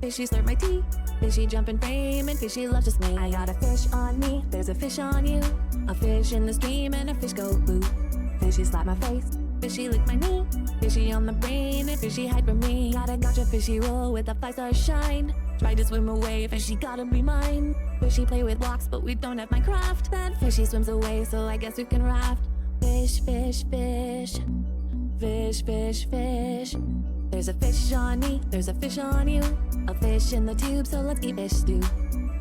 Fishy slurp my tea. Fishy jump in frame and fishy love just me. I got a fish on me, there's a fish on you. A fish in the stream and a fish go boo. Fishy slap my face, fishy lick my knee. Fishy on the brain and fishy hide from me. Got a gotcha fishy roll with a 5-star shine. Try to swim away, fishy gotta be mine. Fishy play with blocks, but we don't have Minecraft. Then fishy swims away, so I guess we can raft. Fish, fish, fish. Fish, fish, fish. There's a fish on me, there's a fish on you. A fish in the tube, so let's eat fish stew.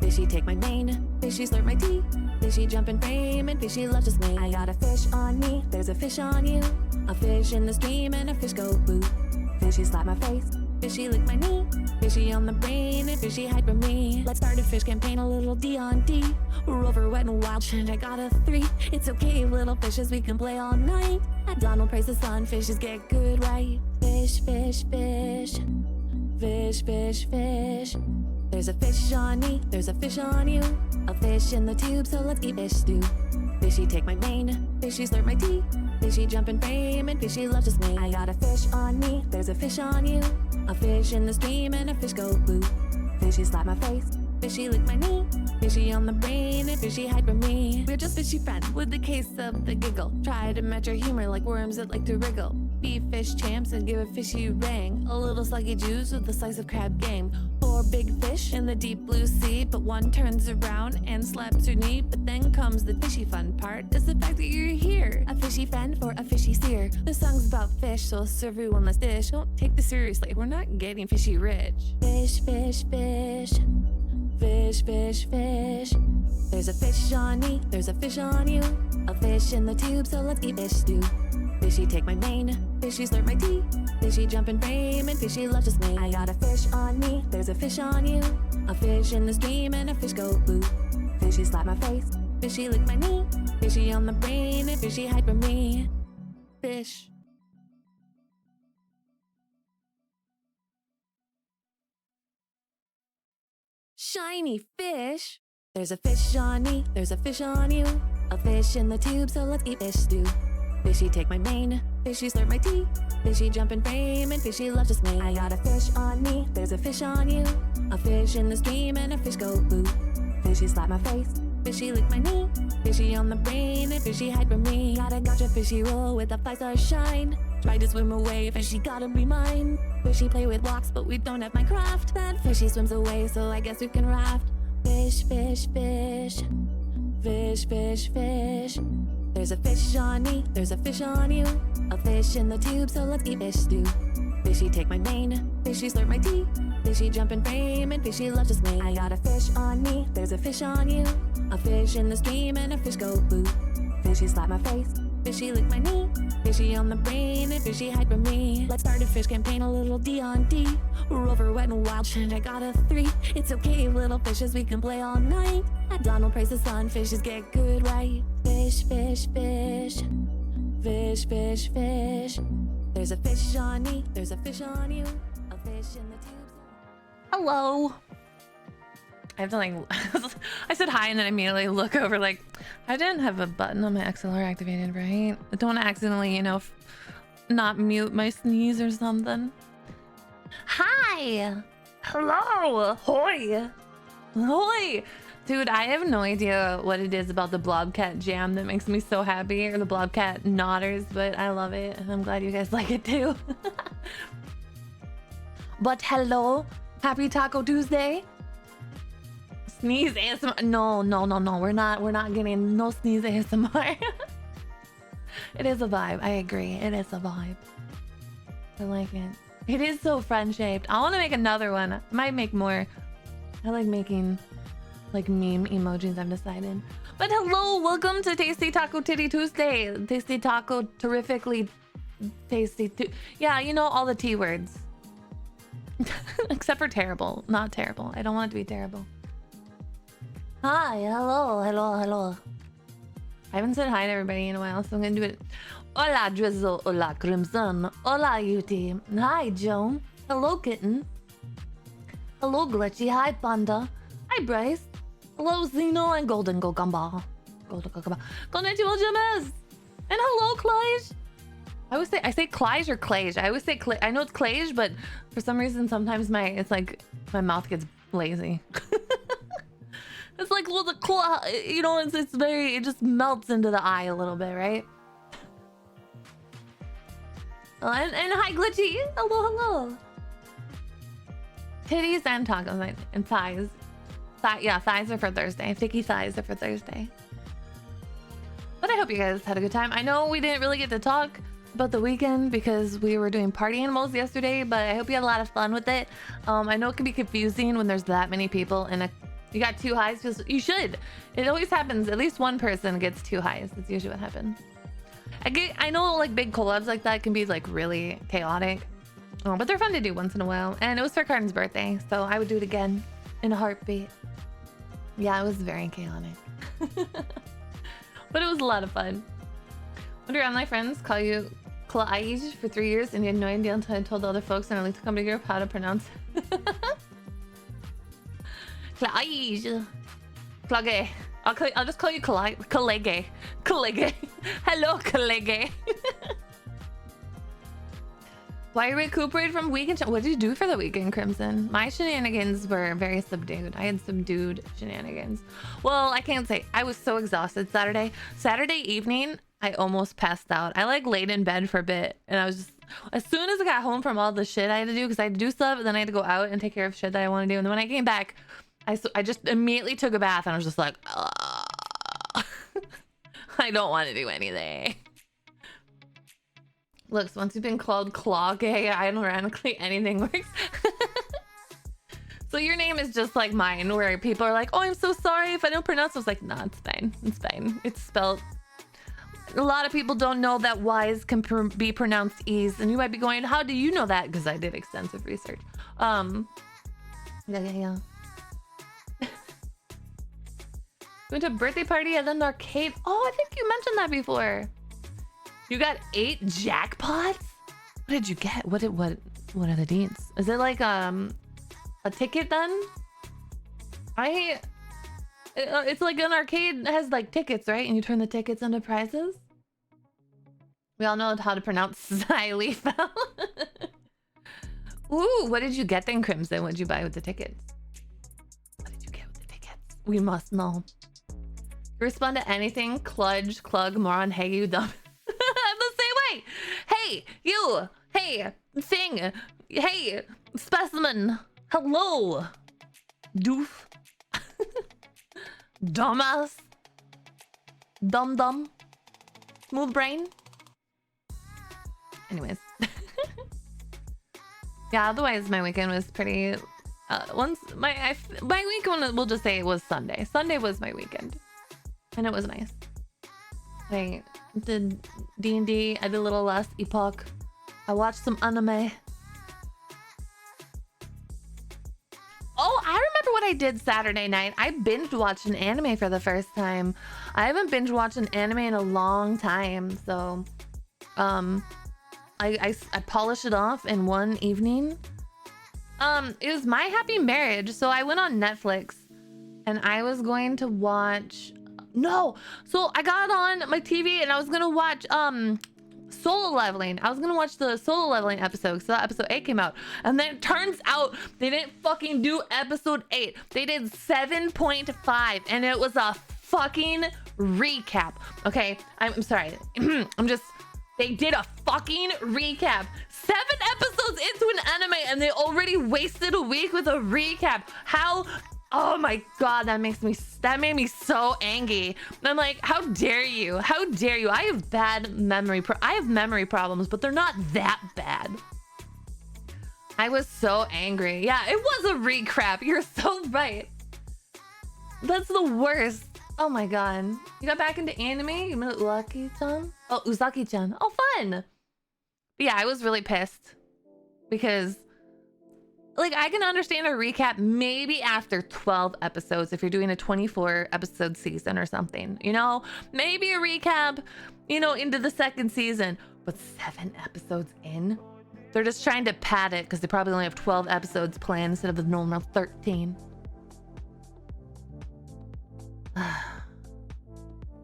Fishy take my mane, fishy slurp my tea. Fishy jump in frame and fishy love just me. I got a fish on me, there's a fish on you. A fish in the stream and a fish go boo. Fishy slap my face, fishy lick my knee. Fishy on the brain and fishy hide from me. Let's start a fish campaign, a little D on D. Rover, wet and wild, shit, I got a 3. It's okay, little fishes, we can play all night. At dawn, we'll praise the sun, fishes get good right. Fish, fish, fish. Fish, fish, fish. There's a fish on me, there's a fish on you. A fish in the tube, so let's eat fish stew. Fishy take my mane, fishy slurp my tea. Fishy jump in frame and fishy love just me. I got a fish on me, there's a fish on you. A fish in the stream and a fish go boo. Fishy slap my face, fishy lick my knee. Fishy on the brain and fishy hide from me. We're just fishy friends with the case of the giggle. Try to match our humor like worms that like to wriggle. Be fish champs and give a fishy ring. A little sluggy juice with a slice of crab game. 4 big fish in the deep blue sea, but one turns around and slaps her knee. But then comes the fishy fun part, is the fact that you're here. A fishy friend for a fishy seer. The song's about fish, so I'll serve you one last dish. Don't take this seriously, we're not getting fishy rich. Fish, fish, fish. Fish, fish, fish. There's a fish on me, there's a fish on you. A fish in the tube, so let's eat fish stew. Fishy take my mane, fishy slurp my tea. Fishy jump in frame and fishy love just me. I got a fish on me, there's a fish on you. A fish in the stream and a fish go boo. Fishy slap my face, fishy lick my knee. Fishy on the brain and fishy hide from me. Fish. Shiny fish. There's a fish on me, there's a fish on you. A fish in the tube, so let's eat fish stew. Fishy take my mane, fishy slurp my tea. Fishy jump in frame and fishy love just me. I got a fish on me, there's a fish on you. A fish in the stream and a fish go boo. Fishy slap my face, fishy lick my knee. Fishy on the brain and fishy hide from me. Got a gotcha fishy roll with a 5-star shine. Try to swim away, fishy gotta be mine. Fishy play with blocks, but we don't have Minecraft. Then fishy swims away, so I guess we can raft. Fish, fish, fish. Fish, fish, fish. There's a fish on me, there's a fish on you. A fish in the tube, so let's eat fish stew. Fishy take my mane, fishy slurp my tea. Fishy jump in frame and fishy love just me. I got a fish on me, there's a fish on you. A fish in the stream and a fish go boo. Fishy slap my face, fishy lick my knee. Fishy on the brain and fishy hide from me. Let's start a fish campaign, a little D on D. Rover, wet and wild, shit, I got a 3. It's okay, little fishes, we can play all night. At dawn, we'll praise the sun, fishes get good right. Fish, fish, fish. Fish, fish, fish. There's a fish on me, there's a fish on you. A fish in the tubes. Hello. I have to like, I said hi and then immediately look over like, I didn't have a button on my XLR activated, right? Don't accidentally, you know, not mute my sneeze or something. Hi. Hello. Hoi. Hoi. Dude, I have no idea what it is about the Blobcat jam that makes me so happy, or the Blobcat nodders, but I love it and I'm glad you guys like it too. But hello. Happy Taco Tuesday. Sneeze ASMR. No. We're not getting no sneeze ASMR. It is a vibe. I agree. It is a vibe. I like it. It is so friend-shaped. I want to make another one. I might make more. I like making like meme emojis, I've decided. But hello, welcome to Tasty Taco Titty Tuesday. Tasty Taco, terrifically tasty. Yeah, you know all the T words. Except for terrible. Not terrible. I don't want it to be terrible. Hi, hello. I haven't said hi to everybody in a while, so I'm gonna do it. Hola, Drizzle. Hola, Crimson. Hola, UT. Hi, Joan. Hello, Kitten. Hello, Glitchy. Hi, Panda. Hi, Bryce. Hello, Zeno and Golden Gogamba. Konnichiwa, Jimenez. And hello, Klage. I say Klage or Klage. I always say I know it's Klage, but for some reason sometimes it's like My mouth gets lazy. It's like, well, the claw, you know, it's very, it just melts into the eye a little bit, right? And hi, Glitchy. Hello, hello. Titties and tacos and thighs. Yeah, thighs are for Thursday. Thicky thighs are for Thursday. But I hope you guys had a good time. I know we didn't really get to talk about the weekend because we were doing party animals yesterday, but I hope you had a lot of fun with it. I know it can be confusing when there's that many people and you got 2 highs. Just you should. It always happens. At least one person gets 2 highs. That's usually what happens. I know like big collabs like that can be like really chaotic, but they're fun to do once in a while. And it was for Carden's birthday, so I would do it again in a heartbeat. Yeah, it was very chaotic. But it was a lot of fun. One of your online friends call you Klaij for 3 years and you had no idea until I told the other folks in our Link to Comedy group how to pronounce it. Klaij. Klage. I'll just call you Kalege. Kalege. Hello, Kalege. Why are you recuperated from weekend? What did you do for the weekend, Crimson? My shenanigans were very subdued. I had subdued shenanigans. Well, I can't say. I was so exhausted Saturday. Saturday evening, I almost passed out. I like laid in bed for a bit and I was just, as soon as I got home from all the shit I had to do, because I had to do stuff and then I had to go out and take care of shit that I want to do. And then when I came back, I just immediately took a bath and I was just like, I don't want to do anything. Look, so once you've been called Clawgay, ironically anything works. So your name is just like mine, where people are like, oh, I'm so sorry if I don't pronounce it. I was like, nah, it's fine. It's fine. It's spelled. A lot of people don't know that Y's can be pronounced E's. And you might be going, how do you know that? Because I did extensive research. Yeah. Went to a birthday party at an arcade. Oh, I think you mentioned that before. You got 8 jackpots? What did you get? What are the deeds? Is it like a ticket then? It's like an arcade that has like tickets, right? And you turn the tickets into prizes. We all know how to pronounce Xylifel. Ooh, what did you get then, Crimson? What did you buy with the tickets? What did you get with the tickets? We must know. You respond to anything, Kludge, Klug, Moron, hey, you dumb. I'm the same way. Hey, you. Hey, thing. Hey, specimen. Hello. Doof. Dumbass. Dum-dum. Smooth brain. Anyways. Yeah, otherwise my weekend was pretty... my weekend, we'll just say it was Sunday. Sunday was my weekend. And it was nice. I did D&D. I did a little last Epoch. I watched some anime. Oh, I remember what I did Saturday night. I binge watched an anime for the first time. I haven't binge watched an anime in a long time. So, I polished it off in one evening. It was My Happy Marriage. So I went on Netflix and I was going to watch... No, so I got on my TV and I was gonna watch Solo Leveling. I was gonna watch the Solo Leveling episode, so episode 8 came out, and then it turns out they didn't fucking do episode 8. They did 7.5 and it was a fucking recap. Okay, I'm sorry. They did a fucking recap. 7 episodes into an anime and they already wasted a week with a recap. How? Oh my god, that made me so angry. I'm like, how dare you? How dare you? I have bad memory. I have memory problems, but they're not that bad. I was so angry. Yeah, it was a recap. You're so right. That's the worst. Oh my god. You got back into anime? You met Uzaki-chan? Oh, Uzaki-chan. Oh, fun. But yeah, I was really pissed because... like, I can understand a recap maybe after 12 episodes if you're doing a 24 episode season or something, you know? Maybe a recap, you know, into the second season. But 7 episodes in? They're just trying to pad it because they probably only have 12 episodes planned instead of the normal 13. Have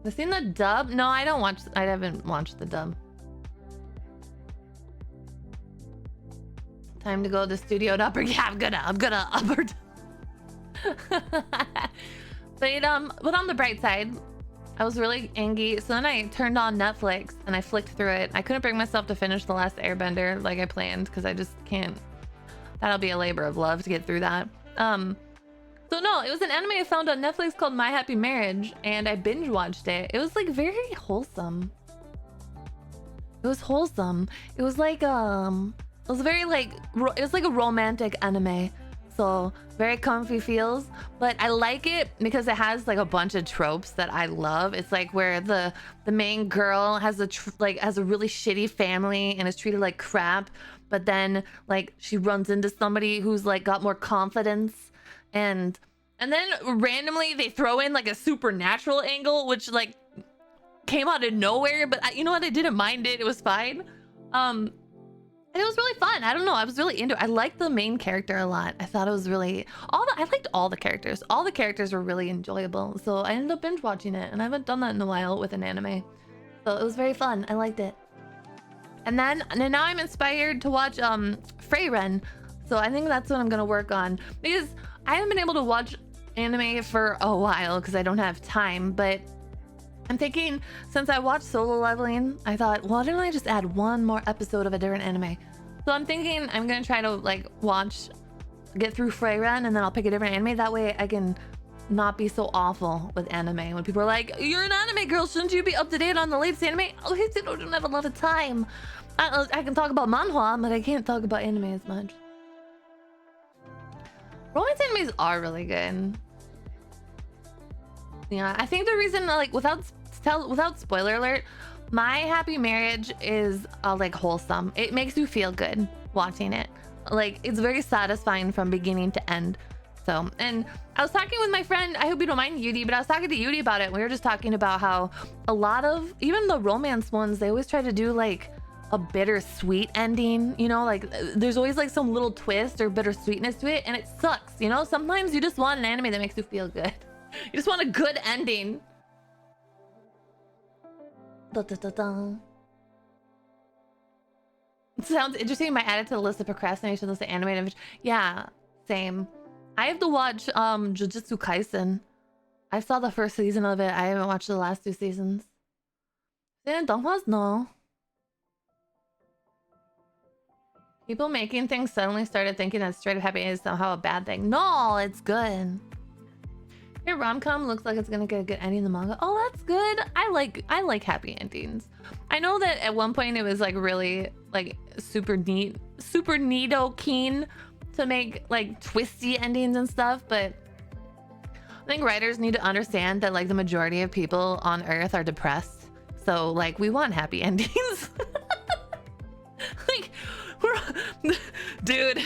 you seen the dub? No, I haven't watched the dub. Time to go to the studio to upper. Yeah, I'm gonna upper. But on the bright side, I was really angry. So then I turned on Netflix and I flicked through it. I couldn't bring myself to finish The Last Airbender like I planned because I just can't. That'll be a labor of love to get through that. So no, it was an anime I found on Netflix called My Happy Marriage, and I binge watched it. It was like very wholesome. It was wholesome. It was like it was very like it was like a romantic anime. So very comfy feels, but I like it because it has like a bunch of tropes that I love. It's like where the main girl has has a really shitty family and is treated like crap, but then like she runs into somebody who's like got more confidence, and then randomly they throw in like a supernatural angle, which like came out of nowhere, but you know what? I didn't mind it. It was fine. And it was really fun. I don't know. I was really into it. I liked the main character a lot. I thought it was really I liked all the characters. All the characters were really enjoyable. So I ended up binge watching it, and I haven't done that in a while with an anime. So it was very fun. I liked it. And now I'm inspired to watch Frieren. So I think that's what I'm gonna work on, because I haven't been able to watch anime for a while because I don't have time, but I'm thinking, since I watched Solo Leveling, I thought, why don't I just add one more episode of a different anime? So I'm thinking I'm gonna try to like get through Frieren, and then I'll pick a different anime. That way I can not be so awful with anime. When people are like, you're an anime girl, shouldn't you be up to date on the latest anime? Oh, I don't have a lot of time. I can talk about manhwa, but I can't talk about anime as much. Romance animes are really good. Yeah, I think the reason, like, without spoiler alert, My Happy Marriage is like wholesome. It makes you feel good watching it. Like, it's very satisfying from beginning to end. So, and I was talking with my friend, I hope you don't mind, Yudi, but I was talking to Yudi about it. We were just talking about how a lot of, even the romance ones, they always try to do like a bittersweet ending, you know, like there's always like some little twist or bittersweetness to it, and it sucks, you know? Sometimes you just want an anime that makes you feel good. You just want a good ending. Da, da, da, da. It sounds interesting. I added to the list of procrastination list of animated. Yeah, same. I have to watch Jujutsu Kaisen. I saw the first season of it. I haven't watched the last 2 seasons. No. People making things suddenly started thinking that straight up happy is somehow a bad thing. No, it's good. Your rom-com looks like it's gonna get a good ending in the manga. Oh, that's good. I like happy endings. I know that at one point it was like really like super neato keen to make like twisty endings and stuff, but I think writers need to understand that like the majority of people on Earth are depressed. So like we want happy endings. Like dude,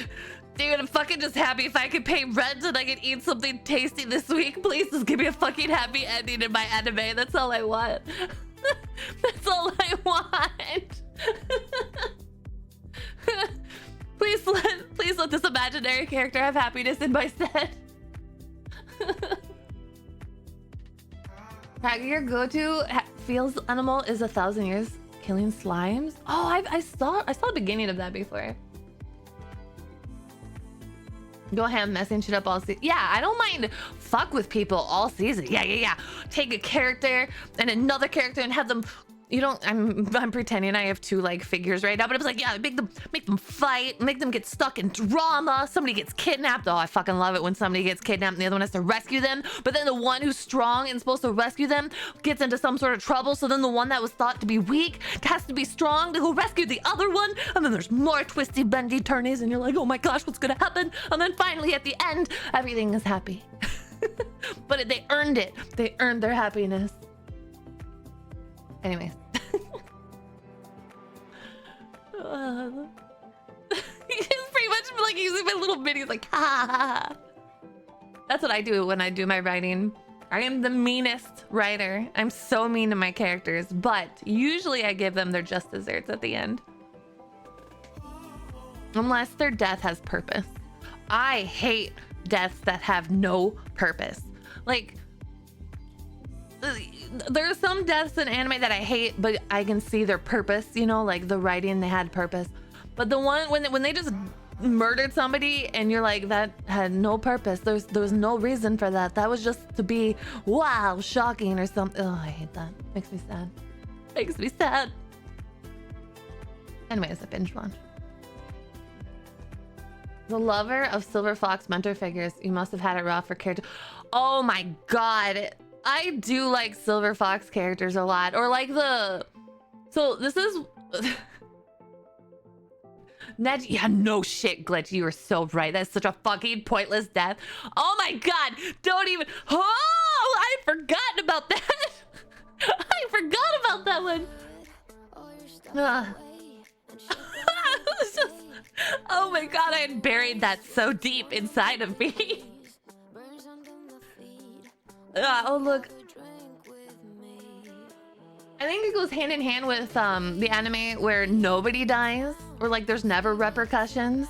I'm fucking just happy if I could pay rent and I could eat something tasty this week. Please just give me a fucking happy ending in my anime. That's all I want. That's all I want. Please let this imaginary character have happiness in my set. Your go-to feels animal is 1,000 years killing slimes. Oh, I saw the beginning of that before. Go ahead, messing shit up all season. Yeah, I don't mind fuck with people all season. Yeah. Take a character and another character and have them. You don't. I'm pretending I have 2 like figures right now, but it was like, yeah, make them fight, make them get stuck in drama. Somebody gets kidnapped. Oh, I fucking love it when somebody gets kidnapped and the other one has to rescue them. But then the one who's strong and supposed to rescue them gets into some sort of trouble. So then the one that was thought to be weak has to be strong to go rescue the other one. And then there's more twisty, bendy turnies, and you're like, oh my gosh, what's gonna happen? And then finally at the end, everything is happy. But they earned it. They earned their happiness. Anyways. He's pretty much like using my little minis like ha. That's what I do when I do my writing. I am the meanest writer. I'm so mean to my characters, but usually I give them their just desserts at the end. Unless their death has purpose. I hate deaths that have no purpose. Like, there are some deaths in anime that I hate, but I can see their purpose, you know, like the writing, they had purpose. But the one when they just murdered somebody and you're like, that had no purpose. There was no reason for that. That was just to be wow, shocking or something. Oh, I hate that. Makes me sad. Makes me sad. Anyways, I binge watch. The lover of Silver Fox mentor figures. You must have had it rough for character. Oh my god. I do like Silver Fox characters a lot. Or like the... So this is... Ned, yeah, no shit, Glitch. You were so right. That's such a fucking pointless death. Oh my god. Don't even... Oh, I'd forgotten about that. I forgot about that one. It's just... Oh my god, I had buried that so deep inside of me. Oh, look. I think it goes hand in hand with the anime where nobody dies, or like there's never repercussions.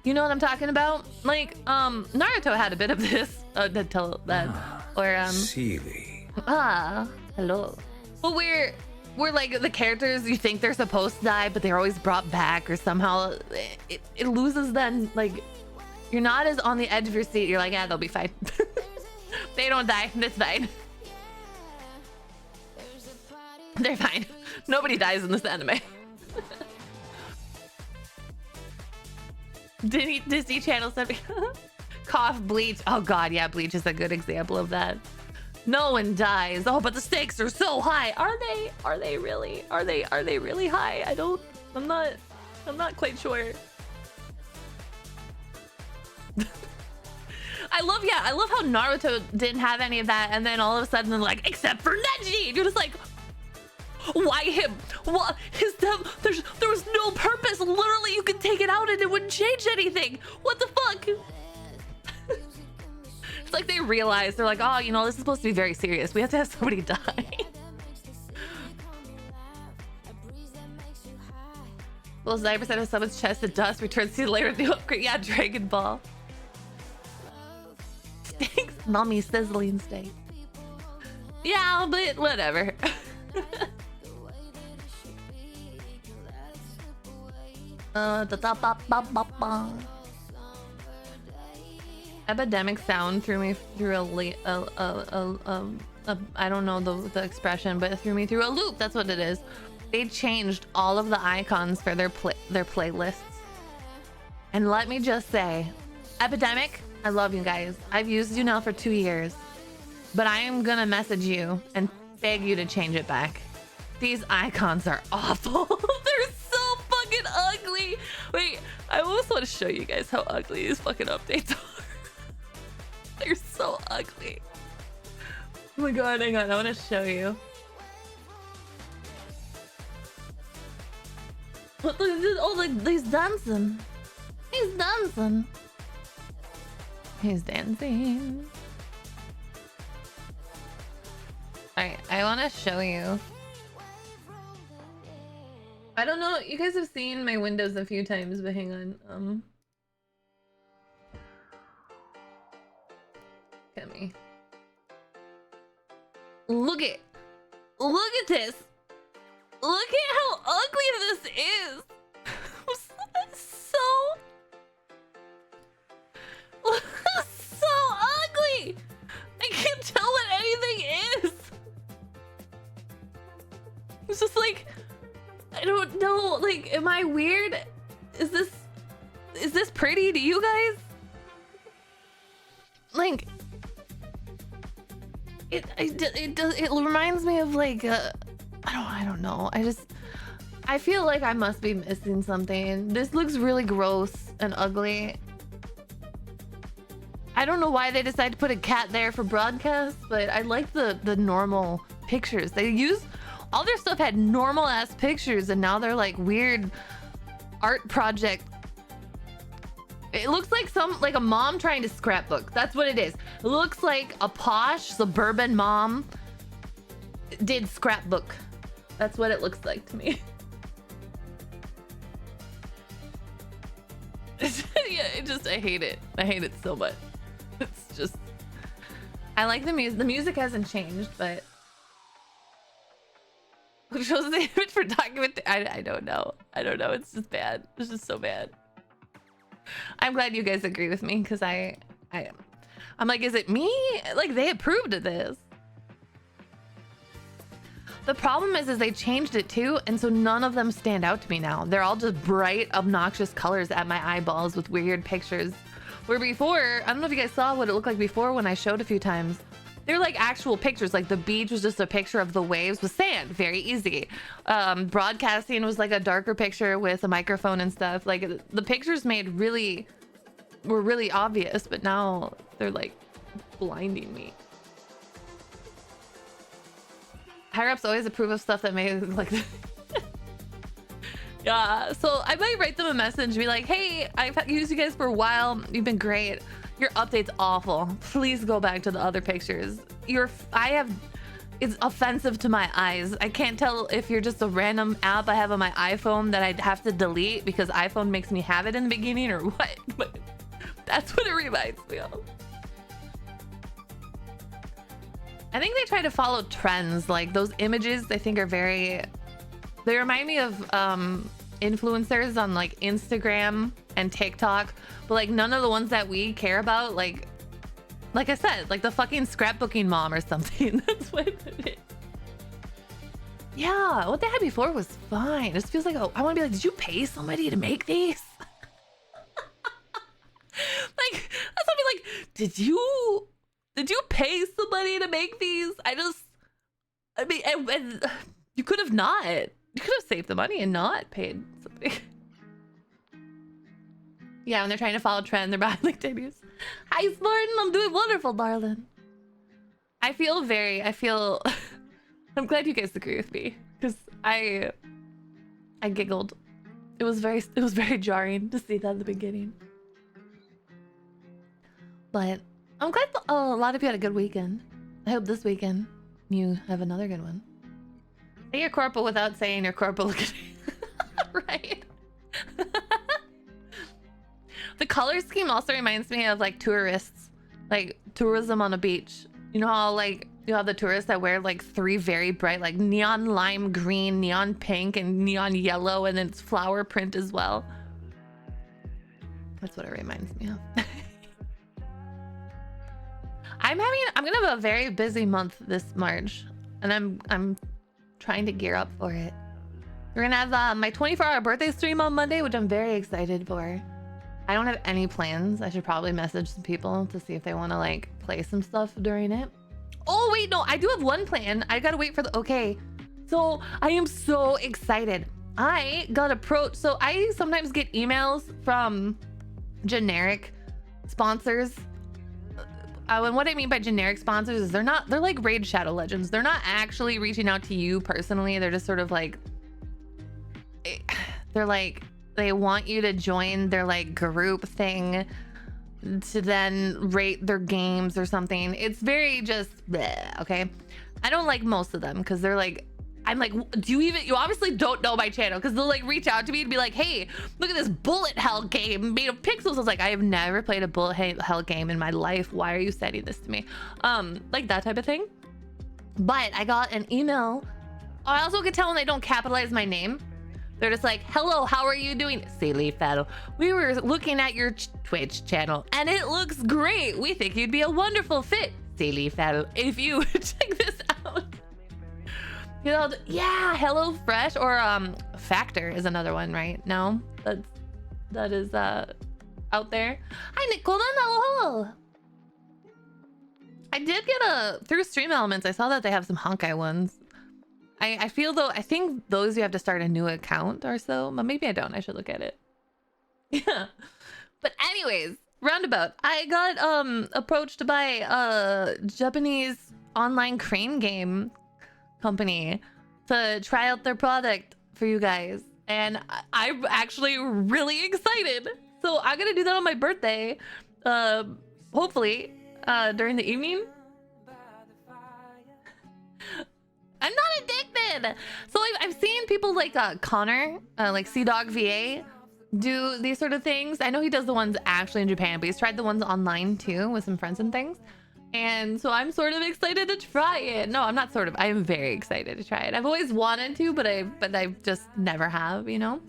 You know what I'm talking about? Like Naruto had a bit of this. Tell that. Or Seely. Hello. Well, we're like the characters, you think they're supposed to die, but they're always brought back, or somehow it loses then. Like, you're not as on the edge of your seat. You're like, yeah, they'll be fine. They don't die. It's fine. They're fine. Nobody dies in this anime. Disney Channel sent me. Cough, Bleach. Oh god, yeah, Bleach is a good example of that. No one dies. Oh, but the stakes are so high. Are they? Are they really? Are they really high? I'm not quite sure. I love how Naruto didn't have any of that, and then all of a sudden, like, except for Neji, you're just like, why him? What? His death? There was no purpose. Literally, you could take it out and it wouldn't change anything. What the fuck? It's like they realized, they're like, oh, you know, this is supposed to be very serious. We have to have somebody die. Well, 9% of someone's chest of dust returns to the later new upgrade. Yeah, Dragon Ball. Stinks. Mommy sizzling steak. Yeah, but whatever. Epidemic sound threw me through I don't know the expression, but it threw me through a loop. That's what it is. They changed all of the icons for their playlists. And let me just say, Epidemic, I love you guys. I've used you now for 2 years, but I am gonna message you and beg you to change it back. These icons are awful. They're so fucking ugly. Wait, I almost want to show you guys how ugly these fucking updates are. They're so ugly. Oh my god, hang on, I want to show you. What oh, like he's dancing. He's dancing. He's dancing. Alright, I want to show you. I don't know, you guys have seen my windows a few times, but hang on. Look at me. Look at this. Look at how ugly this is. So ugly. I can't tell what anything is. It's just like, I don't know. Like, am I weird? Is this pretty to you guys? Like, it reminds me of like I don't know. I feel like I must be missing something. This looks really gross and ugly. I don't know why they decided to put a cat there for broadcast, but I like the normal pictures. They use all their stuff had normal ass pictures, and now they're like weird art project. It looks like a mom trying to scrapbook. That's what it is. It looks like a posh suburban mom did scrapbook. That's what it looks like to me. Yeah, I hate it. I hate it so much. It's just, I like the music. The music hasn't changed, but who shows the image for document? I don't know. I don't know. It's just bad. It's just so bad. I'm glad you guys agree with me because I'm like, is it me? Like they approved of this. The problem is they changed it too, and so none of them stand out to me now. They're all just bright, obnoxious colors at my eyeballs with weird pictures. Where before, I don't know if you guys saw what it looked like before when I showed a few times. They're like actual pictures, like the beach was just a picture of the waves with sand, very easy. Broadcasting was like a darker picture with a microphone and stuff. Like the pictures were really obvious, but now they're like blinding me. Higher ups always approve of stuff that may look like yeah, so I might write them a message and be like, hey, I've used you guys for a while, you've been great, your update's awful, please go back to the other pictures. It's offensive to my eyes. I can't tell if you're just a random app I have on my iPhone that I'd have to delete because iPhone makes me have it in the beginning or what, but that's what it reminds me of. I think they try to follow trends, like those images I think are they remind me of influencers on like Instagram and TikTok, but like none of the ones that we care about, like I said, like the fucking scrapbooking mom or something. That's what it is. Yeah, what they had before was fine. It just feels like, oh, I want to be like, did you pay somebody to make these? Like that's what I mean, like, did you pay somebody to make these? I mean, and you could have saved the money and not paid somebody. Yeah, when they're trying to follow trend, they're behind like titties. Hi, Spartan, I'm doing wonderful, darling. I feel I'm glad you guys agree with me because I giggled. It was very jarring to see that at the beginning. But I'm glad a lot of you had a good weekend. I hope this weekend you have another good one. Say your corporal without saying your corporal. Right? The color scheme also reminds me of like tourists, like tourism on a beach. You know how like you have the tourists that wear like 3 very bright, like neon lime green, neon pink, and neon yellow, and then it's flower print as well. That's what it reminds me of. I'm gonna have a very busy month this March, and I'm trying to gear up for it. We're gonna have my 24-hour birthday stream on Monday, which I'm very excited for. I don't have any plans. I should probably message some people to see if they want to like play some stuff during it. Oh wait, no, I do have one plan. I gotta wait for okay. So I am so excited. I got approached. So I sometimes get emails from generic sponsors. And what I mean by generic sponsors is they're like Raid Shadow Legends. They're not actually reaching out to you personally. They're just sort of like, they want you to join their like group thing to then rate their games or something. It's very just bleh, okay? I don't like most of them because they're like, I'm like, you obviously don't know my channel, because they'll like reach out to me and be like, hey, look at this bullet hell game made of pixels. I was like, I have never played a bullet hell game in my life. Why are you sending this to me? Like that type of thing. But I got an email. I also could tell when they don't capitalize my name. They're just like, hello, how are you doing? Silly fellow. We were looking at your Twitch channel and it looks great. We think you'd be a wonderful fit, silly fellow, if you check this out. You know, yeah, Hello Fresh or Factor is another one, right? No, that is out there. Hi, Nicole. Hello. I did get through Stream Elements. I saw that they have some Honkai ones. I feel though, I think those you have to start a new account or so, but maybe I don't. I should look at it. Yeah. But anyways, roundabout, I got approached by a Japanese online crane game company to try out their product for you guys, and I'm actually really excited. So I'm gonna do that on my birthday, hopefully during the evening. I'm not addicted. So I've seen people like Connor, like CDog VA, do these sort of things. I know he does the ones actually in Japan, but he's tried the ones online too with some friends and things. And so I'm sort of excited to try it. No, I'm not sort of. I am very excited to try it. I've always wanted to, but I just never have, you know?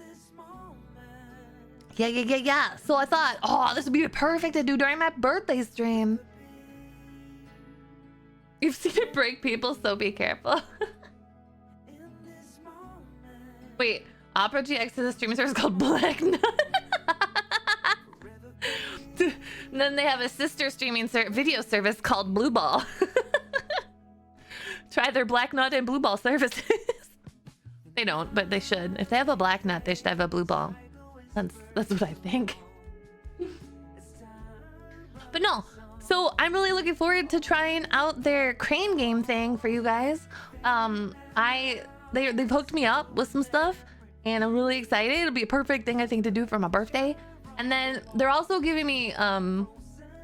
Yeah. So I thought, oh, this would be perfect to do during my birthday stream. You've seen it break people, so be careful. Wait, Opera GX has a streaming service called Black Nut. And then they have a sister streaming video service called Blue Ball. Try their Black Nut and Blue Ball services. They don't, but they should. If they have a Black Nut, they should have a Blue Ball. That's what I think. But no, so I'm really looking forward to trying out their crane game thing for you guys. They've hooked me up with some stuff, and I'm really excited. It'll be a perfect thing, I think, to do for my birthday. And then they're also giving me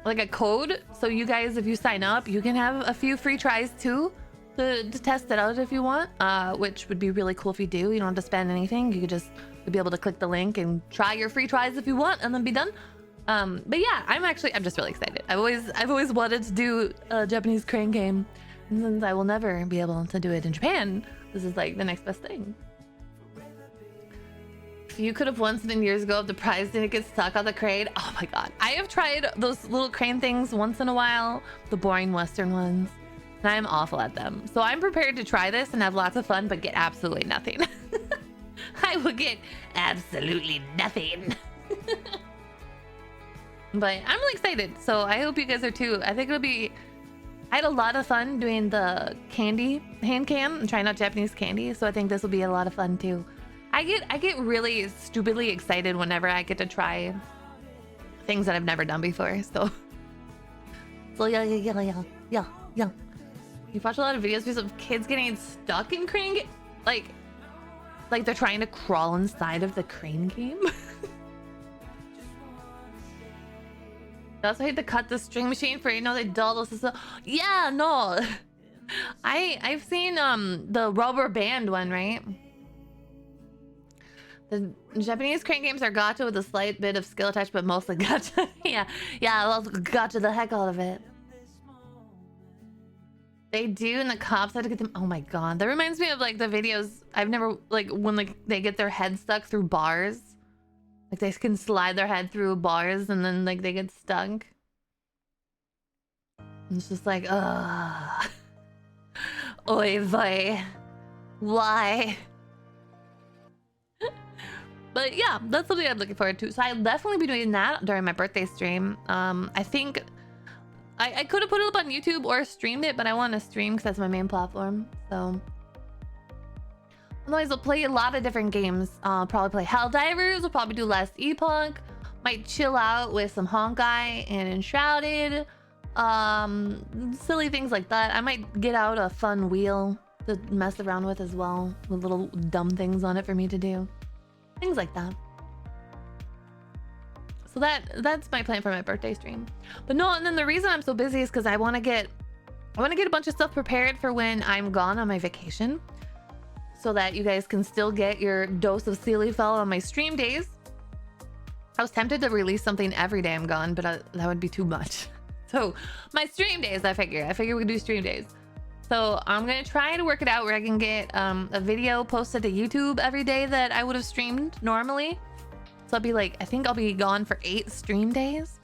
like a code, so you guys, if you sign up, you can have a few free tries too to test it out if you want, which would be really cool if you do. You don't have to spend anything. You could just be able to click the link and try your free tries if you want, and then be done. But yeah, I'm just really excited. I've always wanted to do a Japanese crane game, and since I will never be able to do it in Japan, this is like the next best thing. If you could have won something years ago if the prize didn't get stuck on the crane. Oh my god, I have tried those little crane things once in a while, the boring Western ones, and I'm awful at them. So I'm prepared to try this and have lots of fun, but get absolutely nothing. I will get absolutely nothing. But I'm really excited, so I hope you guys are too. I think it'll be... I had a lot of fun doing the candy hand cam and trying out Japanese candy, so I think this will be a lot of fun too. I get really stupidly excited whenever I get to try things that I've never done before, so yeah. You've watched a lot of videos of kids getting stuck in crane like they're trying to crawl inside of the crane game. I also hate to cut the string machine for, you know, they dull this. Yeah, no. I've seen the rubber band one, right? The Japanese crane games are gacha with a slight bit of skill attached, but mostly gacha. yeah, well, gacha the heck out of it. They do, and the cops had to get them. Oh my god, that reminds me of like the videos I've never, like when like they get their head stuck through bars. Like they can slide their head through bars and then like they get stuck. And it's just like, ugh. Oy vey. Why? But yeah, that's something I'm looking forward to. So I'll definitely be doing that during my birthday stream. I think I could have put it up on YouTube or streamed it, but I want to stream because that's my main platform. So otherwise, I'll play a lot of different games. Probably play Helldivers. We'll probably do Last Epoch. Might chill out with some Honkai and Enshrouded. Silly things like that. I might get out a fun wheel to mess around with as well, with little dumb things on it for me to do. Things like that. So that's my plan for my birthday stream. But no, and then the reason I'm so busy is because I want to get a bunch of stuff prepared for when I'm gone on my vacation, so that you guys can still get your dose of Sealyfell on my stream days. I was tempted to release something every day I'm gone, but that would be too much. So my stream days, I figure we could do stream days. So I'm gonna try to work it out where I can get a video posted to YouTube every day that I would have streamed normally. So I'll be like, I think I'll be gone for 8 stream days,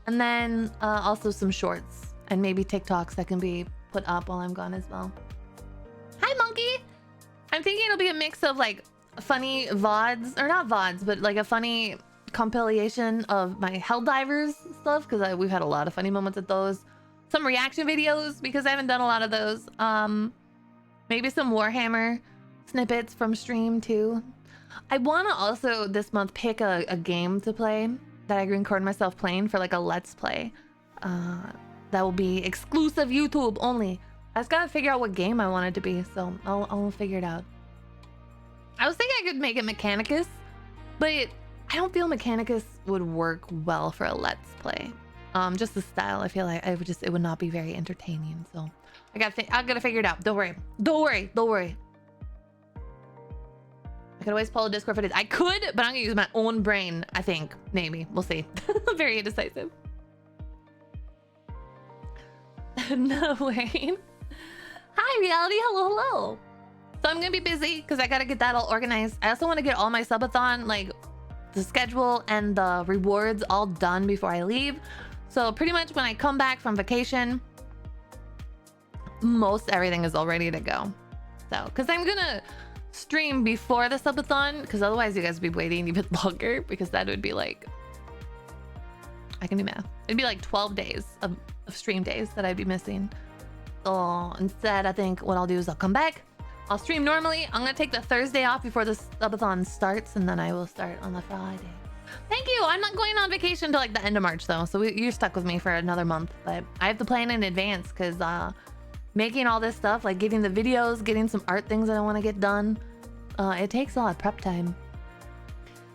and then also some shorts and maybe TikToks that can be put up while I'm gone as well. Hi, Monkey. I'm thinking it'll be a mix of like funny VODs, or not VODs, but like a funny compilation of my Helldivers stuff, because we've had a lot of funny moments at those. Some reaction videos, because I haven't done a lot of those. Maybe some Warhammer snippets from stream too. I want to also this month pick a game to play that I can record myself playing for like a let's play. That will be exclusive YouTube only. I just gotta figure out what game I want it to be, so I'll figure it out. I was thinking I could make it Mechanicus, but I don't feel Mechanicus would work well for a let's play. Just the style, I feel like it would not be very entertaining. So I gotta figure it out. Don't worry. I could always pull a Discord for this. I could, but I'm gonna use my own brain. I think maybe we'll see. Very indecisive. No way. Hi, Reality. Hello. So I'm gonna be busy because I gotta get that all organized. I also want to get all my subathon like the schedule and the rewards all done before I leave. So pretty much when I come back from vacation, most everything is all ready to go. So, because I'm gonna stream before the subathon, because otherwise you guys would be waiting even longer, because that would be like, I can do math. It'd be like 12 days of stream days that I'd be missing. So instead, I think what I'll do is I'll come back. I'll stream normally. I'm gonna take the Thursday off before the subathon starts, and then I will start on the Friday. Thank you. I'm not going on vacation till like the end of March though, so you're stuck with me for another month. But I have to plan in advance because making all this stuff, like getting the videos, getting some art things that I want to get done, it takes a lot of prep time.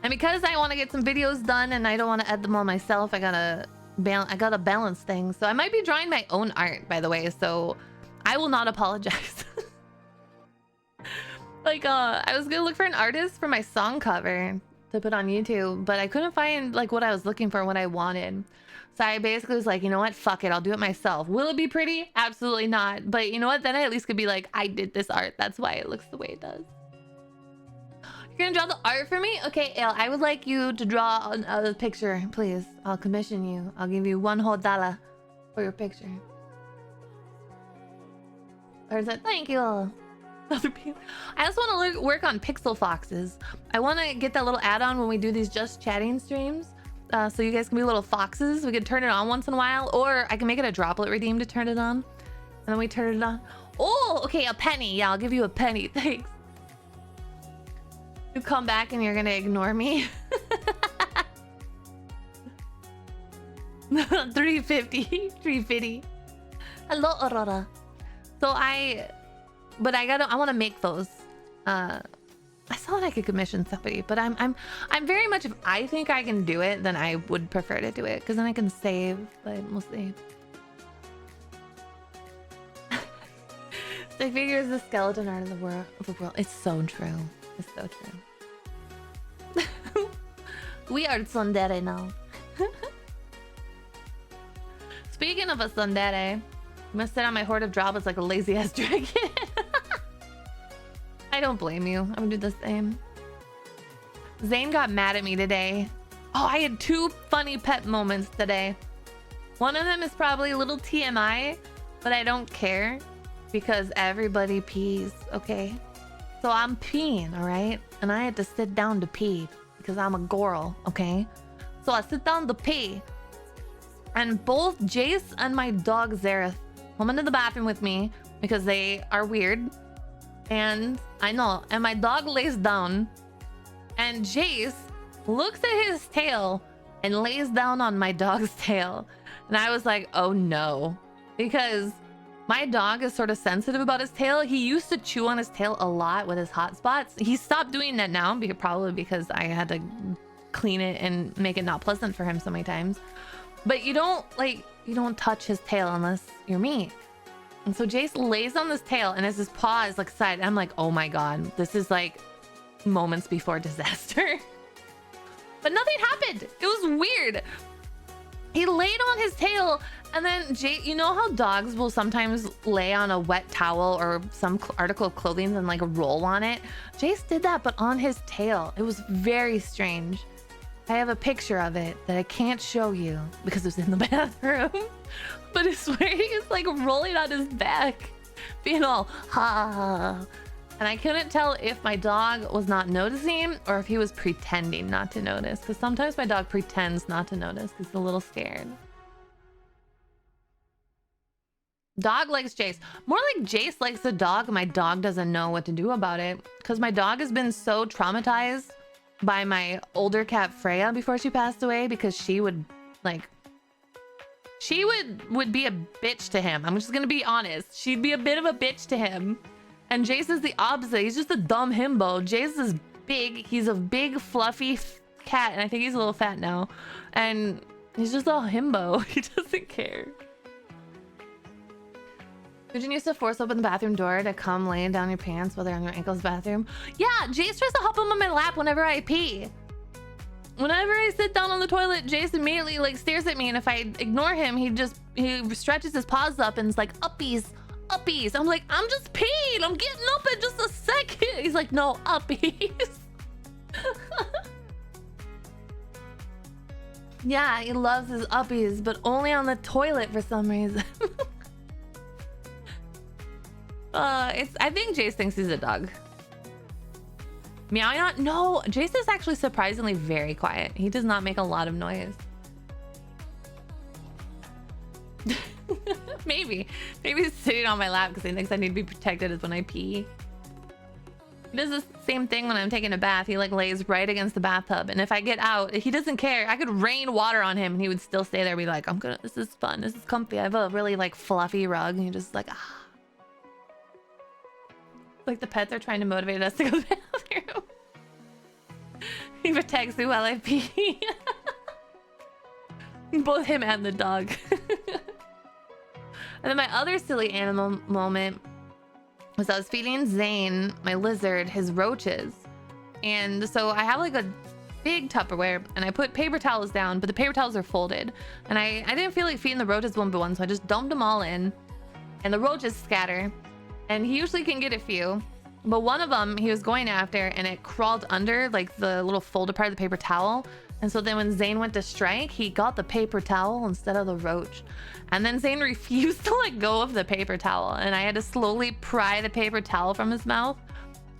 And because I want to get some videos done and I don't want to edit them all myself, I gotta balance things. So I might be drawing my own art, by the way. So I will not apologize. Like, I was gonna look for an artist for my song cover to put on YouTube, but I couldn't find like what I was looking for, what I wanted. So I basically was like, you know what? Fuck it. I'll do it myself. Will it be pretty? Absolutely not. But you know what? Then I at least could be like, I did this art. That's why it looks the way it does. You're gonna draw the art for me? Okay, Ale, I would like you to draw a picture, please. I'll commission you. I'll give you $1 for your picture. Or is it? Thank you. I also want to work on pixel foxes. I want to get that little add-on when we do these just chatting streams. So you guys can be little foxes. We could turn it on once in a while, or I can make it a droplet redeem to turn it on. And then we turn it on. Oh, okay, a penny. Yeah, I'll give you a penny. Thanks. You come back and you're gonna ignore me. 350. 350. Hello, Aurora. So I want to make those. I thought I could commission somebody, but I'm very much, if I think I can do it, then I would prefer to do it, because then I can save, but we'll see. Stick figure is the skeleton art of the world. It's so true. It's so true. We are tsundere now. Speaking of a tsundere, I'm gonna sit on my hoard of droplets like a lazy ass dragon. I don't blame you. I would do the same. Zane got mad at me today. Oh, I had 2 funny pet moments today. One of them is probably a little TMI, but I don't care because everybody pees, okay? So I'm peeing, all right? And I had to sit down to pee because I'm a girl, okay? So I sit down to pee, and both Jace and my dog Zareth come into the bathroom with me because they are weird. And I know, and my dog lays down, and Jace looks at his tail and lays down on my dog's tail. And I was like, oh no, because my dog is sort of sensitive about his tail. He used to chew on his tail a lot with his hot spots. He stopped doing that now, probably because I had to clean it and make it not pleasant for him so many times. But you don't touch his tail unless you're me. And so Jace lays on this tail, and as his paw is like side, I'm like, oh my god, this is like moments before disaster. But nothing happened. It was weird. He laid on his tail, and then Jace, you know how dogs will sometimes lay on a wet towel or some article of clothing and like roll on it? Jace did that, but on his tail. It was very strange. I have a picture of it that I can't show you because it was in the bathroom. But I swear he is like rolling on his back, being all ha. And I couldn't tell if my dog was not noticing or if he was pretending not to notice. Because sometimes my dog pretends not to notice because he's a little scared. Dog likes Jace. More like Jace likes the dog. My dog doesn't know what to do about it. Because my dog has been so traumatized by my older cat Freya before she passed away, because she would like... She would be a bitch to him. I'm just gonna be honest. She'd be a bit of a bitch to him. And Jace is the opposite. He's just a dumb himbo. Jace is big. He's a big, fluffy cat. And I think he's a little fat now. And he's just all himbo. He doesn't care. Pigeon used to force open the bathroom door to come laying down your pants while they're on your ankles bathroom. Yeah, Jace tries to hop him on my lap whenever I pee. Whenever I sit down on the toilet, Jace immediately like stares at me, and if I ignore him, he stretches his paws up and is like, uppies, uppies. I'm like, I'm just peeing. I'm getting up in just a second. He's like, no, uppies. Yeah, he loves his uppies, but only on the toilet for some reason. I think Jace thinks he's a dog. Meow not? No, Jace is actually surprisingly very quiet. He does not make a lot of noise. Maybe he's sitting on my lap because he thinks I need to be protected as when I pee. He does the same thing when I'm taking a bath. He like lays right against the bathtub, and if I get out, he doesn't care. I could rain water on him and he would still stay there and be like, this is fun, this is comfy. I have a really like fluffy rug, and he just like, ah. Like the pets are trying to motivate us to go to the bathroom. He protects me while I pee. Both him and the dog. And then my other silly animal moment was I was feeding Zane, my lizard, his roaches. And so I have like a big Tupperware and I put paper towels down, but the paper towels are folded. And I didn't feel like feeding the roaches one by one, so I just dumped them all in. And the roaches scatter. And he usually can get a few. But one of them he was going after and it crawled under like the little folded part of the paper towel. And so then when Zane went to strike, he got the paper towel instead of the roach. And then Zane refused to let go of the paper towel. And I had to slowly pry the paper towel from his mouth.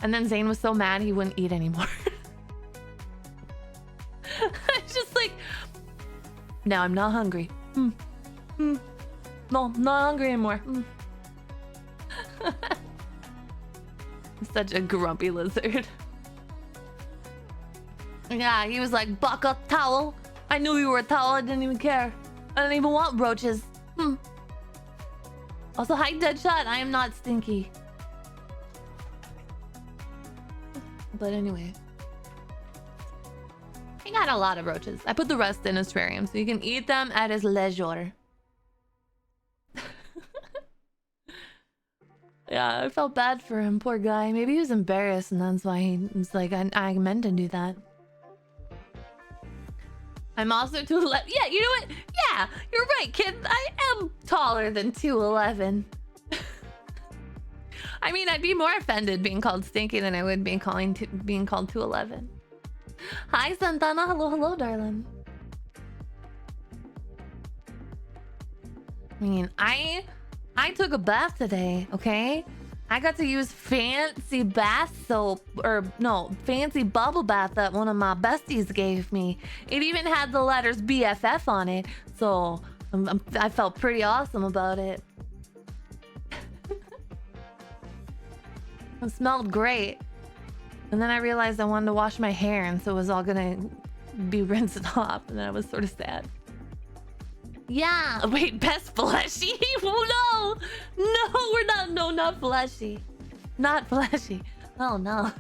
And then Zane was so mad he wouldn't eat anymore. It's just like, now I'm not hungry. No, I'm not hungry anymore. Such a grumpy lizard. Yeah, he was like, buck up, towel. I knew you were a towel. I didn't even care. I didn't even want roaches. Also, hi, Deadshot. I am not stinky. But anyway. He got a lot of roaches. I put the rest in his terrarium so you can eat them at his leisure. Yeah, I felt bad for him, poor guy. Maybe he was embarrassed and that's why he was like, I meant to do that. I'm also 2'11". Yeah, you know what? Yeah, you're right, kid. I am taller than 2'11". I mean, I'd be more offended being called stinky than I would being called 2'11". Hi, Santana. Hello, hello, darling. I mean, I took a bath today, okay? I got to use fancy bath soap, or no, fancy bubble bath that one of my besties gave me. It even had the letters BFF on it, so I felt pretty awesome about it. It smelled great. And then I realized I wanted to wash my hair, and so it was all gonna be rinsed off, and then I was sort of sad. Yeah, wait, best fleshy? Oh no! No, we're not, no, not fleshy. Not fleshy. Oh no.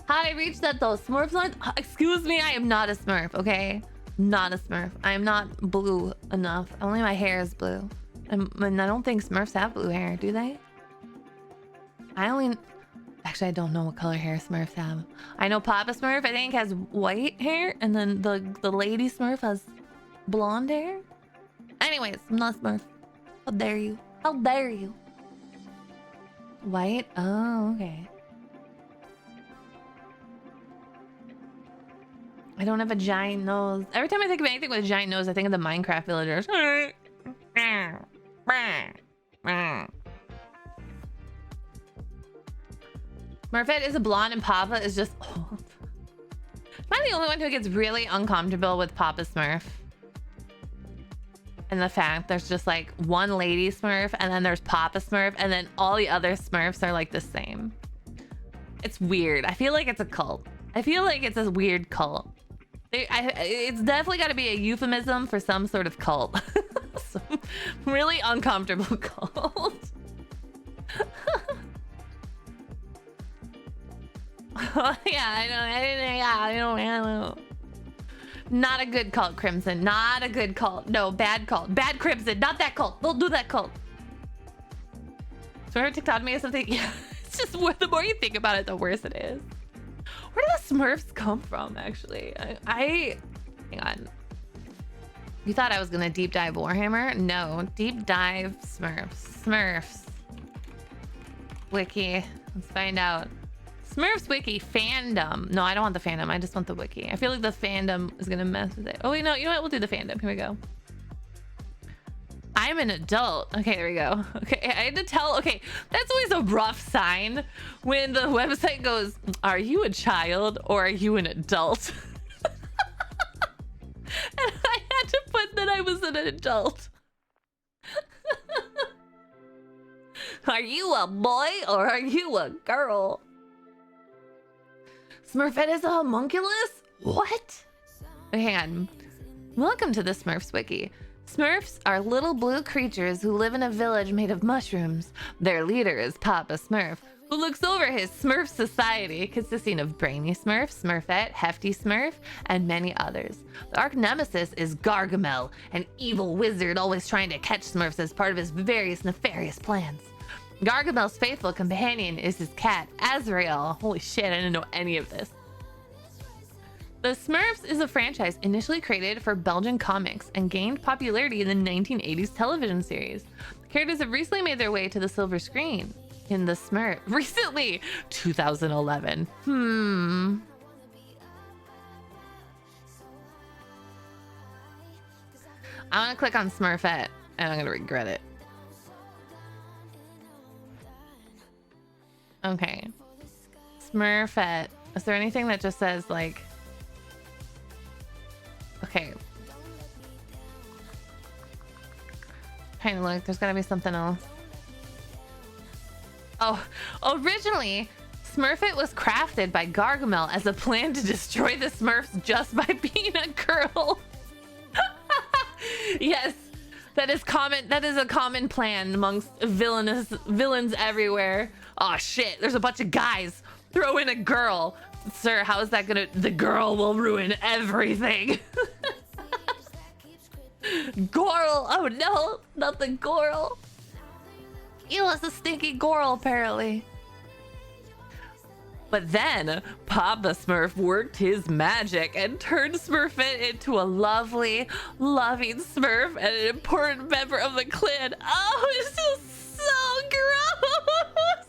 How I reached that though? Smurfs aren't, excuse me, I am not a Smurf, okay? Not a Smurf. I am not blue enough. Only my hair is blue. And I don't think Smurfs have blue hair, do they? Actually, I don't know what color hair Smurfs have. I know Papa Smurf, I think, has white hair, and then the Lady Smurf has blonde hair. Anyways, I'm not Smurf. How dare you? How dare you? White? Oh, okay. I don't have a giant nose. Every time I think of anything with a giant nose, I think of the Minecraft villagers. Smurfette is a blonde and Papa is just old. Am I the only one who gets really uncomfortable with Papa Smurf? And the fact there's just like one Lady Smurf and then there's Papa Smurf and then all the other Smurfs are like the same. It's weird. I feel like it's a cult. I feel like it's a weird cult. It's definitely got to be a euphemism for some sort of cult. Some really uncomfortable cult. I don't. Not a good cult, Crimson. Not a good cult. No, bad cult. Bad Crimson. Not that cult. Don't do that cult. So her TikTok me or something. Yeah, it's just the more you think about it, the worse it is. Where do the Smurfs come from, actually? Hang on. You thought I was gonna deep dive Warhammer? No, deep dive Smurfs. Smurfs. Wiki. Let's find out. Smurfs Wiki fandom. No, I don't want the fandom. I just want the wiki. I feel like the fandom is gonna mess with it. Oh wait, no, you know what? We'll do the fandom. Here we go. I'm an adult. Okay, there we go. Okay, I had to tell. Okay, that's always a rough sign when the website goes, are you a child or are you an adult? And I had to put that I was an adult. Are you a boy or are you a girl? Smurfette is a homunculus? What? Hang on. Welcome to the Smurfs Wiki. Smurfs are little blue creatures who live in a village made of mushrooms. Their leader is Papa Smurf, who looks over his Smurf society, consisting of Brainy Smurf, Smurfette, Hefty Smurf, and many others. The arch nemesis is Gargamel, an evil wizard always trying to catch Smurfs as part of his various nefarious plans. Gargamel's faithful companion is his cat, Azrael. Holy shit, I didn't know any of this. The Smurfs is a franchise initially created for Belgian comics and gained popularity in the 1980s television series. The characters have recently made their way to the silver screen in the Smurf. Recently, 2011. I'm gonna click on Smurfette and I'm gonna regret it. Okay. Smurfette. Is there anything that just says like... Okay. Trying to look. There's gotta be something else. Oh, originally, Smurfette was crafted by Gargamel as a plan to destroy the Smurfs just by being a girl. Yes, that is common. That is a common plan amongst villains everywhere. Oh shit! There's a bunch of guys. Throw in a girl. Sir, how is that gonna... The girl will ruin everything. Goral. Oh no, not the Goral. He was a stinky Goral, apparently. But then, Papa Smurf worked his magic and turned Smurfette into a lovely, loving Smurf and an important member of the clan. Oh, it's just so gross.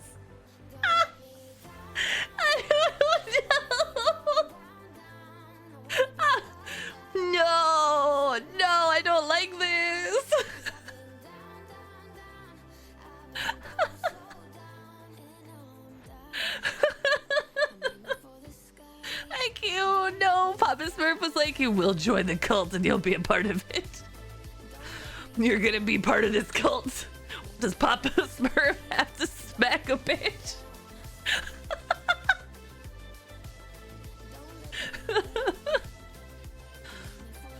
No, I don't like this. Thank you. No, Papa Smurf was like, you will join the cult and you'll be a part of it. You're gonna be part of this cult. Does Papa Smurf have to smack a bitch?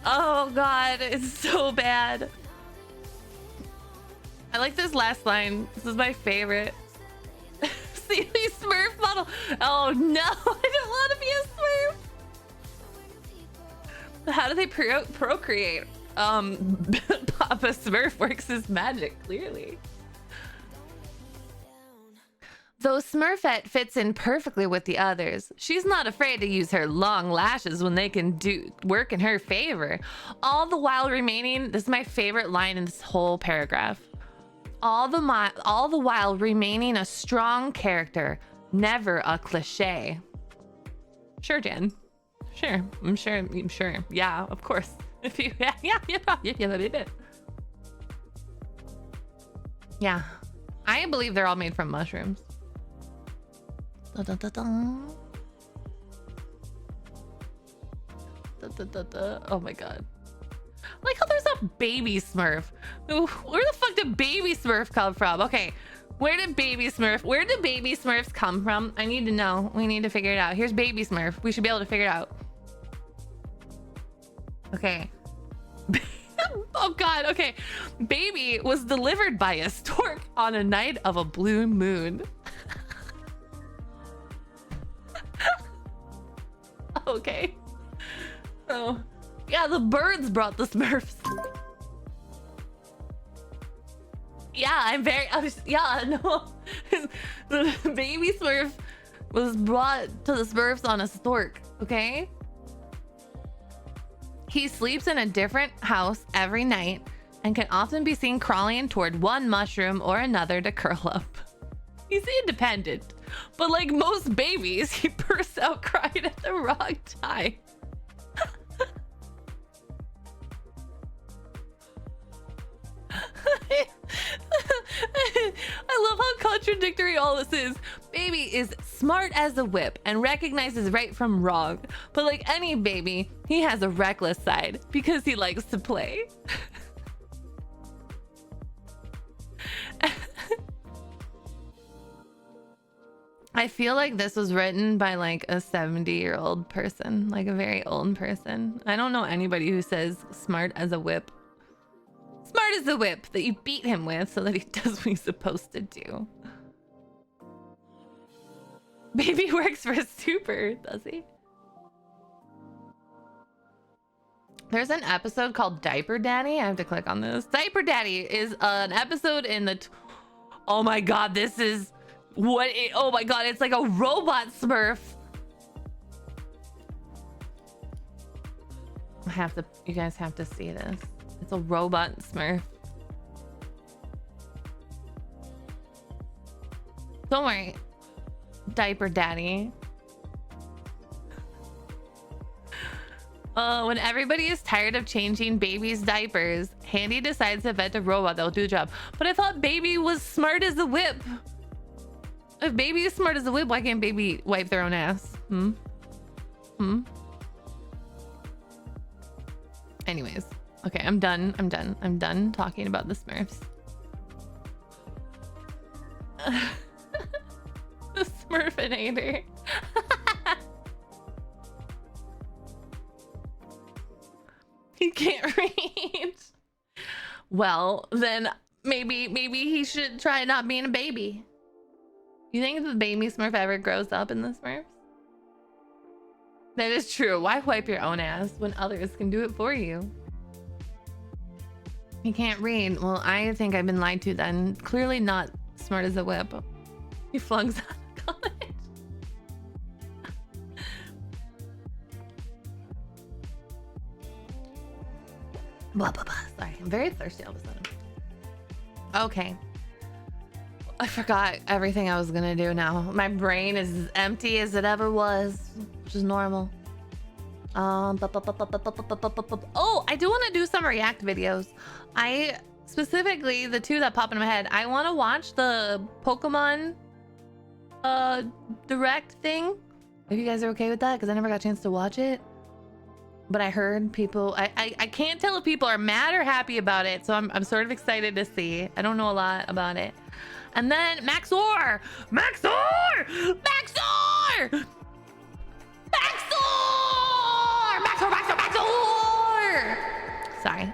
Oh god, it's so bad. I like this last line. This is my favorite. Sealy Smurf model. Oh no, I don't want to be a Smurf. How do they procreate? Papa Smurf works his magic, clearly. Though Smurfette fits in perfectly with the others, she's not afraid to use her long lashes when they can do work in her favor. All the while remaining, this is my favorite line in this whole paragraph. All the while remaining a strong character, never a cliche. Sure, Jen. Sure, I'm sure. Yeah, of course. If you, yeah. Yeah, I believe they're all made from mushrooms. Oh my god. Like how there's a baby Smurf. Where the fuck did baby Smurf come from? Okay, where did baby Smurfs come from? I need to know. We need to figure it out. Here's baby Smurf. We should be able to figure it out. Okay. Oh god, okay. Baby was delivered by a stork on a night of a blue moon. Okay. Oh, yeah, the birds brought the Smurfs. Yeah, no. The baby Smurf was brought to the Smurfs on a stork, okay? He sleeps in a different house every night and can often be seen crawling toward one mushroom or another to curl up. He's independent. But like most babies, he bursts out crying at the wrong time. I love how contradictory all this is. Baby is smart as a whip and recognizes right from wrong. But like any baby, he has a reckless side because he likes to play. I feel like this was written by like a 70-year-old person, like a very old person. I don't know anybody who says smart as a whip. Smart as a whip that you beat him with so that he does what he's supposed to do. Baby works for Super, does he? There's an episode called Diaper Daddy. I have to click on this. Diaper Daddy is an episode in the... Oh my god, this is... What? Oh my god, it's like a robot Smurf. You guys have to see this. It's a robot Smurf. Don't worry. Diaper Daddy. When everybody is tired of changing baby's diapers, Handy decides to vet a robot that will do the job. But I thought baby was smart as a whip. If baby is smart as a whip, why can't baby wipe their own ass? Anyways. Okay, I'm done. I'm done talking about the Smurfs. The Smurfinator. He can't read. Well, then maybe he should try not being a baby. You think the baby Smurf ever grows up in the Smurfs? That is true. Why wipe your own ass when others can do it for you? He can't read. Well, I think I've been lied to then. Clearly not smart as a whip. He flunks out of college. Blah, blah, blah. Sorry, I'm very thirsty all of a sudden. Okay. I forgot everything I was gonna do now. My brain is as empty as it ever was, which is normal. Oh, I do want to do some React videos. I specifically, the two that pop in my head, I want to watch the Pokemon Direct thing. If you guys are okay with that, because I never got a chance to watch it. But I heard people, I can't tell if people are mad or happy about it, so I'm sort of excited to see. I don't know a lot about it. And then Maxor! Maxor! Maxor! Maxor! Maxor! Maxor! Maxor! Sorry.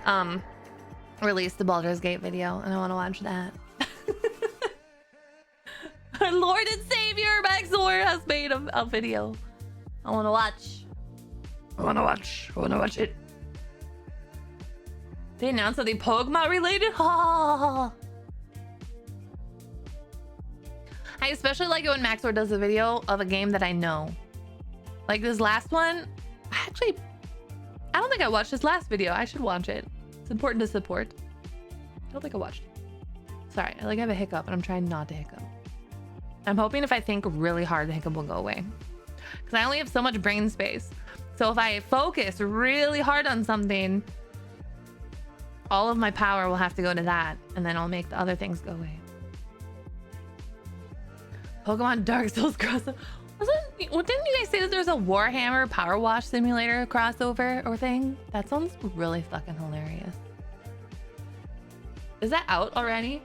Released the Baldur's Gate video, and I want to watch that. Our Lord and Savior Maxor has made a video. I want to watch. I want to watch it. They announced something Pokemon related? Oh. I especially like it when Maxor does a video of a game that I know. Like this last one, I don't think I watched this last video. I should watch it. It's important to support. I don't think I watched it. Sorry, I have a hiccup and I'm trying not to hiccup. I'm hoping if I think really hard, the hiccup will go away. Because I only have so much brain space. So if I focus really hard on something, all of my power will have to go to that. And then I'll make the other things go away. Pokemon Dark Souls crossover. Didn't you guys say that there's a Warhammer Power Wash Simulator crossover or thing? That sounds really fucking hilarious. Is that out already?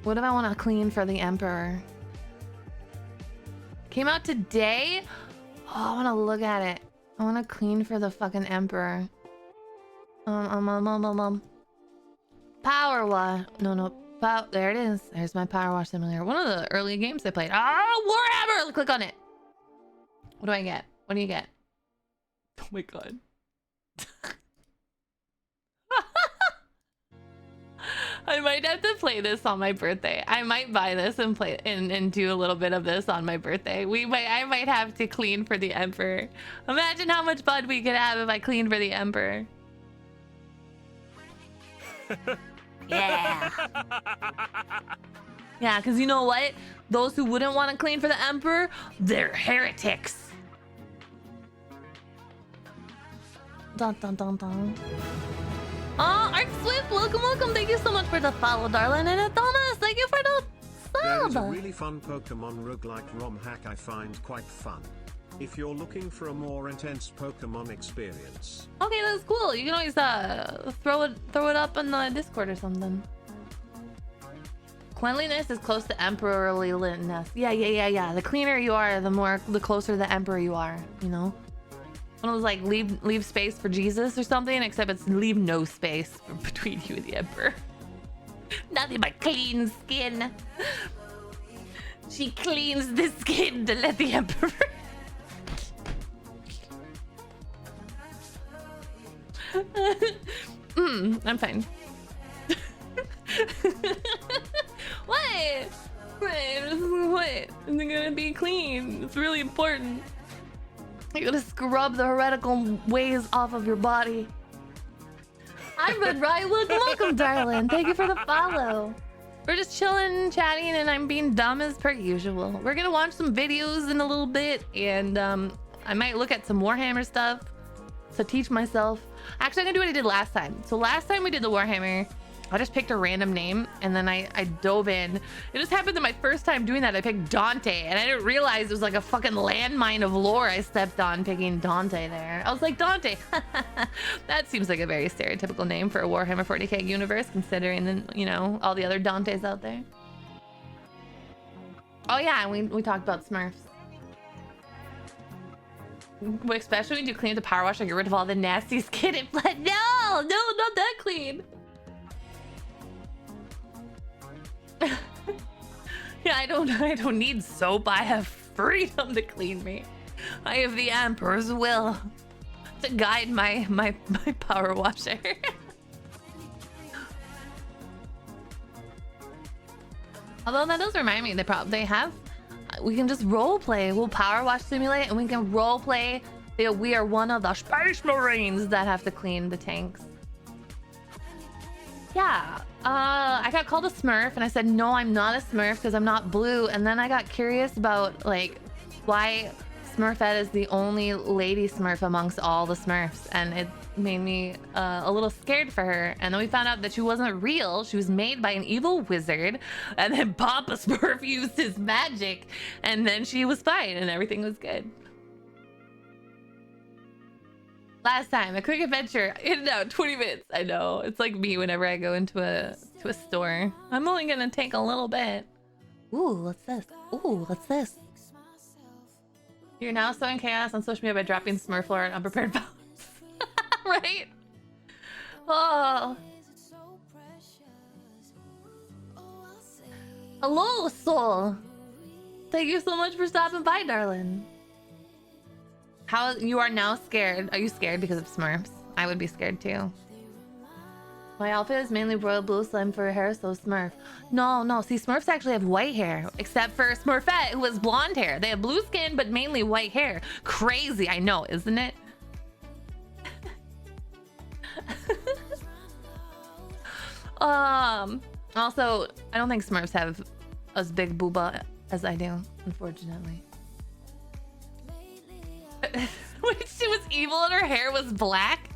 What if I want to clean for the Emperor? Came out today? Oh, I want to look at it. I want to clean for the fucking Emperor. Power Wash. No. There it is. There's my Power Wash Simulator. One of the early games I played. Warhammer! Click on it. What do I get? What do you get? Oh my god. I might have to play this on my birthday. I might buy this and play and do a little bit of this on my birthday. I might have to clean for the Emperor. Imagine how much fun we could have if I cleaned for the Emperor. Yeah. Yeah, because you know what? Those who wouldn't want to clean for the Emperor, they're heretics. Dun dun dun dun. Oh, Arc Swift, welcome, welcome. Thank you so much for the follow, darling. And Thomas, thank you for the There is a sub. really fun Pokemon roguelike ROM hack I find quite fun. If you're looking for a more intense Pokemon experience. Okay, that's cool. You can always throw it up in the Discord or something. Cleanliness is close to emperorliness. Yeah. The cleaner you are, the closer to the emperor you are, you know? One of those like leave space for Jesus or something, except it's leave no space between you and the emperor. Nothing but clean skin. She cleans the skin to let the emperor. I'm fine. What? What? Is it gonna be clean? It's really important. You gotta scrub the heretical ways off of your body. I'm Red Right. Welcome, darling. Thank you for the follow. We're just chilling, chatting, and I'm being dumb as per usual. We're gonna watch some videos in a little bit, and I might look at some Warhammer stuff to teach myself. Actually, I'm gonna do what I did last time. So last time we did the Warhammer, I just picked a random name and then I dove in. It just happened that my first time doing that, I picked Dante, and I didn't realize it was like a fucking landmine of lore I stepped on picking Dante there. I was like, Dante. That seems like a very stereotypical name for a Warhammer 40k universe, considering, you know, all the other Dantes out there. Oh yeah, and we talked about Smurfs. Especially when you clean up the power wash and get rid of all the nasty skin and blood. No, not that clean. Yeah, I don't need soap. I have freedom to clean me. I have the Emperor's will to guide my power washer. Although that does remind me, they have, we can just role play. We'll power wash simulate, and we can role play that we are one of the Space Marines that have to clean the tanks. Yeah, I got called a Smurf, and I said, no, I'm not a Smurf because I'm not blue. And then I got curious about like why Smurfette is the only lady Smurf amongst all the Smurfs, and it made me a little scared for her. And then we found out that she wasn't real. She was made by an evil wizard, and then Papa Smurf used his magic, and then she was fine and everything was good. Last time, a quick adventure, in and out, 20 minutes. I know, it's like me whenever I go into a store. I'm only gonna take a little bit. Ooh, what's this? Ooh, what's this? You're now sowing chaos on social media by dropping Smurf lore and unprepared vows. Right? Oh. Hello, soul. Thank you so much for stopping by, darling. How you are now scared? Are you scared because of Smurfs? I would be scared too. My outfit is mainly royal blue slime for hair, so Smurf. No. See, Smurfs actually have white hair, except for Smurfette, who has blonde hair. They have blue skin, but mainly white hair. Crazy, I know, isn't it? Also, I don't think Smurfs have as big booba as I do, unfortunately. When she was evil and her hair was black.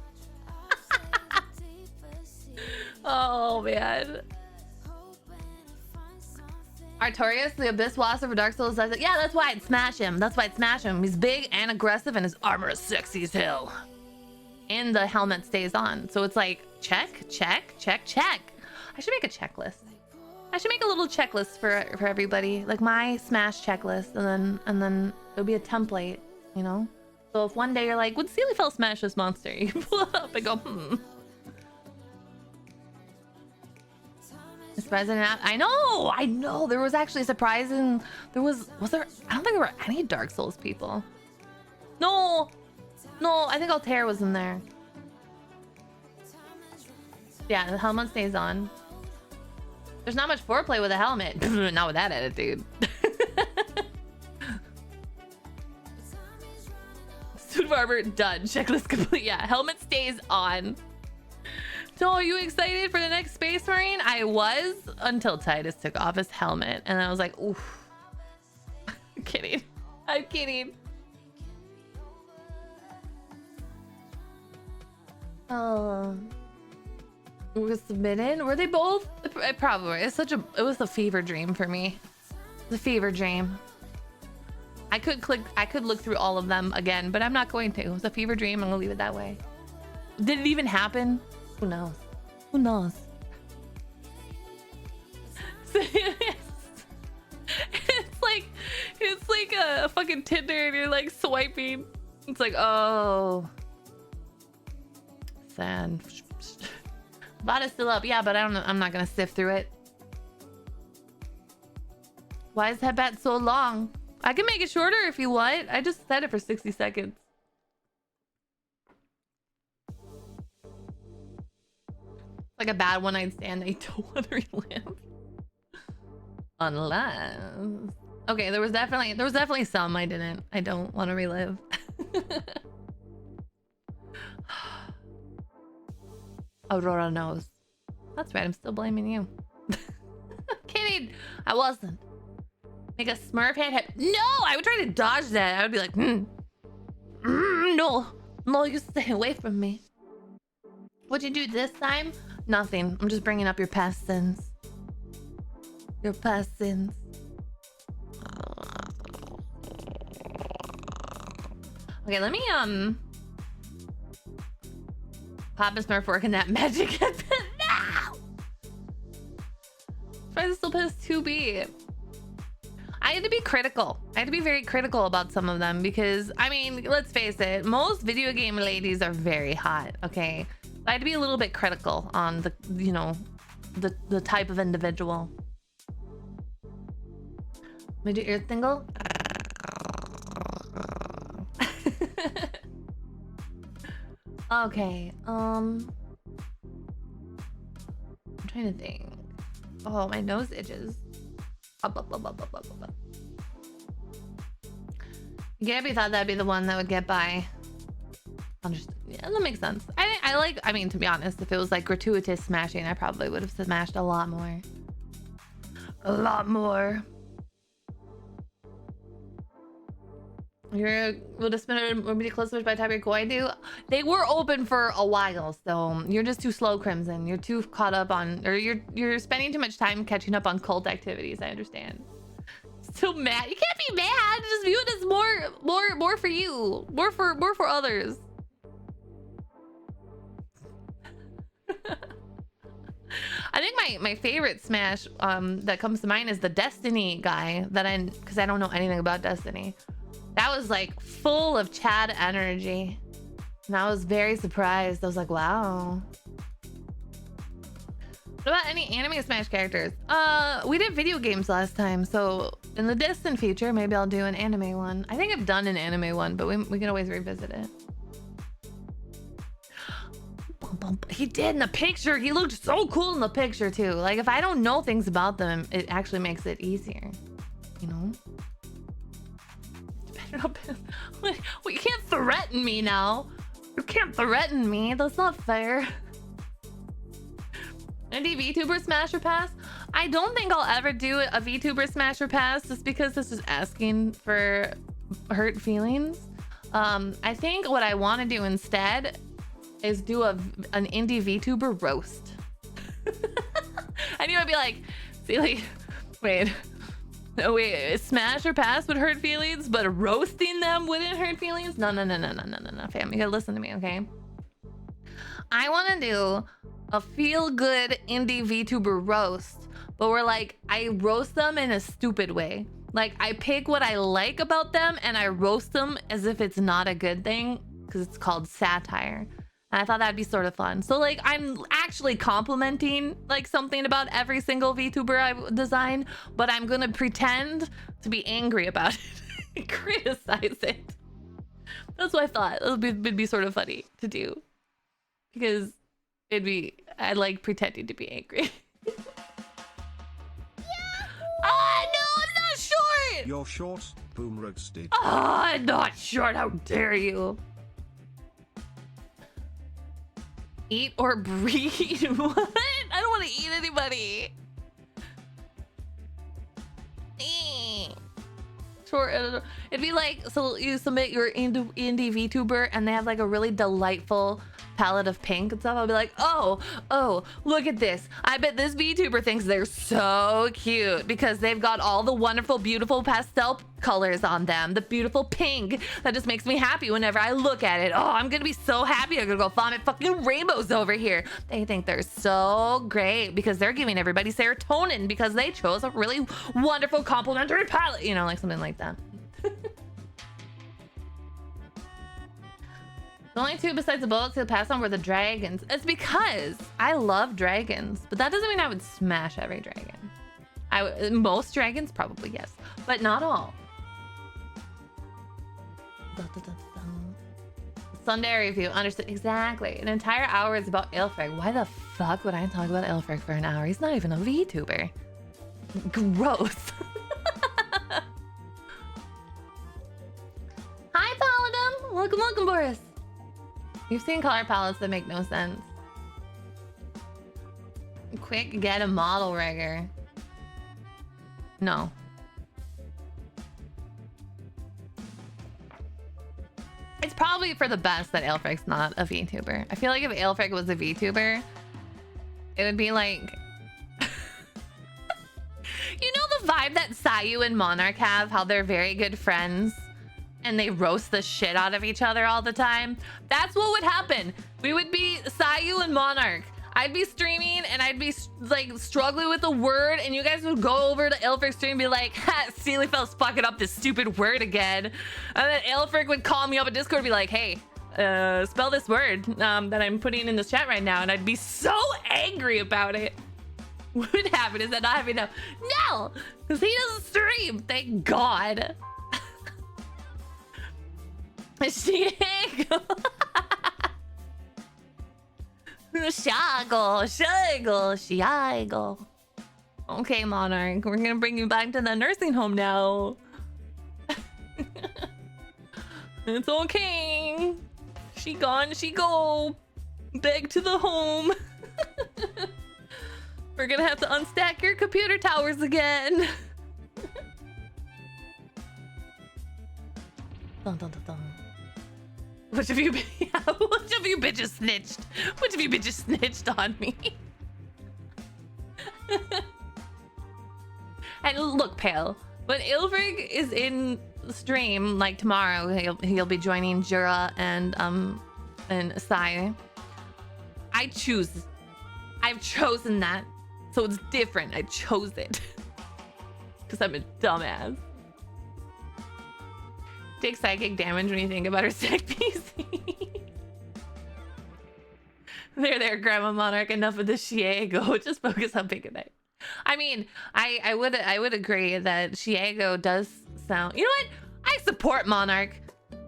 Oh man. Artorias, the Abyss Wasser for Dark Souls, says it. Yeah, that's why I'd smash him. He's big and aggressive, and his armor is sexy as hell. And the helmet stays on, so it's like check. I should make a checklist. I should make a little checklist for everybody, like my smash checklist, and then it'll be a template, you know. So if one day you're like, would Sealyfell smash this monster? You pull it up and go, I know. There was actually a surprise, and was there? I don't think there were any Dark Souls people. No, I think Altair was in there. Yeah, the helmet stays on. There's not much foreplay with a helmet. Not with that attitude. Suit of armor done. Checklist complete. Yeah, helmet stays on. So are you excited for the next Space Marine? I was until Titus took off his helmet and I was like, oof. I'm kidding. I'm kidding. Was submitted? Were they both? Probably. It was a fever dream for me. The fever dream. I could look through all of them again, but I'm not going to. It was a fever dream. I'm gonna leave it that way. Did it even happen? Who knows? Who knows? It's like a fucking Tinder and you're like swiping. It's like, oh, sad. Bot is still up, yeah, but I'm not gonna sift through it. Why is headbat so long? I can make it shorter if you want. I just set it for 60 seconds. Like a bad one-night stand that you don't want to relive. Unless... Okay, there was definitely some I don't want to relive. Aurora knows. That's right, I'm still blaming you. Kidding! I wasn't. Make a Smurf head. No! I would try to dodge that. I would be like, no. No, you stay away from me. What'd you do this time? Nothing. I'm just bringing up your past sins. Your past sins. Okay, let me, Papa Smurf working that magic. No! Try to still pass 2B. I had to be critical. I had to be very critical about some of them because, I mean, let's face it, most video game ladies are very hot, okay? I had to be a little bit critical on the, you know, the type of individual. Let me do ear tingle. Okay, I'm trying to think. Oh, my nose itches. Gabby thought that'd be the one that would get by. Understood. Yeah, that makes sense. I mean, to be honest, if it was like gratuitous smashing, I probably would have smashed a lot more. A lot more. Would have spent a really close by the time you're going to. They were open for a while, so you're just too slow, Crimson. You're too caught up on, or you're spending too much time catching up on cult activities. I understand. Still mad? You can't be mad. Just view it as more for you, more for others. I think my favorite smash that comes to mind is the Destiny guy because I don't know anything about Destiny. That was like full of Chad energy. And I was very surprised. I was like, wow. What about any anime Smash characters? We did video games last time. So in the distant future, maybe I'll do an anime one. I think I've done an anime one, but we can always revisit it. He did in the picture. He looked so cool in the picture too. Like if I don't know things about them, it actually makes it easier, you know? Well, you can't threaten me now. You can't threaten me. That's not fair. Any VTuber Smasher Pass? I don't think I'll ever do a VTuber Smasher Pass just because this is asking for hurt feelings. I think what I want to do instead is do an indie VTuber roast. And you would be like, see, like, wait. No, wait, Smash or Pass would hurt feelings, but roasting them wouldn't hurt feelings? No, fam. You gotta listen to me, okay? I want to do a feel-good indie VTuber roast, but we're like, I roast them in a stupid way. Like, I pick what I like about them and I roast them as if it's not a good thing because it's called satire. And I thought that'd be sort of fun. So like, I'm actually complimenting like something about every single VTuber I design, but I'm gonna pretend to be angry about it, criticize it. That's what I thought. It'd be sort of funny to do because I like pretending to be angry. Oh no, I'm not short. You're short, boom roasted. Oh, I'm not short. How dare you? Eat or breed? What? I don't want to eat anybody. Sure, it'd be like, so you submit your indie VTuber and they have like a really delightful palette of pink and stuff. I'll be like, oh, look at this. I bet this VTuber thinks they're so cute because they've got all the wonderful, beautiful pastel colors on them. The beautiful pink that just makes me happy whenever I look at it. Oh, I'm gonna be so happy. I'm gonna go vomit fucking rainbows over here. They think they're so great because they're giving everybody serotonin because they chose a really wonderful complementary palette, you know, like something like that. The only two besides the bullets he'll pass on were the dragons. It's because I love dragons, but that doesn't mean I would smash every dragon. Most dragons, probably yes, but not all. Sunday review, understood exactly. An entire hour is about Aelfric. Why the fuck would I talk about Aelfric for an hour? He's not even a VTuber. Gross. Hi, Paladin. Welcome, Boris. You've seen color palettes that make no sense. Quick, get a model rigger. No. It's probably for the best that Aelfric's not a VTuber. I feel like if Aelfric was a VTuber, it would be like... You know the vibe that Sayu and Monarch have? How they're very good friends? And they roast the shit out of each other all the time. That's what would happen. We would be Sayu and Monarch. I'd be streaming and I'd be like struggling with a word and you guys would go over to Aelfric's stream and be like, ha, Sealyfell's fucking up this stupid word again. And then Aelfric would call me up at Discord and be like, hey, spell this word that I'm putting in this chat right now. And I'd be so angry about it. What would happen is that not having enough. No, because he doesn't stream. Thank God. Shiego. Shiego. Okay, Monarch, we're gonna bring you back to the nursing home now. It's okay. She gone, she go. Back to the home. We're gonna have to unstack your computer towers again. Dun, dun, dun, dun. Which of you bitches snitched? Which of you bitches snitched on me? And look, Pale, when Aelfric is in stream, like tomorrow, he'll be joining Jura and Sai. I've chosen that, so it's different. I chose it because I'm a dumbass. Take psychic damage when you think about her sick PC. There, Grandma Monarch. Enough of the Shiego. Just focus on Pink and Night. I mean, I would agree that Shiego does sound. You know what? I support Monarch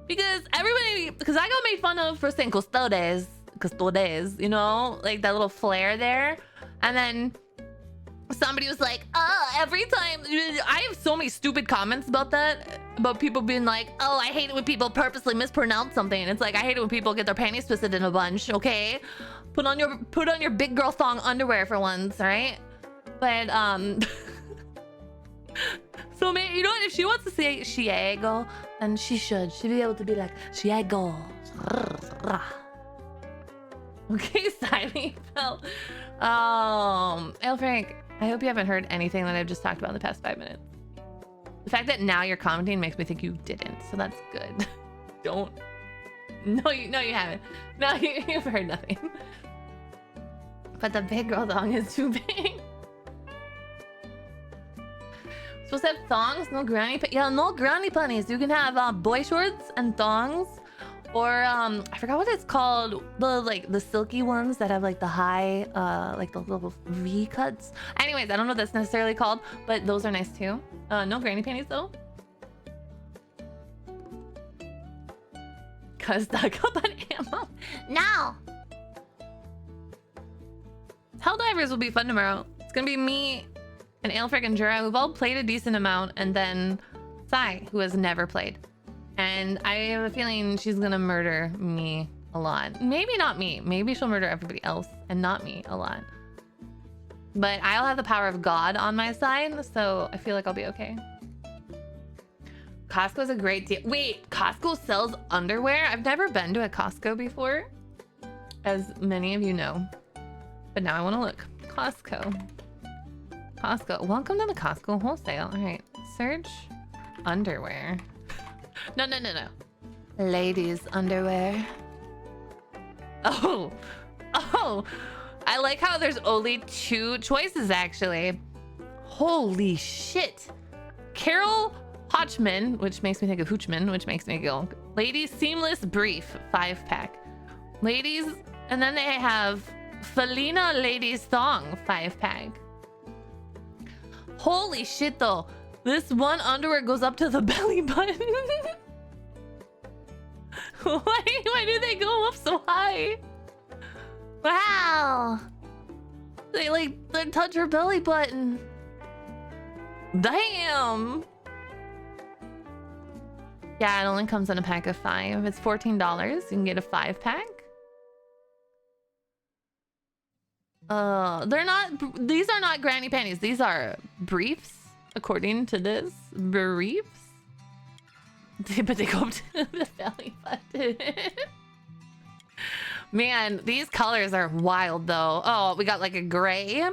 because I got made fun of for saying custodes, you know, like that little flare there, and then somebody was like, every time I have so many stupid comments about that, about people being like, oh, I hate it when people purposely mispronounce something. It's like, I hate it when people get their panties twisted in a bunch. Okay, put on your big girl thong underwear for once, all right? But so maybe, you know what, if she wants to say Shiego, then she should be able to be like Shiego. Okay, Siley fell. Aelfric, I hope you haven't heard anything that I've just talked about in the past 5 minutes. The fact that now you're commenting makes me think you didn't, so that's good. Don't. No, you haven't. No, you've heard nothing. But the big girl thong is too big. Supposed to have thongs, no granny. Yeah, no granny panties. You can have boy shorts and thongs. Or I forgot what it's called, the silky ones that have like the high like the little V cuts. Anyways, I don't know what that's necessarily called, but those are nice too. No granny panties though. Cause stuck up on ammo. No. Helldivers will be fun tomorrow. It's gonna be me and Aelfric and Jura, who've all played a decent amount, and then Sai, who has never played. And I have a feeling she's gonna murder me a lot. Maybe not me. Maybe she'll murder everybody else and not me a lot. But I'll have the power of God on my side, so I feel like I'll be okay. Costco's a great deal. Wait, Costco sells underwear? I've never been to a Costco before, as many of you know. But now I want to look. Costco. Costco. Welcome to the Costco wholesale. All right. Search underwear. No. Ladies underwear. Oh. I like how there's only 2 choices, actually. Holy shit. Carol Hodgman, which makes me think of Hoochman, which makes me go. Ladies Seamless Brief 5-pack. Ladies, and then they have Felina Ladies Thong 5-pack. Holy shit, though. This one underwear goes up to the belly button. Why do they go up so high? Wow. They touch her belly button. Damn. Yeah, it only comes in a pack of 5. It's $14. You can get a 5-pack. These are not granny panties. These are briefs, according to this. Briefs. But they go up to the belly button. Man, these colors are wild though. Oh, we got like a gray,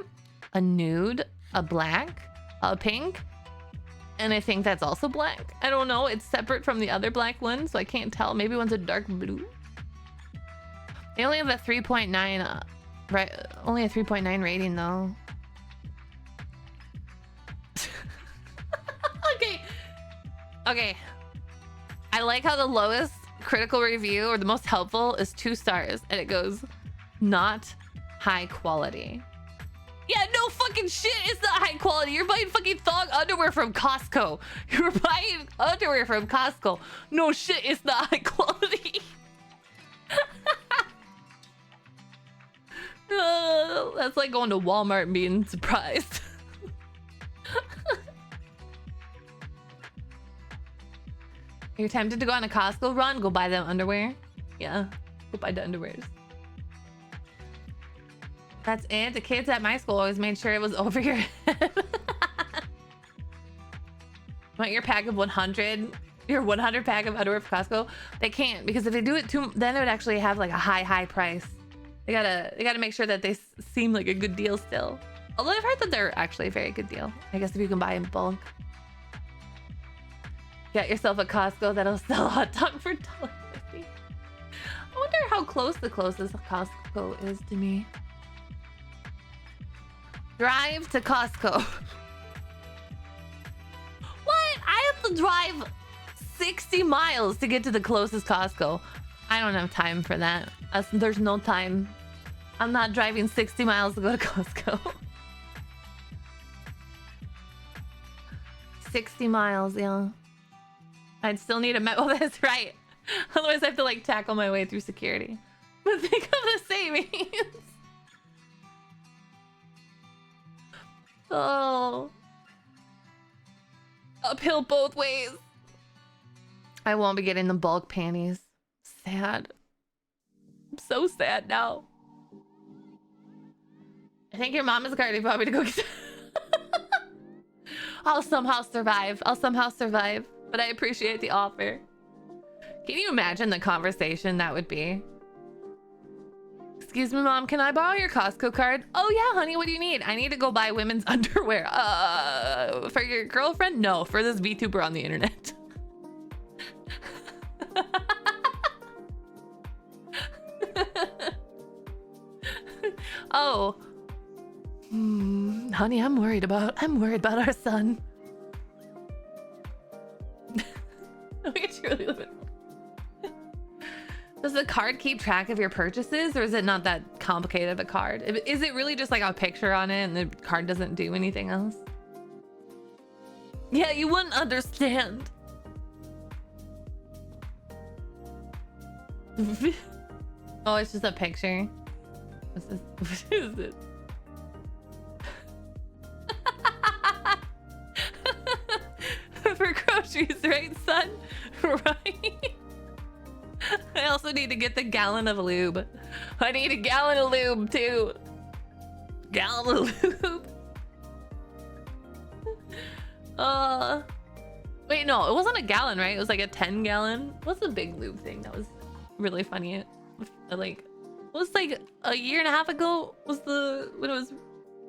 a nude, a black, a pink, and I think that's also black. I don't know. It's separate from the other black one, so I can't tell. Maybe one's a dark blue. They only have a 3.9, right? Only a 3.9 rating though. Okay. I like how the lowest critical review, or the most helpful, is 2 stars, and it goes, not high quality. Yeah, no fucking shit, it's not high quality. You're buying fucking thong underwear from Costco. You're buying underwear from Costco. No shit, it's not high quality. That's like going to Walmart and being surprised. You're tempted to go on a Costco run? Go buy them underwear. Yeah, go buy the underwears. That's it. The kids at my school always made sure it was over your head. Want your pack of 100? Your 100 pack of underwear from Costco? They can't, because if they do it too, then it would actually have like a high price. They gotta make sure that they seem like a good deal still. Although I've heard that they're actually a very good deal. I guess if you can buy in bulk. Get yourself a Costco that'll sell a hot dog for $1.50. I wonder how close the closest Costco is to me. Drive to Costco. What? I have to drive 60 miles to get to the closest Costco. I don't have time for that. There's no time. I'm not driving 60 miles to go to Costco. 60 miles, yeah. I'd still need a oh, that's right. Otherwise I have to like tackle my way through security. But think of the savings. Oh. Uphill both ways. I won't be getting the bulk panties. Sad. I'm so sad now. I think your mom is already probably to go get I'll somehow survive. But I appreciate the offer. Can you imagine the conversation that would be? Excuse me, Mom, can I borrow your Costco card? Oh yeah, honey, what do you need? I need to go buy women's underwear. For your girlfriend? No, for this VTuber on the internet. Oh. Honey, I'm worried about our son. We truly live in... Does the card keep track of your purchases, or is it not that complicated of a card? Is it really just like a picture on it and the card doesn't do anything else? Yeah, you wouldn't understand. Oh, it's just a picture. What's this? What is it? For groceries, right, son? Right? also need to get the gallon of lube. I need a gallon of lube too. Gallon of lube. Wait, no, it wasn't a gallon, right? It was like a 10 gallon. What's the big lube thing that was really funny? Like, it was like a year and a half ago was when it was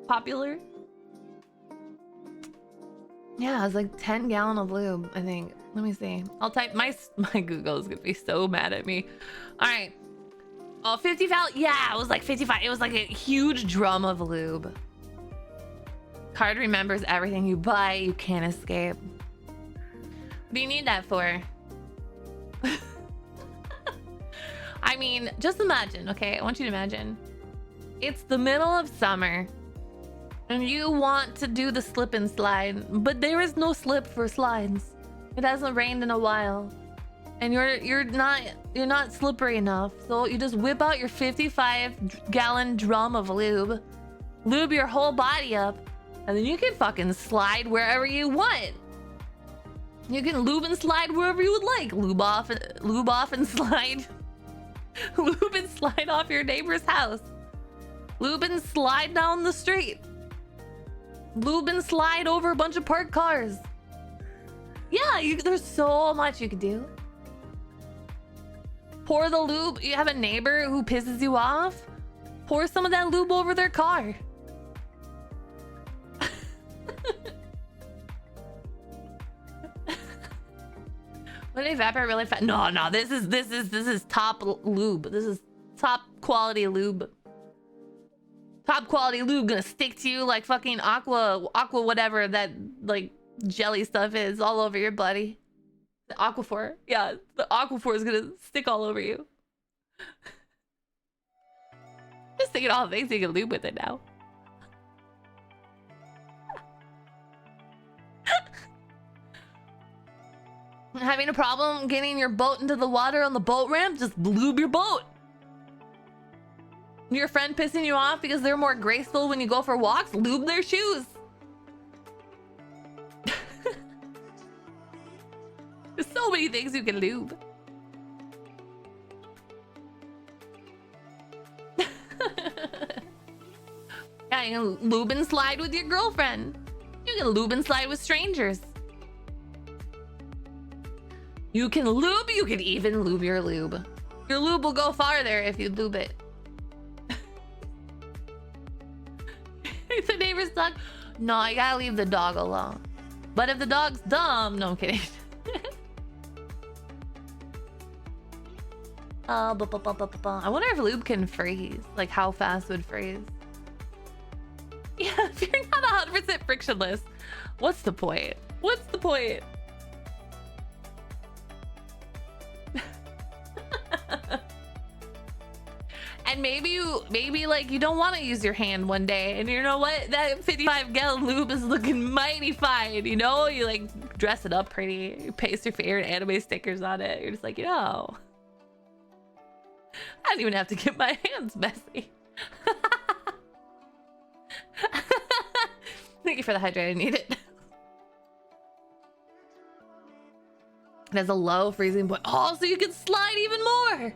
popular. Yeah, it was like 10 gallon of lube, I think. Let me see. I'll type my Google is gonna be so mad at me. All right. Oh, 55. Yeah, it was like 55. It was like a huge drum of lube. Card remembers everything you buy. You can't escape. What do you need that for? I mean, just imagine, okay? I want you to imagine. It's the middle of summer and you want to do the slip and slide, but there is no slip for slides. It hasn't rained in a while. And you're not slippery enough. So you just whip out your 55 gallon drum of lube, lube your whole body up, and then you can fucking slide wherever you want. You can lube and slide wherever you would like. Lube off and slide. Lube and slide off your neighbor's house. Lube and slide down the street. Lube and slide over a bunch of parked cars. Yeah, there's so much you could do. Pour the lube. You have a neighbor who pisses you off. Pour some of that lube over their car. Would they evaporate really fast? No, this is top lube. This is top quality lube. Top quality lube gonna stick to you like fucking aqua whatever that like jelly stuff is all over your body. The Aquaphor. Yeah, the Aquaphor is gonna stick all over you. Just thinking all the things you can lube with it now. Having a problem getting your boat into the water on the boat ramp? Just lube your boat. Your friend pissing you off because they're more graceful when you go for walks? Lube their shoes. There's so many things you can lube. Yeah, you can lube and slide with your girlfriend. You can lube and slide with strangers. You can lube, you can even lube your lube. Your lube will go farther if you lube it. It's the neighbor's dog. No, you gotta leave the dog alone. But if the dog's dumb, no, I'm kidding. I wonder if lube can freeze. Like how fast would freeze? Yeah, if you're not 100% frictionless, what's the point? What's the point? And maybe like you don't want to use your hand one day, and you know what, that 55 gallon lube is looking mighty fine, you know, you like dress it up pretty, you paste your favorite anime stickers on it, you're just like, you know, I don't even have to get my hands messy. Thank you for the hydrate, I need it. It has a low freezing point. Oh, so you can slide even more.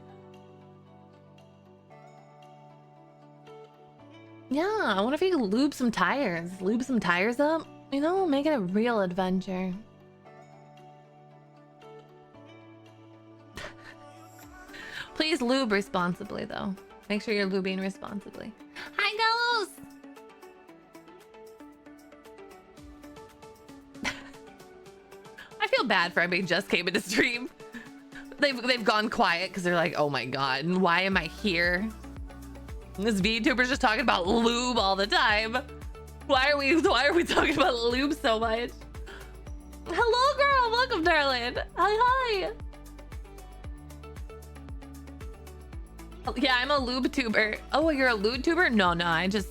Yeah, I wonder if you can lube some tires. Lube some tires up, you know, make it a real adventure. Please lube responsibly, though. Make sure you're lubing responsibly. Hi, Ghost! I feel bad for everybody who just came into stream. They've gone quiet because they're like, oh my god, and why am I here? This VTuber's just talking about lube all the time. Why are we talking about lube so much? Hello, girl. Welcome, darling. Hi. Oh, yeah, I'm a lube tuber. Oh, you're a lube tuber? No, I just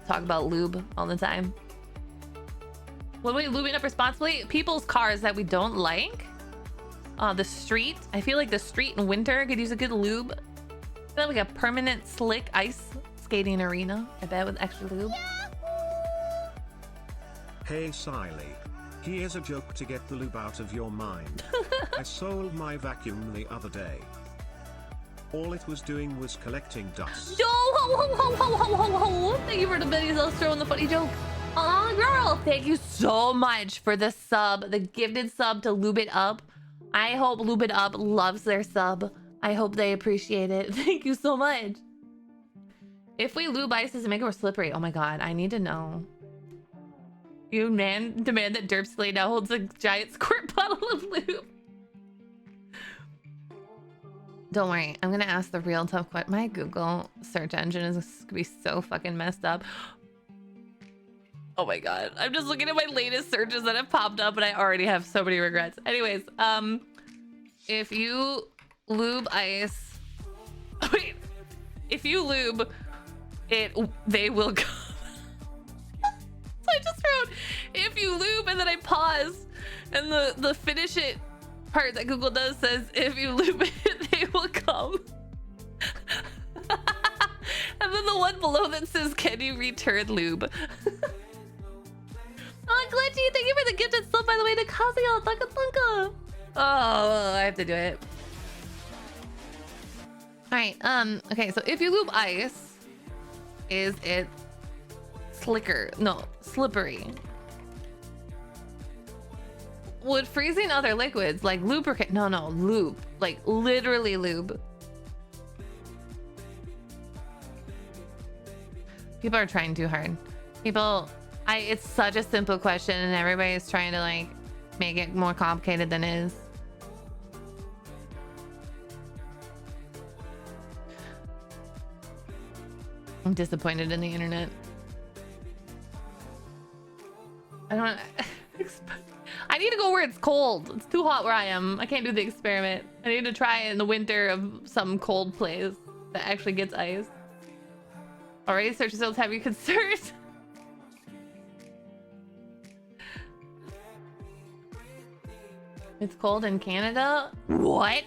talk about lube all the time. What are we lubing up responsibly? People's cars that we don't like. The street. I feel like the street in winter could use a good lube. Like a permanent slick ice skating arena, I bet, with extra lube. Hey Siley. Here's a joke to get the lube out of your mind. I sold my vacuum the other day. All it was doing was collecting dust. Yo, ho, ho, ho, ho, ho, ho, ho. Thank you for the biddies. I was throwing the funny joke. Aw, girl. Thank you so much for the sub, the gifted sub to Lube It Up. I hope Lube It Up loves their sub. I hope they appreciate it. Thank you so much. If we lube ice, does it make it more slippery? Oh my god, I need to know. You demand that Derp Slate now holds a giant squirt bottle of lube. Don't worry, I'm gonna ask the real tough question. My Google search engine is gonna be so fucking messed up. Oh my god, I'm just looking at my latest searches that have popped up and I already have so many regrets. Anyways, if you lube ice, wait, if you lube it, they will come. So I just wrote, if you lube, and then I paused, and the finish it part that Google does says, if you lube it, they will come. And then the one below that says, can you return lube? Oh, Glitchy, thank you for the gifted sub, by the way, to Kazuya, Thunka Thunka. Oh, I have to do it. All right, okay, so if you lube ice, is it slicker? No, slippery. Would freezing other liquids like lubricant? No, lube, like literally lube. People are trying too hard. It's such a simple question and everybody's trying to like make it more complicated than it is. I'm disappointed in the internet. I need to go where it's cold. It's too hot where I am. I can't do the experiment. I need to try it in the winter of some cold place that actually gets ice. Already search results have you concerned? It's cold in Canada? What?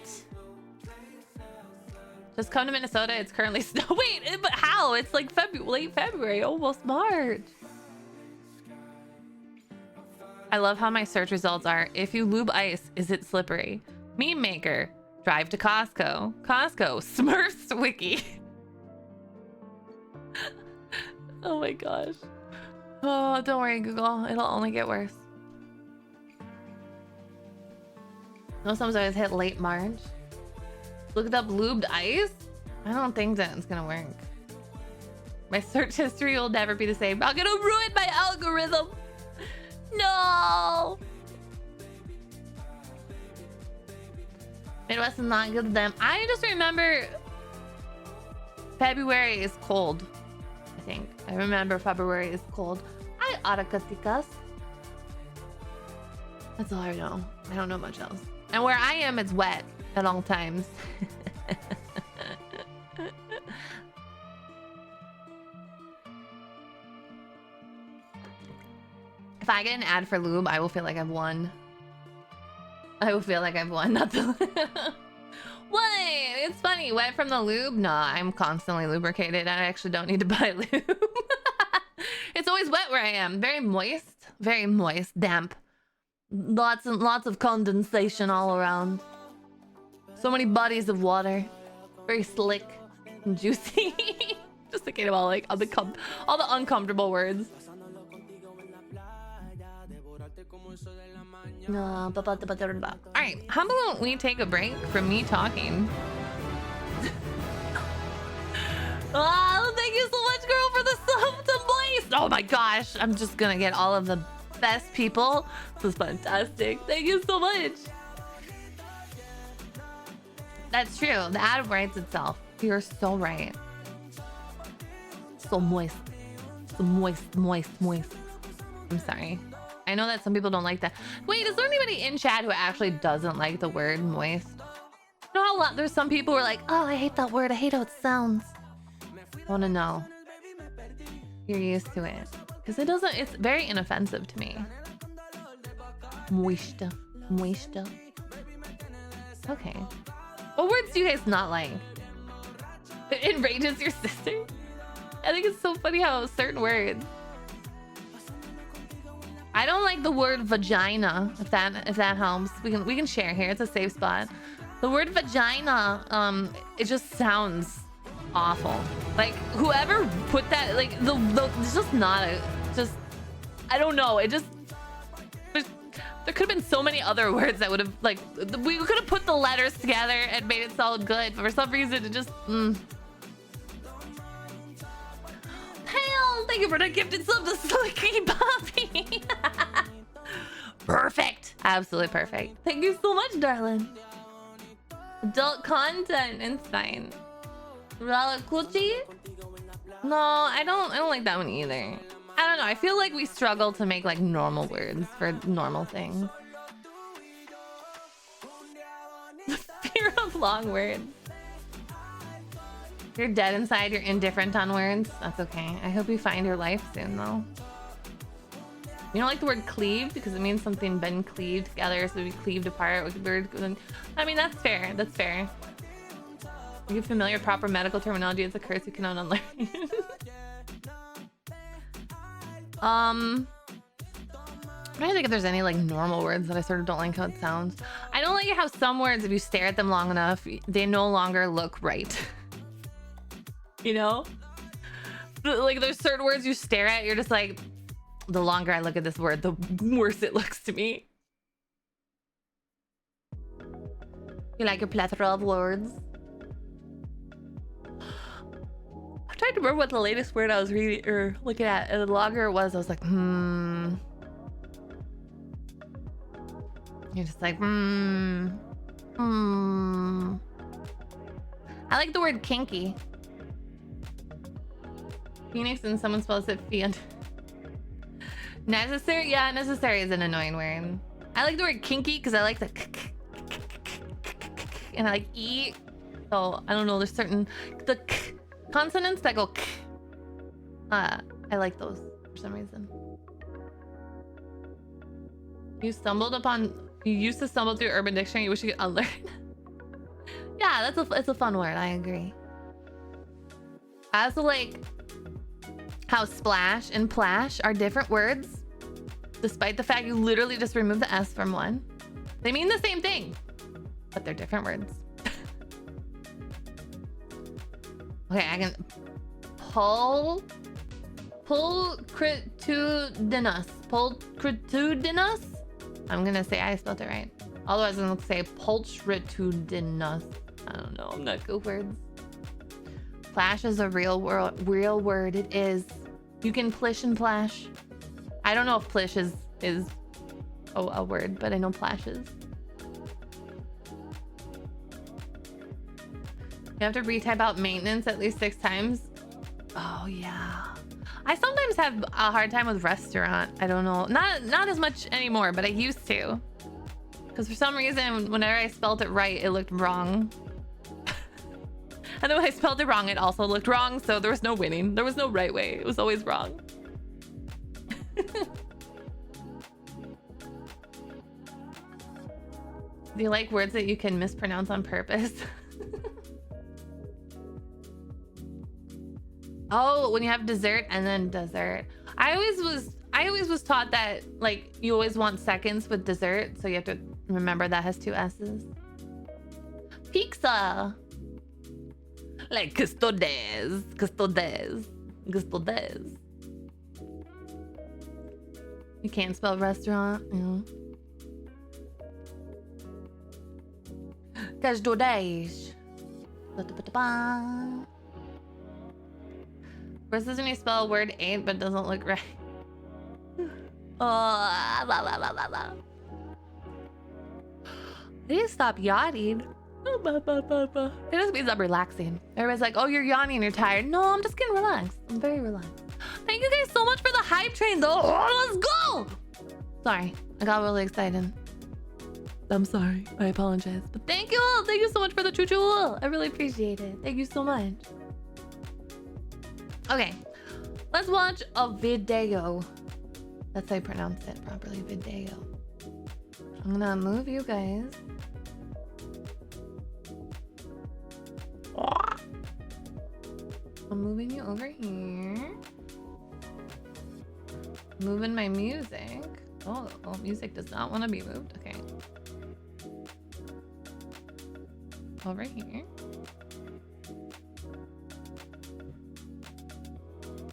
Just come to Minnesota. It's currently snow. Wait, but how? It's like late February, almost March. I love how my search results are, if you lube ice, is it slippery? Meme maker, drive to Costco. Costco, Smurfs wiki. Oh my gosh. Oh, don't worry, Google. It'll only get worse. Snowstorms always hit late March. Looked up lubed ice? I don't think that's gonna work. My search history will never be the same. I'm gonna ruin my algorithm. No. Midwest is not good to them. I just remember February is cold. I think. I remember February is cold. Hi, Arakatikas. That's all I know. I don't know much else. And where I am, it's wet at all times. If I get an ad for lube, I will feel like I've won. I will feel like I've won. Not the. What? It's funny. Wet from the lube? Nah, I'm constantly lubricated. I actually don't need to buy lube. It's always wet where I am. Very moist, damp. Lots and lots of condensation all around. So many bodies of water. Very slick and juicy. Just thinking about like all the uncomfortable words. No, alright, how about we take a break from me talking? Oh, thank you so much, girl, for the sub to Blaze. Oh my gosh, I'm just gonna get all of the best people. This is fantastic. Thank you so much. That's true. The ad writes itself. You're so right. So moist. So moist. I'm sorry. I know that some people don't like that. Wait, is there anybody in chat who actually doesn't like the word moist? You know how there's some people who are like, oh, I hate that word. I hate how it sounds. I want to know. You're used to it. Because it's very inoffensive to me. Moist. Okay. What words do you guys not like? It enrages your sister? I think it's so funny how certain words. I don't like the word vagina, if that helps. We can share here. It's a safe spot. The word vagina, it just sounds awful. Like whoever put that, like it's just not a, just, I don't know. It just, there could have been so many other words that would have, like, we could have put the letters together and made it sound good. But for some reason, it just, Hail, thank you for the gifted sub to Slicky Poppy. Perfect. Absolutely perfect. Thank you so much, darling. Adult content, it's fine. Ralakuchi? No, I don't like that one either. I don't know. I feel like we struggle to make like normal words for normal things. The fear of long words. You're dead inside. You're indifferent on words. That's okay. I hope you find your life soon, though. You don't like the word cleaved because it means something been cleaved together, so we cleaved apart. I mean, that's fair. That's fair. Are you familiar with proper medical terminology? It's a curse you cannot unlearn. I'm trying to think if there's any like normal words that I sort of don't like how it sounds. I don't like how some words, if you stare at them long enough, they no longer look right. You know? Like there's certain words you stare at, you're just like, the longer I look at this word, the worse it looks to me. You like your plethora of words? I'm trying to remember what the latest word I was reading or looking at, and the longer it was, I was like, You're just like, I like the word kinky. Phoenix and someone spells it fiend. Necessary? Yeah, necessary is an annoying word. I like the word kinky because I like the and I like E. So I don't know, there's certain the consonants that go I like those for some reason. You used to stumble through Urban Dictionary, you wish you could unlearn. Yeah, it's a fun word, I agree. I also like how splash and plash are different words, despite the fact you literally just remove the S from one. They mean the same thing, but they're different words. Okay, I can pulchritudinous. I'm gonna say I spelled it right. Otherwise, I'm gonna say pulchritudinous. I don't know. I'm not good with words. Plash is a real word. It is. You can plish and plash. I don't know if plish is a word, but I know plash is. You have to retype out maintenance at least 6 times. Oh yeah. I sometimes have a hard time with restaurant. I don't know. Not as much anymore, but I used to. Because for some reason, whenever I spelled it right, it looked wrong. And then when I spelled it wrong, it also looked wrong. So there was no winning. There was no right way. It was always wrong. Do you like words that you can mispronounce on purpose? Oh, when you have dessert and then dessert. I always was taught that like you always want seconds with dessert, so you have to remember that has 2 S's. Pizza. Like custodes. You can't spell restaurant. Custodes. Versus when you spell a word 8 but doesn't look right. Oh, blah, blah, blah, blah, blah. I need to stop yawning. It just means I'm relaxing. Everybody's like, oh, you're yawning, you're tired. No, I'm just getting relaxed. I'm very relaxed. Thank you guys so much for the hype train, though. Oh, let's go. Sorry, I got really excited. I'm sorry. I apologize. But thank you all. Thank you so much for the choo-choo. I really appreciate it. Thank you so much. Okay, let's watch a video. That's how I pronounce it properly, video. I'm gonna move you guys. I'm moving you over here. Moving my music. Oh, music does not want to be moved. Okay. over here.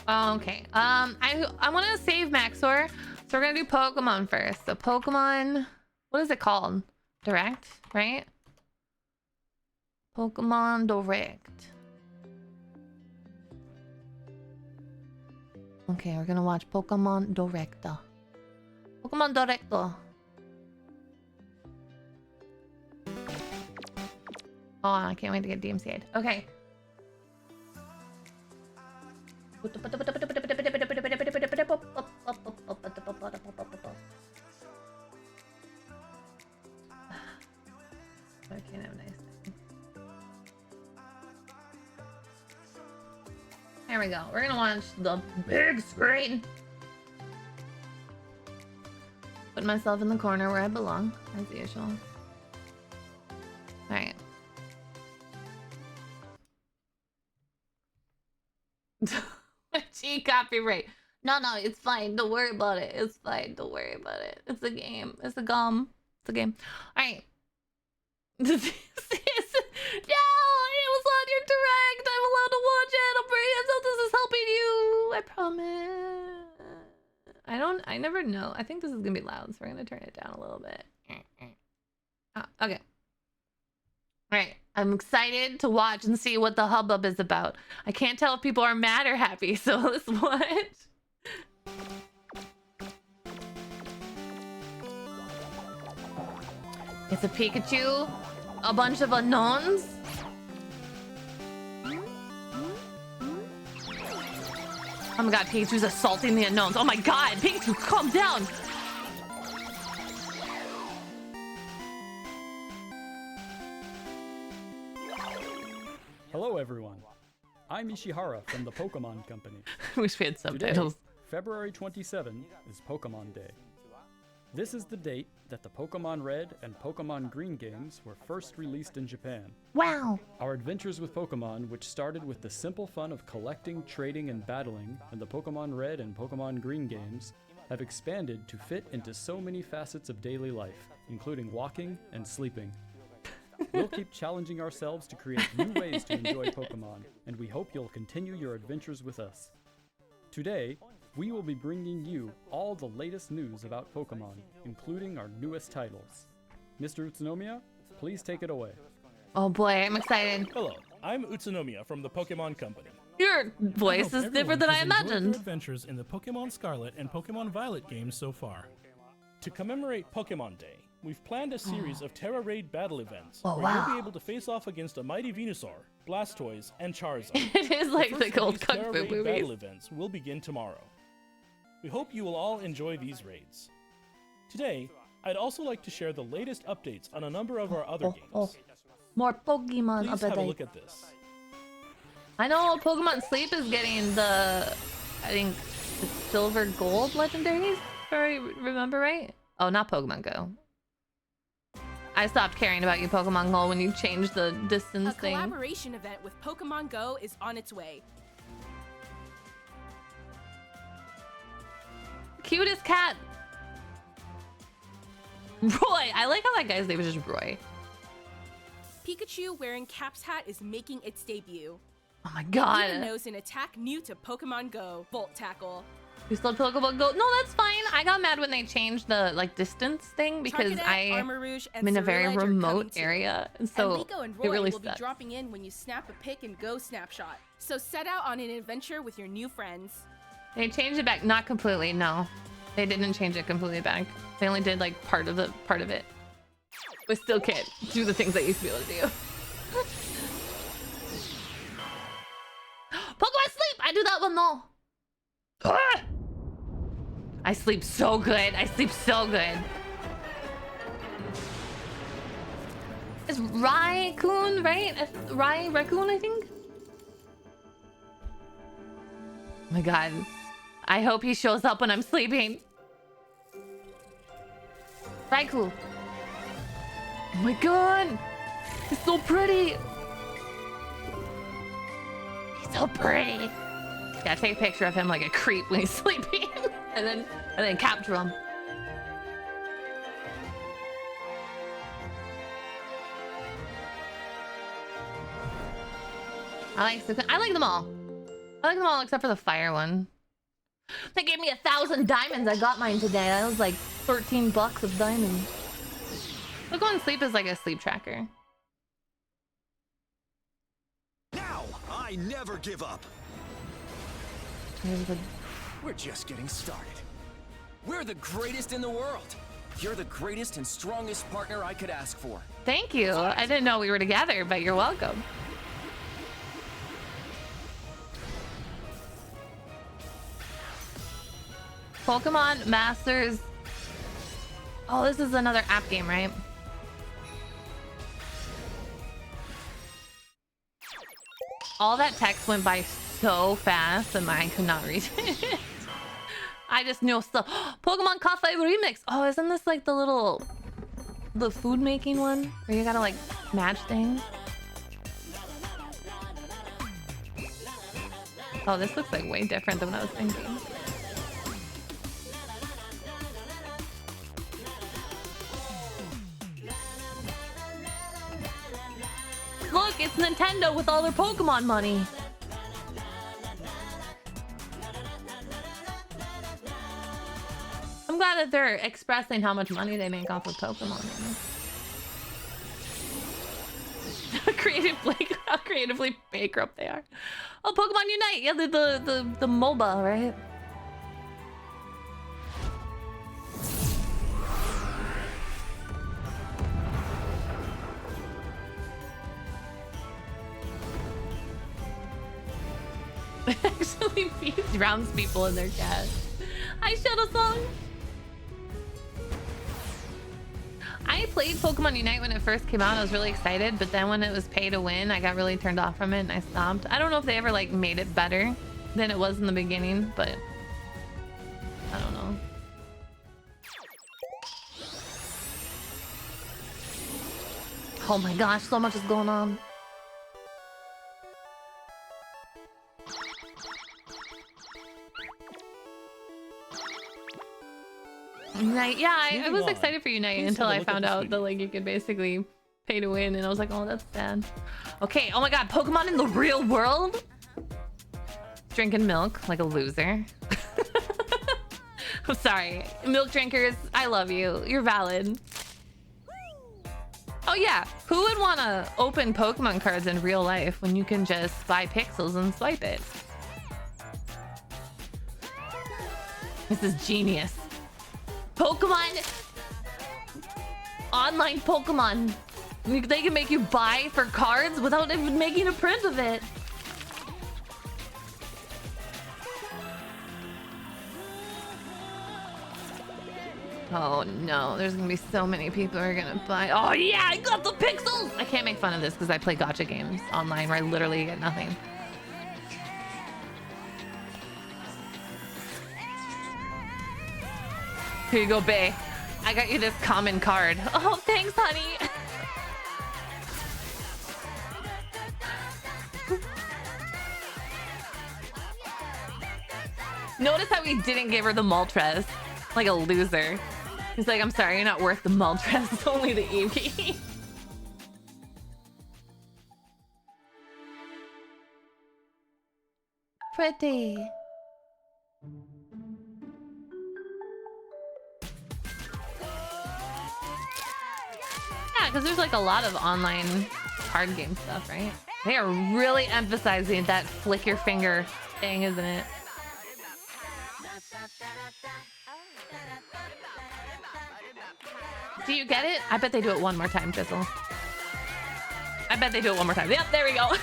Okay. I want to save Maxor, so we're gonna do Pokemon first. So Pokemon, what is it called? Direct, right? Pokemon Direct. Okay, we're gonna watch Pokemon Director. Pokemon Director. Oh, I can't wait to get DMCA'd. Okay. I can't have a nice thing. There we go. We're gonna watch the big screen. Put myself in the corner where I belong, as usual. Alright. Gee, copyright. No, it's fine. Don't worry about it. It's fine. Don't worry about it. It's a game. It's a gum. It's a game. Alright. No, it was on your direct. I'm allowed to watch it. I'm pretty so this is helping you. I promise. I never know. I think this is gonna be loud, so we're gonna turn it down a little bit. Okay. Alright. I'm excited to watch and see what the hubbub is about. I can't tell if people are mad or happy, so let's watch. It's a Pikachu, a bunch of unknowns. Oh my god, Pikachu's assaulting the unknowns. Oh my god, Pikachu, calm down. Hello everyone, I'm Ishihara from the Pokemon Company. Wish we had subtitles. Today, February 27 is Pokemon Day. This is the date that the Pokemon Red and Pokemon Green games were first released in Japan. Wow. Our adventures with Pokemon, which started with the simple fun of collecting, trading, and battling in the Pokemon Red and Pokemon Green games, have expanded to fit into so many facets of daily life, including walking and sleeping. We'll keep challenging ourselves to create new ways to enjoy Pokemon, and we hope you'll continue your adventures with us. Today, we will be bringing you all the latest news about Pokemon, including our newest titles. Mr. Utsunomiya, please take it away. Oh boy, I'm excited. Hello, I'm Utsunomiya from the Pokemon Company. Your voice is different than I imagined. Adventures in the Pokemon Scarlet and Pokemon Violet games so far. To commemorate Pokemon Day, we've planned a series of Terra Raid battle events where you'll be able to face off against a mighty Venusaur, Blastoise, and Charizard. It is like the old Kung Terra Fu Raid movies. battle events will begin tomorrow. We hope you will all enjoy these raids. Today, I'd also like to share the latest updates on a number of our other games. More Pokemon Please have a updates. look at this. I know Pokemon Sleep is getting the, I think, the silver gold legendaries, if I remember right. Oh, not Pokemon Go. I stopped caring about you, Pokemon Go, when you changed the distance thing. A collaboration event with Pokemon Go is on its way. Cutest cat. Roy. I like how that guy's name is just Roy. Pikachu wearing Cap's hat is making its debut. Oh my Even god. knows an attack new to Pokemon Go, Volt Tackle. You still Pokemon Go? No, that's fine. I got mad when they changed the distance thing because Charcadet, Armor Rouge, and I'm in a very Ceruledge are remote coming too. area, and And so Liko and it Roy really will be sucks. dropping in when you snap a pick and go snapshot. So set out on an adventure with your new friends. They changed it back, not completely. No, they didn't change it completely back. They only did like part of it. We still can't do the things I used to be able to do. Pokemon Sleep. I do that one though. Ah! I sleep so good. I sleep so good. It's Raikkoon, right? Raccoon, I think. Oh my god. I hope he shows up when I'm sleeping. Raikou. Oh my god. He's so pretty. He's so pretty. Yeah, take a picture of him like a creep when he's sleeping. and then capture him. I like them all. I like them all except for the fire one. They gave me 1,000 diamonds. I got mine today. That was like 13 bucks of diamonds. Pokemon Sleep is like a sleep tracker. Now, I never give up. We're just getting started. We're the greatest in the world. You're the greatest and strongest partner I could ask for. Thank you. I didn't know we were together, but you're welcome. Pokemon Masters. Oh, this is another app game, right? All that text went by so fast and I could not read it. I just know stuff. Pokemon Cafe Remix. Oh, isn't this like the food making one where you gotta like match things? Oh, this looks like way different than what I was thinking. Look, it's Nintendo with all their Pokemon money. I'm glad that they're expressing how much money they make off of Pokemon. How creatively bankrupt they are. Oh, Pokemon Unite! Yeah, the MOBA, right? Actually drowns people in their cat. Hi, Shadow Song. I played Pokemon Unite when it first came out. I was really excited, but then when it was pay to win, I got really turned off from it and I stopped. I don't know if they ever like made it better than it was in the beginning, but I don't know. Oh my gosh, so much is going on. Unite, yeah, I was excited for Unite until I found out that like you could basically pay to win, and I was like, oh, that's sad. Okay, oh my god, Pokemon in the real world? Drinking milk like a loser. I'm sorry, milk drinkers, I love you. You're valid. Oh yeah, who would want to open Pokemon cards in real life when you can just buy pixels and swipe it? This is genius. Pokemon, online Pokemon, they can make you buy for cards without even making a print of it. Oh no, there's gonna be so many people who are gonna buy. Oh yeah, I got the pixels! I can't make fun of this because I play gacha games online where I literally get nothing. Here you go, bae. I got you this common card. Oh, thanks, honey. Notice how he didn't give her the Moltres. Like a loser. He's like, I'm sorry, you're not worth the Moltres. It's only the Eevee. Pretty. Yeah, because there's like a lot of online card game stuff, right? They are really emphasizing that flick your finger thing, isn't it? Do you get it? I bet they do it one more time, Jizzle. I bet they do it one more time. Yep, there we go.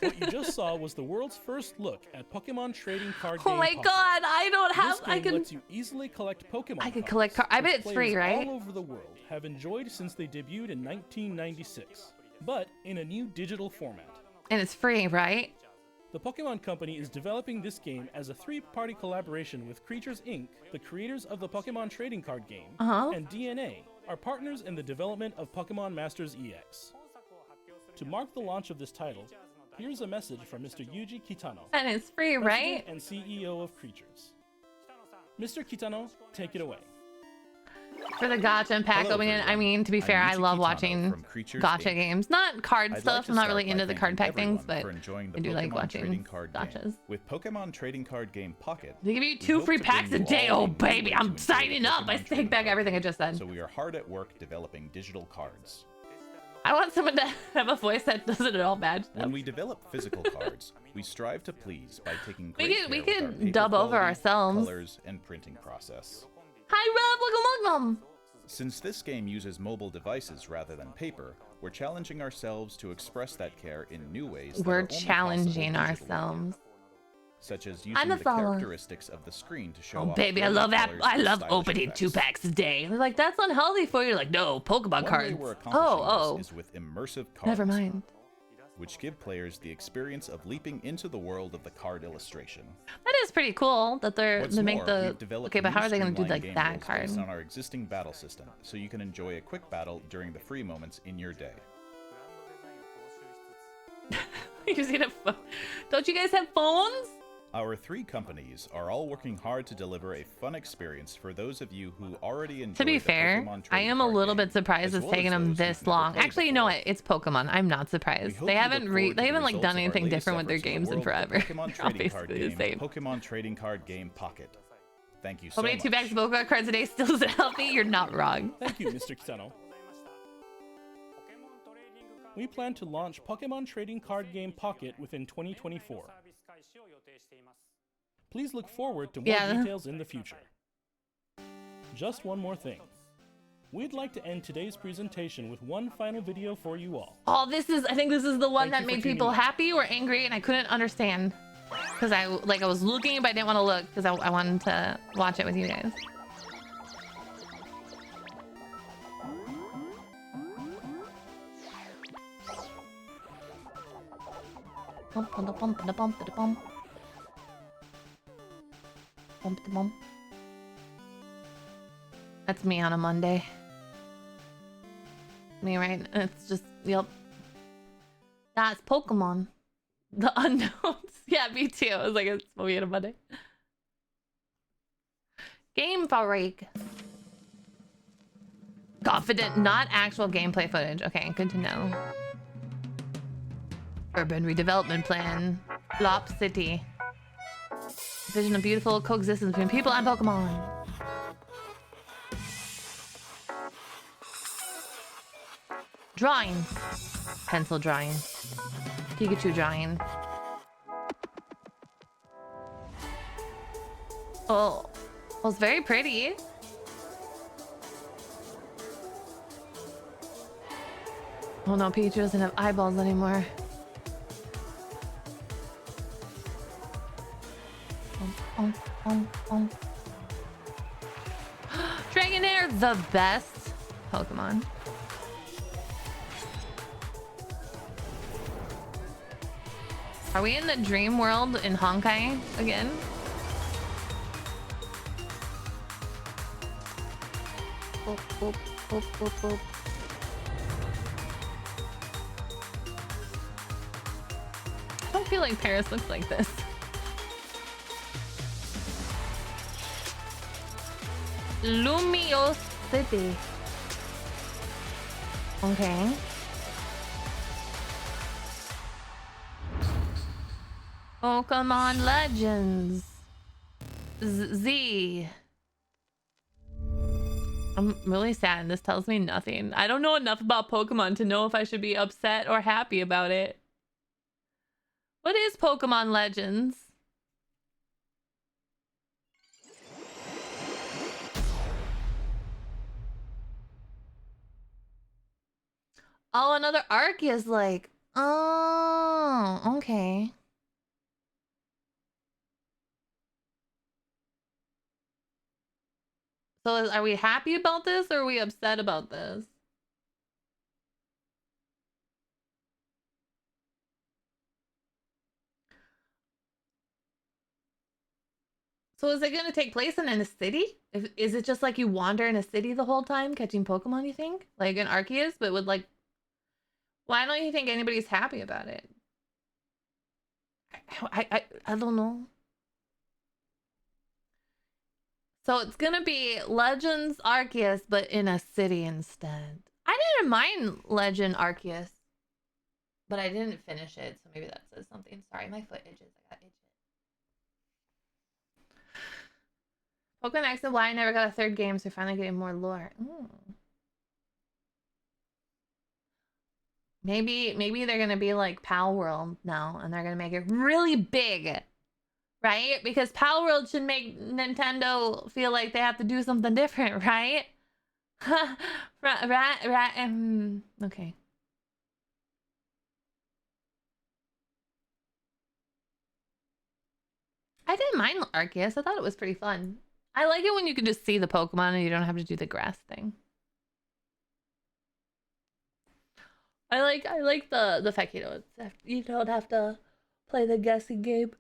What you just saw was the world's first look at Pokemon trading card game. Oh my god, I don't have. This game lets you easily collect Pokemon. I could collect cards. I bet it's free, right? All over the world have enjoyed since they debuted in 1996, but in a new digital format. And it's free, right? The Pokemon Company is developing this game as a three-party collaboration with Creatures Inc., the creators of the Pokemon trading card game, and DNA, our partners in the development of Pokemon Masters EX. To mark the launch of this title, here's a message from Mr. Yuji Kitano, and it's free, right? And CEO of Creatures. Mr. Kitano, take it away. For the gacha and pack Hello, opening, I everyone. mean, to be I'm fair, I Yuji love Kitano watching from Creatures gacha Inc. games. Not card I'd stuff. like to I'm not start really by into the card thanking pack things, everyone but for enjoying the I do like Pokemon watching trading card game. gachas. With Pokemon trading card game Pocket, They give you we 2 hope free to bring packs a you day. all Oh, a new baby, way I'm to enjoy signing up. I Pokemon take trading back card everything I games. just said. So we are hard at work developing digital cards. I want someone to have a voice that doesn't at all bad stuff. When we develop physical cards, we strive to please by taking We great could- we care with our could paper dub over quality, ourselves. colors, and printing process. Hi, Rob. Welcome. Since this game uses mobile devices rather than paper, we're challenging ourselves to express that care in new ways. that are We're only possible challenging digitally, ourselves. such as I'm using a the follower. characteristics of the screen to show Oh, off baby, I brilliant love that. colors I and love stylish opening effects. 2 packs a day. They're like, that's unhealthy for you. Like, no, Pokemon One cards. way we're accomplishing Oh. this is with immersive cards, Never mind. which give players the experience of leaping into the world of the card illustration. That is pretty cool that What's they make more, the. we've developed Okay, but new how are they going to do streamlined like game that rules card? based on our existing battle system, so you can enjoy a quick battle during the free moments in your day. You see the phone? Don't you guys have phones? Our 3 companies are all working hard to deliver a fun experience for those of you who already enjoy To be the fair, Pokemon I trading am a card little game, bit surprised as it's well taking as them those this who've never long. played Actually, you know before. what? It's Pokemon. I'm not We surprised. hope They you haven't look forward to they the haven't like results done of our anything latest different with their efforts in the games in world of the forever. Pokemon They're all trading card basically the game, same. Pokemon trading card game Pocket. Thank you so Opening much. 2 packs of Pokemon cards a day still isn't healthy. You're not wrong. Thank you, Mr. Kitano. We plan to launch Pokemon Trading Card Game Pocket within 2024. Please look forward to more Yeah. details in the future. Just one more thing. We'd like to end today's presentation with one final video for you all. Oh, I think this is the one Thank that you for made tuning people in. happy or angry, and I couldn't understand. Because I was looking, but I didn't want to look because I wanted to watch it with you guys. Bump, bump, bump, bump, bump, bump. Bump, bump. That's me on a Monday. Me, right? It's just, yep. That's Pokemon. The unknowns. Yeah, me too. I was like, it's me on a Monday. Game Freak. Confident, not actual gameplay footage. Okay, good to know. Urban redevelopment plan. Flop City. Vision of beautiful coexistence between people and Pokemon. Drawings. Pencil drawing. Pikachu drawing. Oh, well, it's very pretty. Oh no, Pikachu doesn't have eyeballs anymore. Dragonair, the best Pokemon. Are we in the dream world in Honkai again? Boop, boop, boop, boop, boop. I don't feel like Paris looks like this. Lumiose City. Okay. Pokemon Legends. Z. I'm really sad. This tells me nothing. I don't know enough about Pokemon to know if I should be upset or happy about it. What is Pokemon Legends? Oh, another Arceus like. Oh, okay. So are we happy about this or are we upset about this? So is it going to take place in a city? Is it just like you wander in a city the whole time catching Pokemon, you think? Like an Arceus, but with like... Why don't you think anybody's happy about it? I don't know. So it's gonna be Legends Arceus, but in a city instead. I didn't mind Legend Arceus, but I didn't finish it, so maybe that says something. Sorry, my foot itches. I got itches. Pokemon X and Y never got a third game, so we're finally getting more lore. Ooh. Maybe they're gonna be like Pal World now, and they're gonna make it really big, right? Because Pal World should make Nintendo feel like they have to do something different, right? Right. Okay. I didn't mind Arceus. I thought it was pretty fun. I like it when you can just see the Pokemon and you don't have to do the grass thing. I like the fact you don't have to play the guessing game.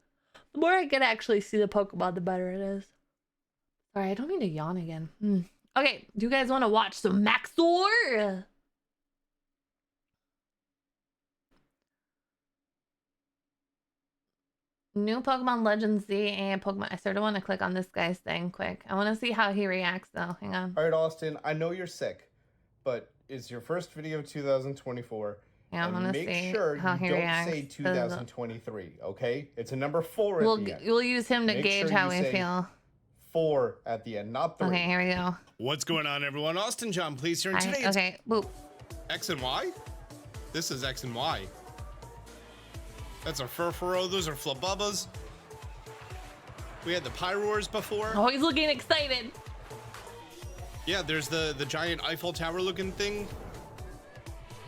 The more I can actually see the Pokemon, the better it is. Sorry, I don't mean to yawn again. Okay, do you guys want to watch some Maxor? New Pokemon Legends Z and Pokemon. I sort of want to click on this guy's thing quick. I want to see how he reacts though. Hang on. All right, Austin, I know you're sick, but it's your first video of 2024. Yeah, I want to see sure how he reacts. Make sure you don't say 2023, okay? It's a number 4 at the end. We'll use him to gauge how we feel. 4 at the end, not 3. Okay, here we go. What's going on, everyone? Austin John, please here. And today okay, boop. X and Y? This is X and Y. That's our Furfuro. Those are Flabubbas. We had the Pyroars before. Oh, he's looking excited. Yeah, there's the giant Eiffel Tower looking thing.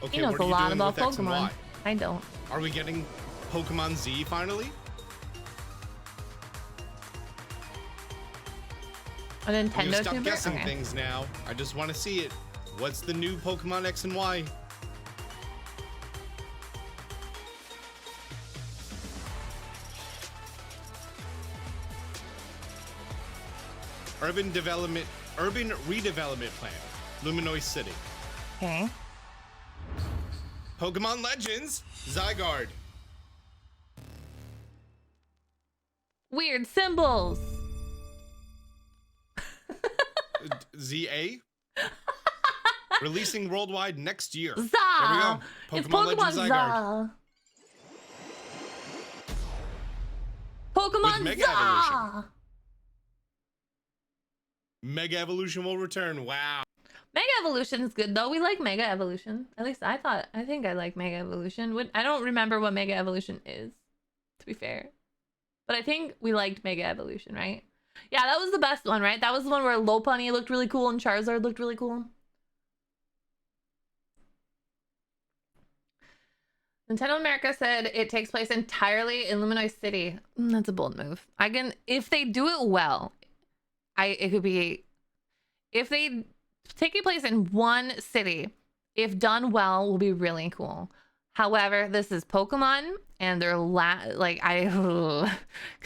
Okay, he knows what are a you lot doing about with X and Pokemon. Y? I don't. Are we getting Pokemon Z finally? A Nintendo stop tuber? guessing Okay. things now. I just want to see it. What's the new Pokemon X and Y? Urban redevelopment plan, Luminois City. Okay. Pokemon Legends, Zygarde. Weird symbols. ZA. Releasing worldwide next year. Za! There we go. It's Pokemon Legends Za. Pokemon Mega Za! Evolution. Mega Evolution will return. Wow. Mega Evolution is good though. We like Mega Evolution. At least I think I like Mega Evolution. I don't remember what Mega Evolution is, to be fair. But I think we liked Mega Evolution, right? Yeah, that was the best one, right? That was the one where Lopunny looked really cool and Charizard looked really cool. Nintendo America said it takes place entirely in Luminois City. That's a bold move. If they do it well, it could be, if they take place in one city, if done well, will be really cool. However, this is Pokemon, and they're because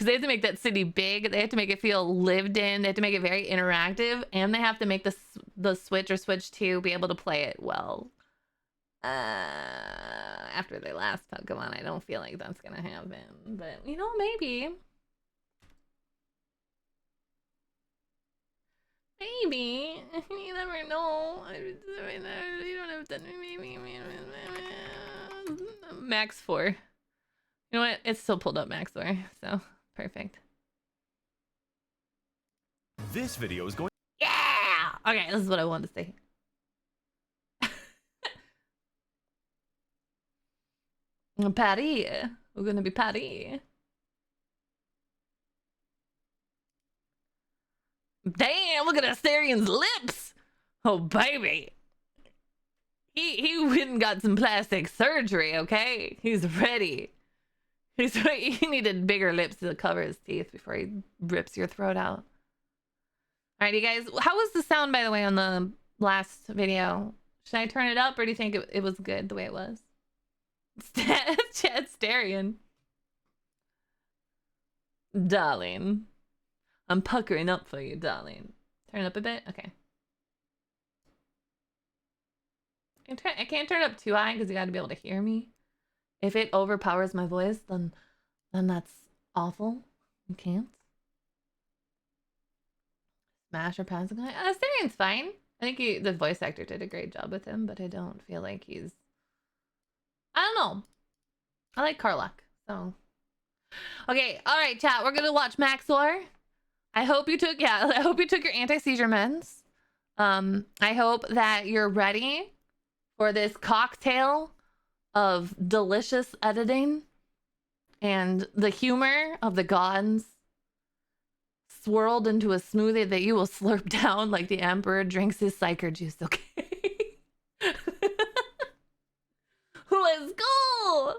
they have to make that city big. They have to make it feel lived in. They have to make it very interactive, and they have to make the Switch or Switch 2 be able to play it well. After the last Pokemon, I don't feel like that's gonna happen, but maybe. Maybe. You never know. You don't have to. Max 4. You know what? It's still pulled up Max 4, so perfect. This video is going. Yeah! Okay, this is what I wanted to say. Patty. We're gonna be Patty. Damn, look at Asterian's lips. Oh, baby. He went and got some plastic surgery, okay? He's ready. He needed bigger lips to cover his teeth before he rips your throat out. All right, you guys. How was the sound, by the way, on the last video? Should I turn it up, or do you think it was good the way it was? Chad Starion. Darling. I'm puckering up for you, darling. Turn it up a bit? Okay. I can't turn it up too high because you got to be able to hear me. If it overpowers my voice, then that's awful. You can't. Smash or pass? Astarion's fine. I think the voice actor did a great job with him, but I don't feel like he's... I don't know. I like Karlach, so... Okay, all right, chat. We're gonna watch Maxor. I hope you took your anti-seizure meds. I hope that you're ready for this cocktail of delicious editing and the humor of the gods swirled into a smoothie that you will slurp down like the Emperor drinks his Psyker juice, okay? Let's go!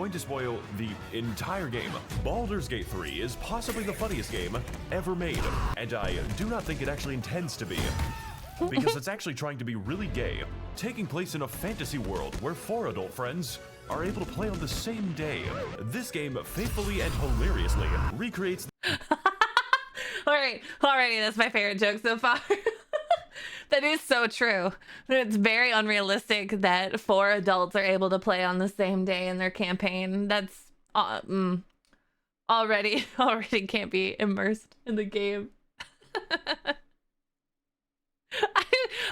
Going to spoil the entire game. Baldur's Gate 3 is possibly the funniest game ever made, and I do not think it actually intends to be. Because it's actually trying to be really gay, taking place in a fantasy world where 4 adult friends are able to play on the same day. This game faithfully and hilariously recreates... Alrighty, that's my favorite joke so far. That is so true. It's very unrealistic that 4 adults are able to play on the same day in their campaign. That's already can't be immersed in the game.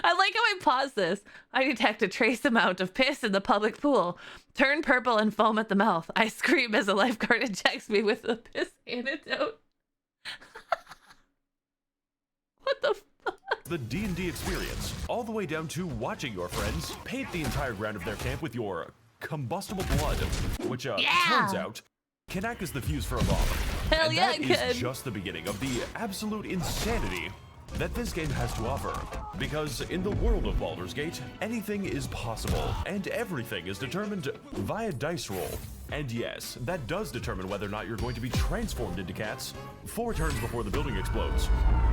I like how I pause this. I detect a trace amount of piss in the public pool. Turn purple and foam at the mouth. I scream as a lifeguard ejects me with the piss antidote. What the fuck? The D&D experience, all the way down to watching your friends paint the entire ground of their camp with your combustible blood, which turns out can act as the fuse for a bomb. Hell yeah, it could. is just the beginning of the absolute insanity that this game has to offer. Because in the world of Baldur's Gate, anything is possible, and everything is determined via dice roll. And yes, that does determine whether or not you're going to be transformed into cats 4 turns before the building explodes.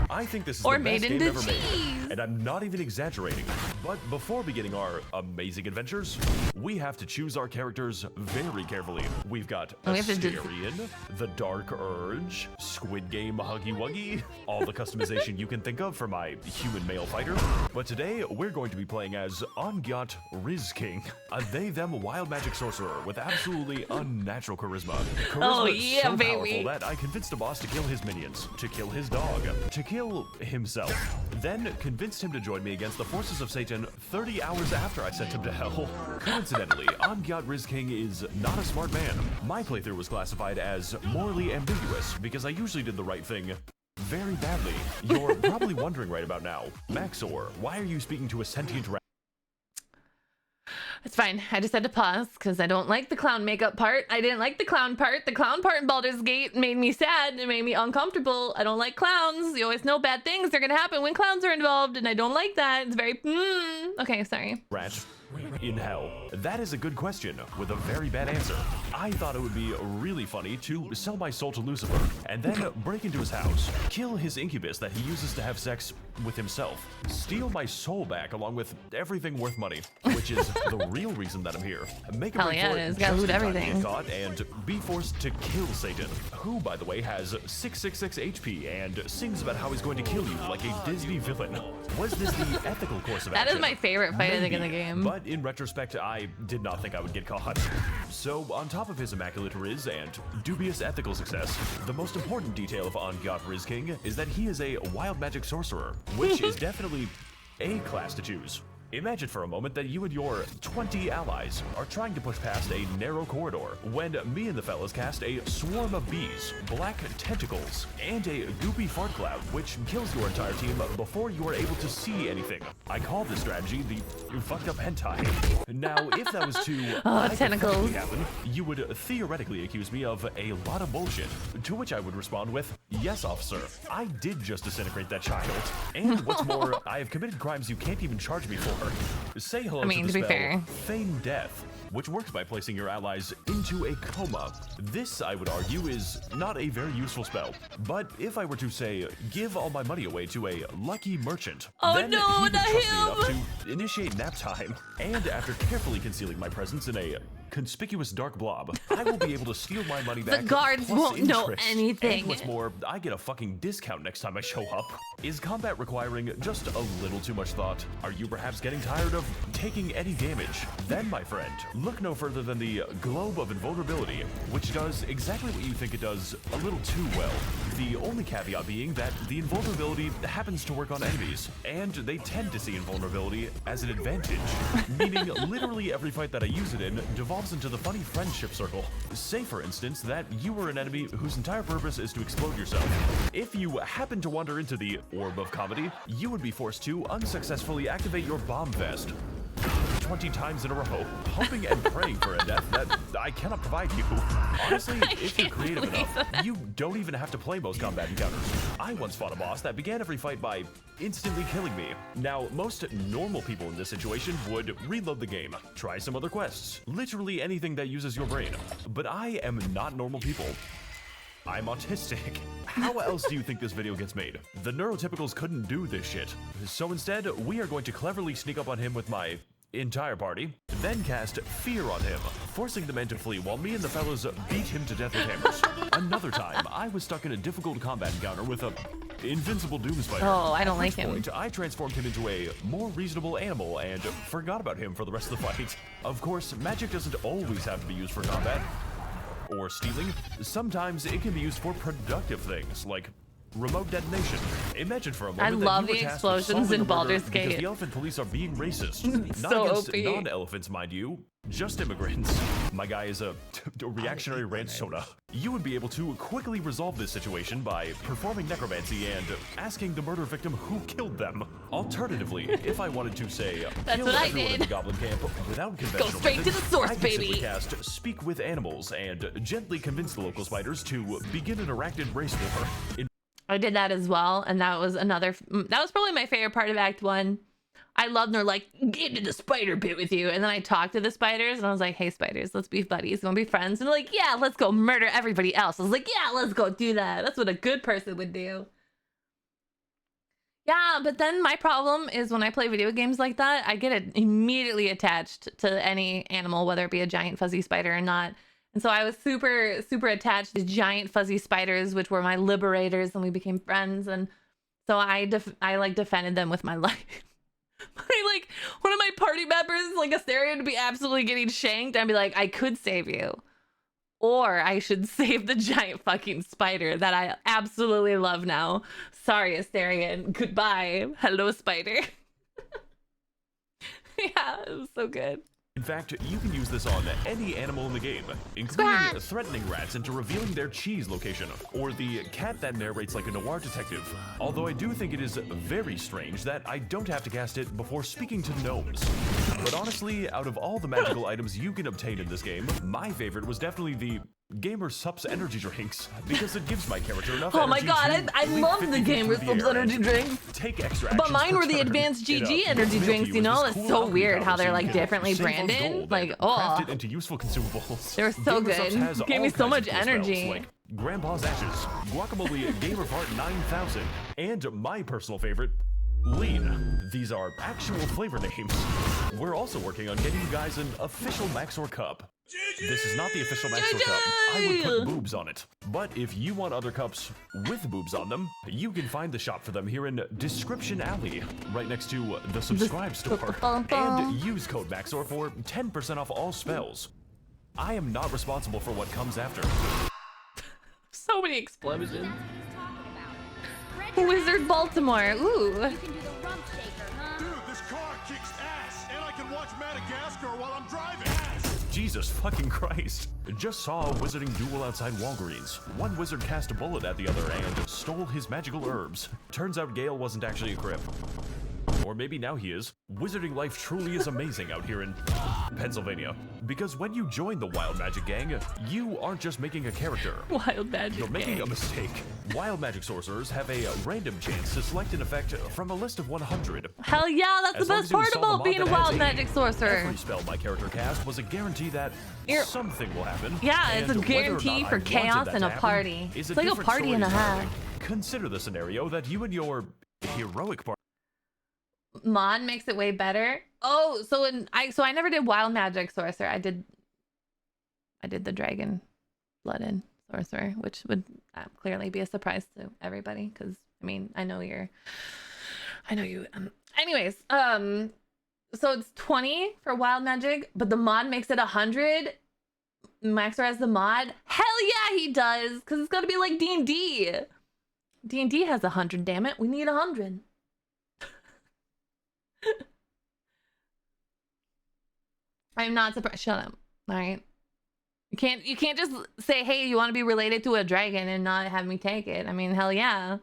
I think this is the best game ever made, and I'm not even exaggerating. But before beginning our amazing adventures, we have to choose our characters very carefully. We've got Astarion, the Dark Urge, Squid Game Huggy Wuggy, all the customization you can think of for my human male fighter. But today, we're going to be playing as Ongyat Rizking, a they-them wild magic sorcerer with absolutely unnatural charisma. Charisma so powerful that I convinced a boss to kill his minions, to kill his dog, to kill himself, then convinced him to join me against the forces of Satan 30 hours after I sent him to hell. Coincidentally, Ongyat Rizking is not a smart man. My playthrough was classified as morally ambiguous because I usually did the right thing very badly. You're probably wondering right about now, Maxor, why are you speaking to a sentient rat? It's fine. I just had to pause because I don't like the clown makeup part. I didn't like the clown part. The clown part in Baldur's Gate made me sad. It made me uncomfortable. I don't like clowns. You always know bad things are going to happen when clowns are involved, and I don't like that. It's very... Okay, sorry. Rat in hell? That is a good question with a very bad answer. I thought it would be really funny to sell my soul to Lucifer and then break into his house, kill his incubus that he uses to have sex with himself, steal my soul back along with everything worth money, which is the real reason that I'm here. Make a break for it, gotta loot everything. Get caught and be forced to kill Satan, who, by the way, has 666 HP and sings about how he's going to kill you like a Disney villain. Was this the ethical course of action? That is my favorite fight I think in the game. But in retrospect, I did not think I would get caught. So, on top of his immaculate riz and dubious ethical success, the most important detail of Ongyat Rizking is that he is a wild magic sorcerer, which is definitely a class to choose. Imagine for a moment that you and your 20 allies are trying to push past a narrow corridor when me and the fellas cast a swarm of bees, black tentacles, and a goopy fart cloud which kills your entire team before you are able to see anything. I call this strategy the fucked up hentai. Now, if that was to tentacles happen, you would theoretically accuse me of a lot of bullshit, to which I would respond with, yes, officer, I did just disintegrate that child. And what's more, I have committed crimes you can't even charge me for. Say hello to the spell Feign Death, which works by placing your allies into a coma. This, I would argue, is not a very useful spell. But if I were to say, give all my money away to a lucky merchant, then he would trust me enough to initiate nap time. And after carefully concealing my presence in a conspicuous dark blob, I will be able to steal my money back. The guards won't know anything. And what's more, I get a fucking discount next time I show up. Is combat requiring just a little too much thought? Are you perhaps getting tired of taking any damage? Then, my friend, look no further than the Globe of Invulnerability, which does exactly what you think it does a little too well. The only caveat being that the invulnerability happens to work on enemies, and they tend to see invulnerability as an advantage, meaning literally every fight that I use it in devolves into the funny friendship circle. Say, for instance, that you were an enemy whose entire purpose is to explode yourself. If you happen to wander into the Orb of Comedy, you would be forced to unsuccessfully activate your bomb vest 20 times in a row, hoping and praying for a death that I cannot provide you. Honestly, if you're creative enough, you don't even have to play most combat encounters. I once fought a boss that began every fight by instantly killing me. Now, most normal people in this situation would reload the game, try some other quests, literally anything that uses your brain. But I am not normal people. I'm autistic. How else do you think this video gets made? The neurotypicals couldn't do this shit. So instead, we are going to cleverly sneak up on him with my entire party, then cast Fear on him, forcing the man to flee while me and the fellas beat him to death with hammers. Another time, I was stuck in a difficult combat encounter with a invincible doom spider. Oh, I don't like At him. which point, I transformed him into a more reasonable animal and forgot about him for the rest of the fight. Of course, magic doesn't always have to be used for combat or stealing. Sometimes it can be used for productive things, like remote detonation. Imagine for a moment I love that you the were tasked with explosions solving in a murder Baldur's because Gate. the elephant police are being racist. Not So against OP. non-elephants, mind you, just immigrants. My guy is a reactionary rant soda. You would be able to quickly resolve this situation by performing necromancy and asking the murder victim who killed them. Alternatively, if I wanted to say That's kill what I everyone in did. the goblin camp without conventional straight to methods, the source, I could baby. simply cast Speak with Animals and gently convince the local spiders to begin an arachnid race war. I did that as well, and that was that was probably my favorite part of Act 1. I loved they're like, get into the spider bit with you. And then I talked to the spiders and I was like, hey spiders, let's be buddies. You wanna be friends? And they're like, yeah, let's go murder everybody else. I was like, yeah, let's go do that. That's what a good person would do. Yeah, but then my problem is when I play video games like that, I get immediately attached to any animal, whether it be a giant fuzzy spider or not. And so I was super, super attached to giant fuzzy spiders, which were my liberators, and we became friends. And so I like defended them with my life. Like one of my party members, like Asteria, would be absolutely getting shanked. I'd be like, I could save you, or I should save the giant fucking spider that I absolutely love now. Sorry, Asterian. Goodbye. Hello, spider. Yeah, it was so good. In fact, you can use this on any animal in the game, including threatening rats into revealing their cheese location, or the cat that narrates like a noir detective. Although I do think it is very strange that I don't have to cast it before speaking to gnomes. But honestly, out of all the magical items you can obtain in this game, my favorite was definitely the Gamer Sups energy drinks, because it gives my character enough Oh my energy god, to I leap love the 50 feet Gamer through the Subs air energy and drinks. Take extra But actions mine per were the turn. advanced It, GG will energy mail drinks, to you with know? this It's cool so alchemy weird how powder they're so like you can differently save on branded. gold Like, and oh, craft it into useful consumables. They're so Gamer Subs good. has Gave me all so kinds much of cool spells, energy. like Grandpa's Ashes, Guacamole Gamer Part 9000, and my personal favorite, Lean. These are actual flavor names. We're also working on getting you guys an official Maxor cup. This is not the official Maxor cup. I would put boobs on it. But if you want other cups with boobs on them, you can find the shop for them here in Description Alley, right next to the subscribe store. And use code Maxor for 10% off all spells. I am not responsible for what comes after. so many explosions. Wizard Baltimore. Ooh. Dude, this car kicks ass, and I can watch Madagascar while I'm driving. Jesus fucking Christ. Just saw a wizarding duel outside Walgreens. One wizard cast a bullet at the other and stole his magical herbs. Turns out Gale wasn't actually a crip. Or maybe now he is. Wizarding life truly is amazing out here in Pennsylvania. Because when you join the Wild Magic Gang, you aren't just making a character. Wild Magic You're making Gang. a mistake. Wild Magic Sorcerers have a random chance to select an effect from a list of 100. Hell yeah, that's As the long best as you part install the about mod being a that has wild magic sorcerer. Every spell my character cast was a guarantee that something will happen. Yeah, it's a and whether or guarantee not for I wanted chaos that and to a happen party. is It's like a different party story and a half. entirely. Consider the scenario that you and your heroic part. Mod makes it way better. Oh, so I never did wild magic sorcerer. I did the dragon blooded sorcerer, which would clearly be a surprise to everybody because I mean I know you. Anyways, so it's 20 for wild magic, but the mod makes it 100. Maxor has the mod. Hell yeah, he does, because it's got to be like D&D. D&D has 100, damn it. We need 100. I'm not surprised. Shut up. All right. You can't just say, hey, you want to be related to a dragon and not have me take it. I mean, hell yeah.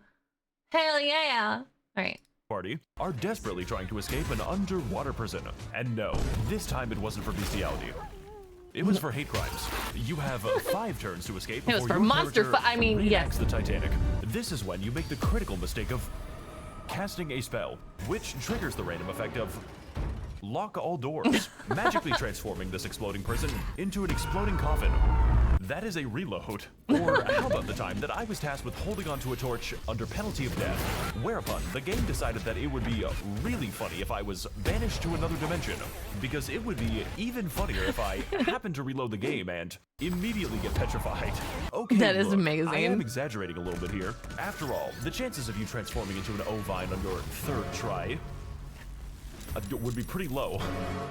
Hell yeah. All right. Party are desperately trying to escape an underwater prison. And no, this time it wasn't for bestiality. It was for hate crimes. You have 5 turns to escape. It was for monster. I mean, yes. The Titanic. This is when you make the critical mistake of casting a spell, which triggers the random effect of lock all doors, magically transforming this exploding prison into an exploding coffin. That is a reload. Or how about the time that I was tasked with holding onto a torch under penalty of death, whereupon the game decided that it would be really funny if I was banished to another dimension, because it would be even funnier if I happened to reload the game and immediately get petrified. Okay, that is look, amazing. I am exaggerating a little bit here. After all, the chances of you transforming into an ovine on your 3rd try would be pretty low.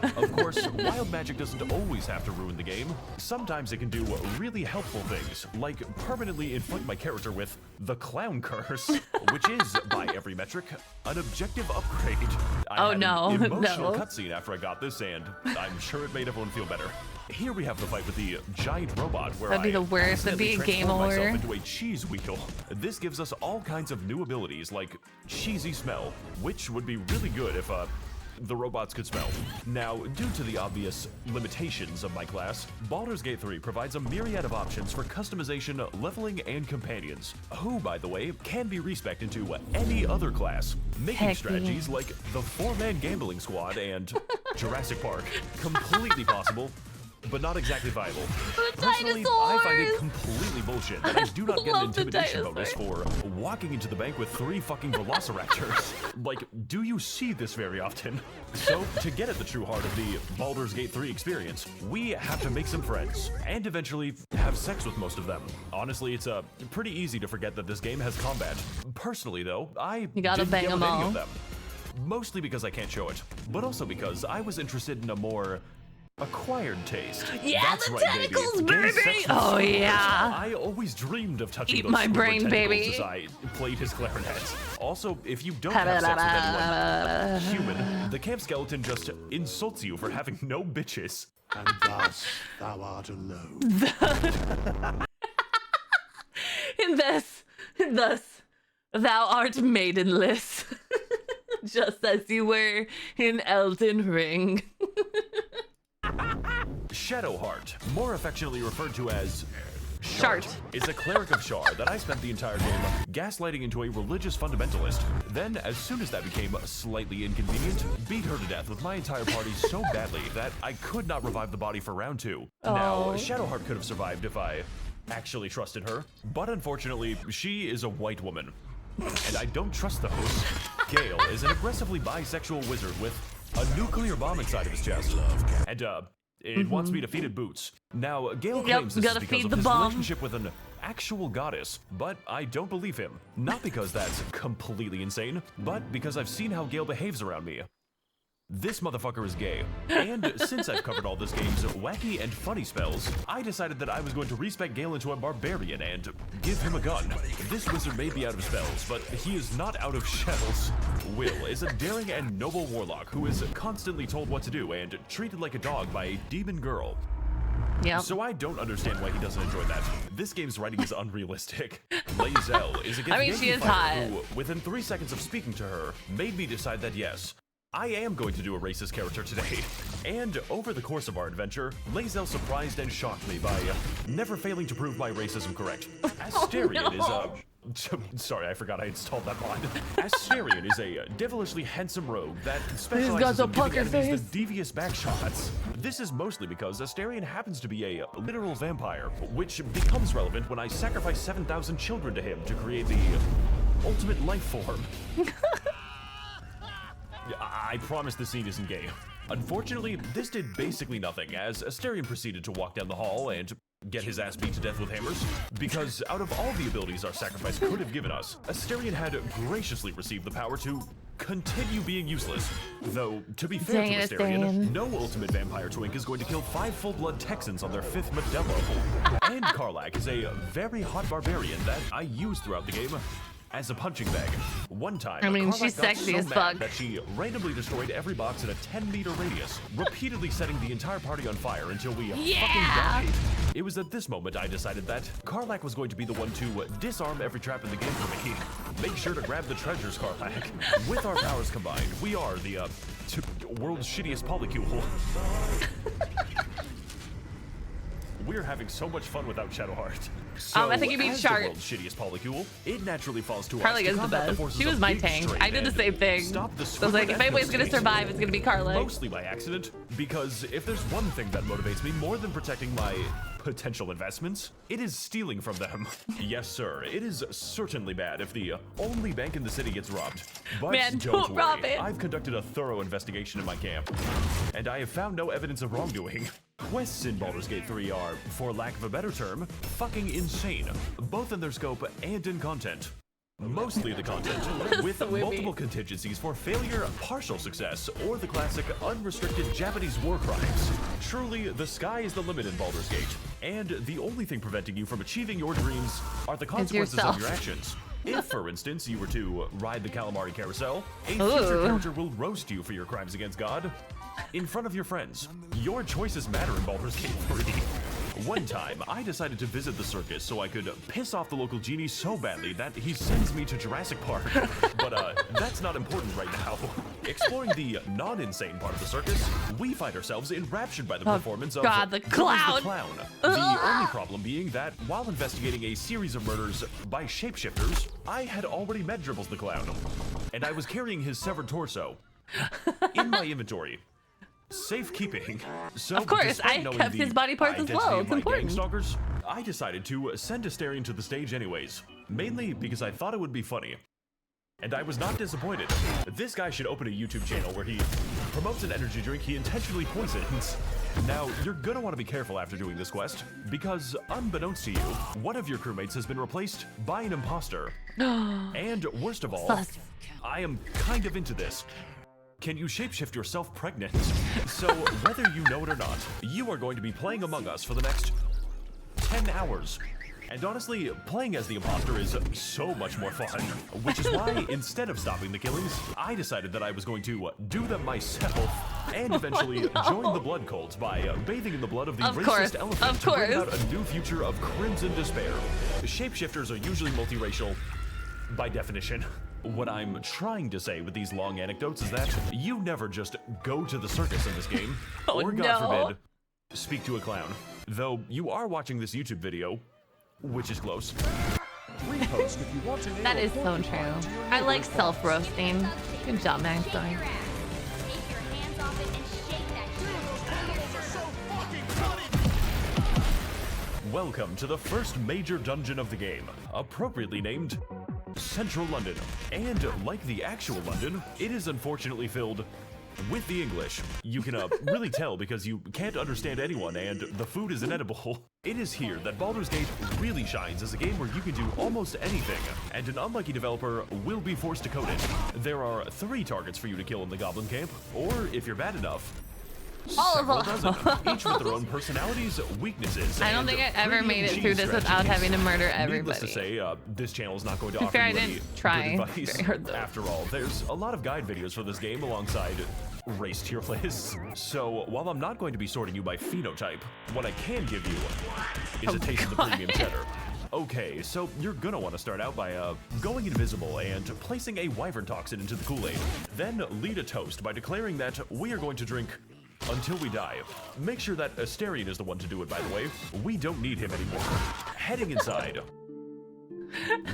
Of course, wild magic doesn't always have to ruin the game. Sometimes it can do really helpful things, like permanently inflict my character with the clown curse, which is, by every metric, an objective upgrade. I had an emotional cutscene after I got this, and I'm sure it made everyone feel better. Here we have the fight with the giant robot, where that'd be the worst. That'd be a game over. Myself into a cheese wheel. This gives us all kinds of new abilities, like cheesy smell, which would be really good if the robots could smell. Now, due to the obvious limitations of my class, Baldur's Gate 3 provides a myriad of options for customization, leveling, and companions, who, by the way, can be respec'd into any other class, making strategies like the 4-man gambling squad and Jurassic Park completely possible, but not exactly viable. Personally, I find it completely bullshit that I do not get an intimidation bonus for walking into the bank with 3 fucking velociraptors. Like, do you see this very often? So, to get at the true heart of the Baldur's Gate 3 experience, we have to make some friends, and eventually have sex with most of them. Honestly, it's pretty easy to forget that this game has combat. Personally, though, I didn't get with any of them. Mostly because I can't show it, but also because I was interested in a more acquired taste. Yeah, that's the right, tentacles, baby! Oh, yeah. I always dreamed of touching Eat those my brain, baby. as I played his clarinet. Also, if you don't have sex with anyone human, the camp skeleton just insults you for having no bitches. And thus thou art alone. And thus thou art maidenless. Just as you were in Elden Ring. Shadowheart, more affectionately referred to as Shart, is a cleric of Shar that I spent the entire game gaslighting into a religious fundamentalist. Then, as soon as that became slightly inconvenient, beat her to death with my entire party so badly that I could not revive the body for round 2. Now, Shadowheart could have survived if I actually trusted her, but unfortunately, she is a white woman. And I don't trust those. Gale is an aggressively bisexual wizard with a nuclear bomb inside of his chest. And, it wants me to feed it boots. Now, Gale claims this is because of his relationship with an actual goddess, but I don't believe him. Not because that's completely insane, but because I've seen how Gale behaves around me. This motherfucker is gay. And since I've covered all this game's wacky and funny spells, I decided that I was going to respec Gale into a barbarian and give him a gun. This wizard may be out of spells, but he is not out of shells. Will is a daring and noble warlock who is constantly told what to do and treated like a dog by a demon girl. Yeah. So I don't understand why he doesn't enjoy that. This game's writing is unrealistic. Lae'zel is a Githyanki fighter who, within 3 seconds of speaking to her, made me decide that yes, I am going to do a racist character today. And over the course of our adventure, Lae'zel surprised and shocked me by never failing to prove my racism correct. Asterion is sorry, I forgot I installed that mod. Asterion is a devilishly handsome rogue that specializes in giving enemies the devious backshots. This is mostly because Asterion happens to be a literal vampire, which becomes relevant when I sacrifice 7,000 children to him to create the ultimate life form. I promise the scene isn't gay. Unfortunately, this did basically nothing, as Asterion proceeded to walk down the hall and get his ass beat to death with hammers, because out of all the abilities our sacrifice could have given us, Asterion had graciously received the power to continue being useless. Though, to be fair to Asterion, no ultimate vampire twink is going to kill 5 full-blood Texans on their 5th Modelo. And Karlach is a very hot barbarian that I use throughout the game as a punching bag. One time, I mean, Karlach she's got sexy so as mad fuck. that she randomly destroyed every box in a 10-meter radius, repeatedly setting the entire party on fire until we fucking died. It was at this moment I decided that Karlach was going to be the one to disarm every trap in the game for me. Make sure to grab the treasures, Karlach. With our powers combined, we are the world's shittiest polycule. We're having so much fun without Shadowheart. So, I think you mean as Chart. the world's shittiest polycule, it naturally falls to Karlach us to is the combat best. forces She was of my Gage tank. Strain I did the and same thing. Stop the So I was like, if anybody's gonna survive, it's gonna be Karlach. Mostly by accident, because if there's one thing that motivates me more than protecting my potential investments, it is stealing from them. Yes, sir, it is certainly bad if the only bank in the city gets robbed. But Man, don't don't worry, rob it. I've conducted a thorough investigation in my camp, and I have found no evidence of wrongdoing. Quests in Baldur's Gate 3 are, for lack of a better term, fucking insane, both in their scope and in content. Mostly the content, with multiple contingencies for failure, partial success, or the classic unrestricted Japanese war crimes. Truly, the sky is the limit in Baldur's Gate, and the only thing preventing you from achieving your dreams are the consequences of your actions. If, for instance, you were to ride the Calamari Carousel, a future character will roast you for your crimes against God in front of your friends. Your choices matter in Baldur's Gate 3. One time, I decided to visit the circus so I could piss off the local genie so badly that he sends me to Jurassic Park. But that's not important right now. Exploring the non-insane part of the circus, we find ourselves enraptured by the performance of the clown. The only problem being that while investigating a series of murders by shapeshifters, I had already met Dribbles the Clown, and I was carrying his severed torso in my inventory. Safekeeping. So, of course, despite I knowing kept the his body parts as identity well. of It's my important. gang stalkers, I decided to send Astarion to the stage anyways, mainly because I thought it would be funny. And I was not disappointed. This guy should open a YouTube channel where he promotes an energy drink he intentionally poisons. Now, you're gonna want to be careful after doing this quest, because unbeknownst to you, one of your crewmates has been replaced by an imposter. And worst of all, I am kind of into this. Can you shapeshift yourself pregnant? So, whether you know it or not, you are going to be playing Among Us for the next 10 hours. And honestly, playing as the imposter is so much more fun, which is why, instead of stopping the killings, I decided that I was going to do them myself, and eventually join the blood cult by bathing in the blood of the racist elephant to bring about a new future of crimson despair. Shapeshifters are usually multiracial, by definition. What I'm trying to say with these long anecdotes is that you never just go to the circus in this game, or God forbid, speak to a clown. Though you are watching this YouTube video, which is close. That is so true. I like self-roasting. Good job, Maxine. Welcome to the first major dungeon of the game, appropriately named Central London. And like the actual London, it is unfortunately filled with the English. You can really tell because you can't understand anyone and the food is inedible. It is here that Baldur's Gate really shines as a game where you can do almost anything, and an unlucky developer will be forced to code it. There are 3 targets for you to kill in the Goblin Camp, or if you're bad enough, several dozen, each with their own personalities, weaknesses, I don't think I ever made it through this without having to murder everybody. Needless to say, this channel is not going to To be offer fair, you I any didn't try good advice. very hard, though. After all, there's a lot of guide videos for this game alongside race tier lists. So while I'm not going to be sorting you by phenotype, what I can give you is a taste of the premium cheddar. Okay, so you're gonna want to start out by going invisible and placing a wyvern toxin into the Kool-Aid. Then lead a toast by declaring that we are going to drink until we die. Make sure that Astarion is the one to do it, by the way. We don't need him anymore. Heading inside,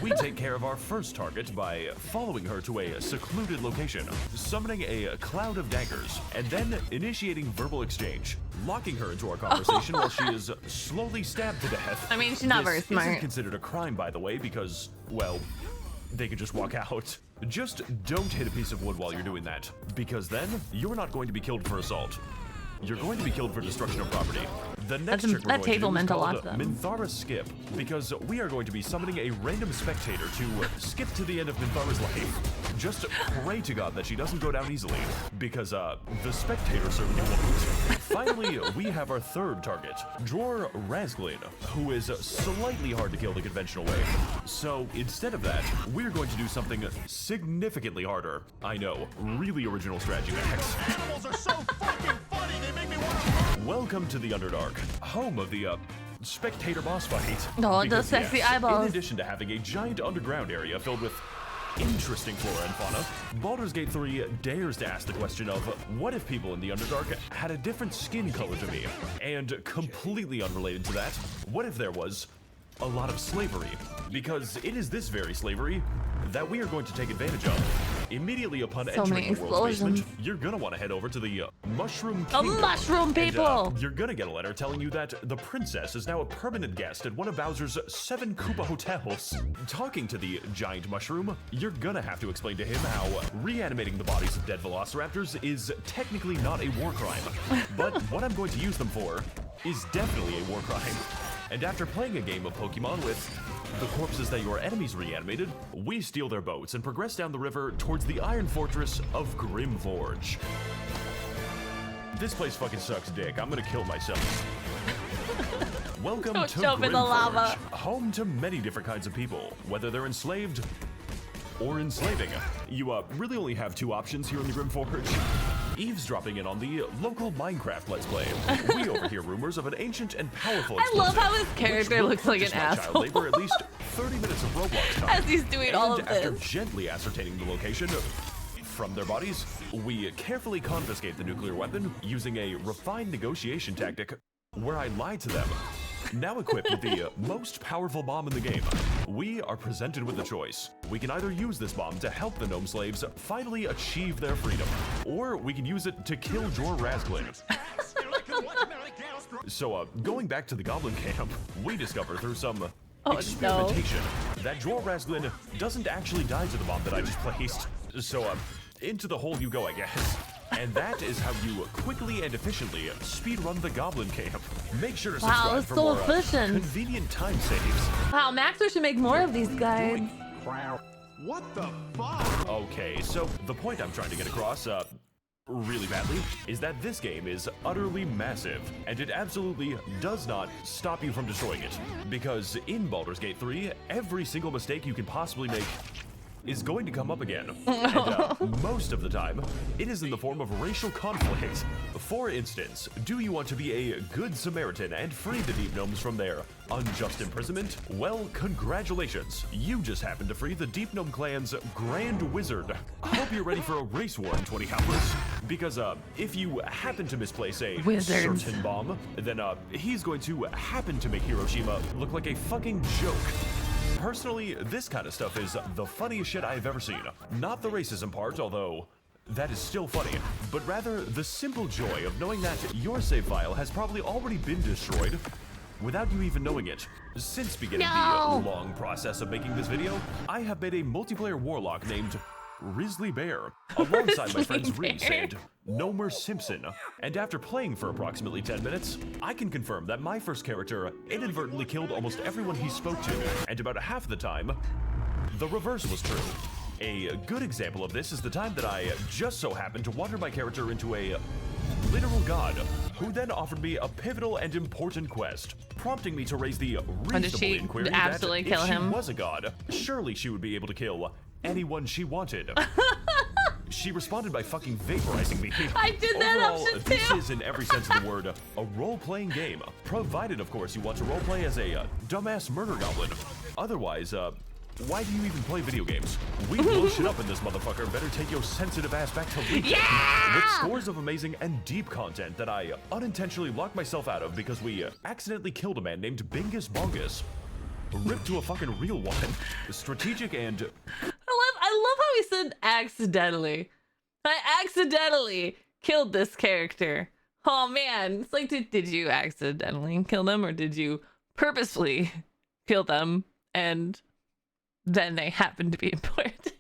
we take care of our first target by following her to a secluded location, summoning a cloud of daggers, and then initiating verbal exchange, locking her into our conversation while she is slowly stabbed to death. I mean, she's not very This smart. isn't considered a crime, by the way, because, well, they can just walk out. Just don't hit a piece of wood while you're doing that, because then you're not going to be killed for assault. You're going to be killed for destruction of property. The next trick we're that going table to do meant is a lot called to them. Minthara Skip, because we are going to be summoning a random spectator to skip to the end of Minthara's life. Just pray to God that she doesn't go down easily, because the spectator certainly won't. Finally, we have our third target, Dror Razglin, who is slightly hard to kill the conventional way. So instead of that, we're going to do something significantly harder. I know, really original strategy, Max. Animals are so fucking funny, they make me want to... Welcome to the Underdark, home of the spectator boss fight. Oh, Because, those sexy yes, eyeballs. In addition to having a giant underground area filled with interesting flora and fauna, Baldur's Gate 3 dares to ask the question of, what if people in the Underdark had a different skin color to me? And completely unrelated to that, what if there was a lot of slavery? Because it is this very slavery that we are going to take advantage of. Immediately upon entering the world's basement, you're gonna want to head over to the Mushroom Kingdom. Mushroom people! And, you're gonna get a letter telling you that the princess is now a permanent guest at one of Bowser's 7 Koopa hotels. Talking to the giant mushroom, you're gonna have to explain to him how reanimating the bodies of dead velociraptors is technically not a war crime. But what I'm going to use them for is definitely a war crime. And after playing a game of Pokemon with the corpses that your enemies reanimated, we steal their boats and progress down the river towards the Iron Fortress of Grimforge. This place fucking sucks dick. I'm gonna kill myself. Welcome Don't to jump in the lava. home to many different kinds of people, whether they're enslaved or enslaving. You really only have 2 options here in the Grimforge. Eavesdropping in on the local Minecraft Let's Play. We overhear rumors of an ancient and powerful I love explosive, how his character which looks like an purchase my child asshole. labor at least 30 minutes of Roblox time. As he's doing all of And after this. gently ascertaining the location from their bodies, we carefully confiscate the nuclear weapon using a refined negotiation tactic where I lie to them. Now equipped with the most powerful bomb in the game, we are presented with a choice. We can either use this bomb to help the gnome slaves finally achieve their freedom, or we can use it to kill Dror Razglin. So, going back to the Goblin Camp, we discover through some experimentation that Dror Razglin doesn't actually die to the bomb that I just placed. So, into the hole you go, I guess. And that is how you quickly and efficiently speedrun the Goblin Camp. Make sure to subscribe Wow, it's for so more efficient. convenient time saves. Wow, Maxer should make more of these guys. What the fuck? Okay, so the point I'm trying to get across, really badly, is that this game is utterly massive, and it absolutely does not stop you from destroying it. Because in Baldur's Gate 3, every single mistake you can possibly make is going to come up again. And most of the time, it is in the form of racial conflict. For instance, do you want to be a good Samaritan and free the Deep Gnomes from their unjust imprisonment? Well, congratulations. You just happened to free the Deep Gnome clan's Grand Wizard. I hope you're ready for a race war in 20 hours. Because if you happen to misplace a certain bomb, then he's going to happen to make Hiroshima look like a fucking joke. Personally, this kind of stuff is the funniest shit I've ever seen. Not the racism part, although that is still funny, but rather the simple joy of knowing that your save file has probably already been destroyed without you even knowing it. Since beginning the long process of making this video, I have made a multiplayer warlock named Risley Bear, alongside my friends Reese and Nomer Simpson. And after playing for approximately 10 minutes, I can confirm that my first character inadvertently killed almost everyone he spoke to, and about half the time, the reverse was true. A good example of this is the time that I just so happened to water my character into a literal god, who then offered me a pivotal and important quest, prompting me to raise the reasonable inquiry that if she was a god, surely she would be able to kill anyone she wanted. She responded by fucking vaporizing me. I did that Overall, option this too. is, in every sense of the word, a role-playing game, provided, of course, you want to roleplay as a dumbass murder goblin. Otherwise, why do you even play video games? We blow shit up in this motherfucker. Better take your sensitive ass back to Legion. Yeah! With scores of amazing and deep content that I unintentionally locked myself out of because we accidentally killed a man named Bingus Bongus. Ripped to a fucking real one. Strategic and... I love how he said accidentally. I accidentally killed this character. Oh man, it's like, did you accidentally kill them, or did you purposefully kill them and then they happen to be important?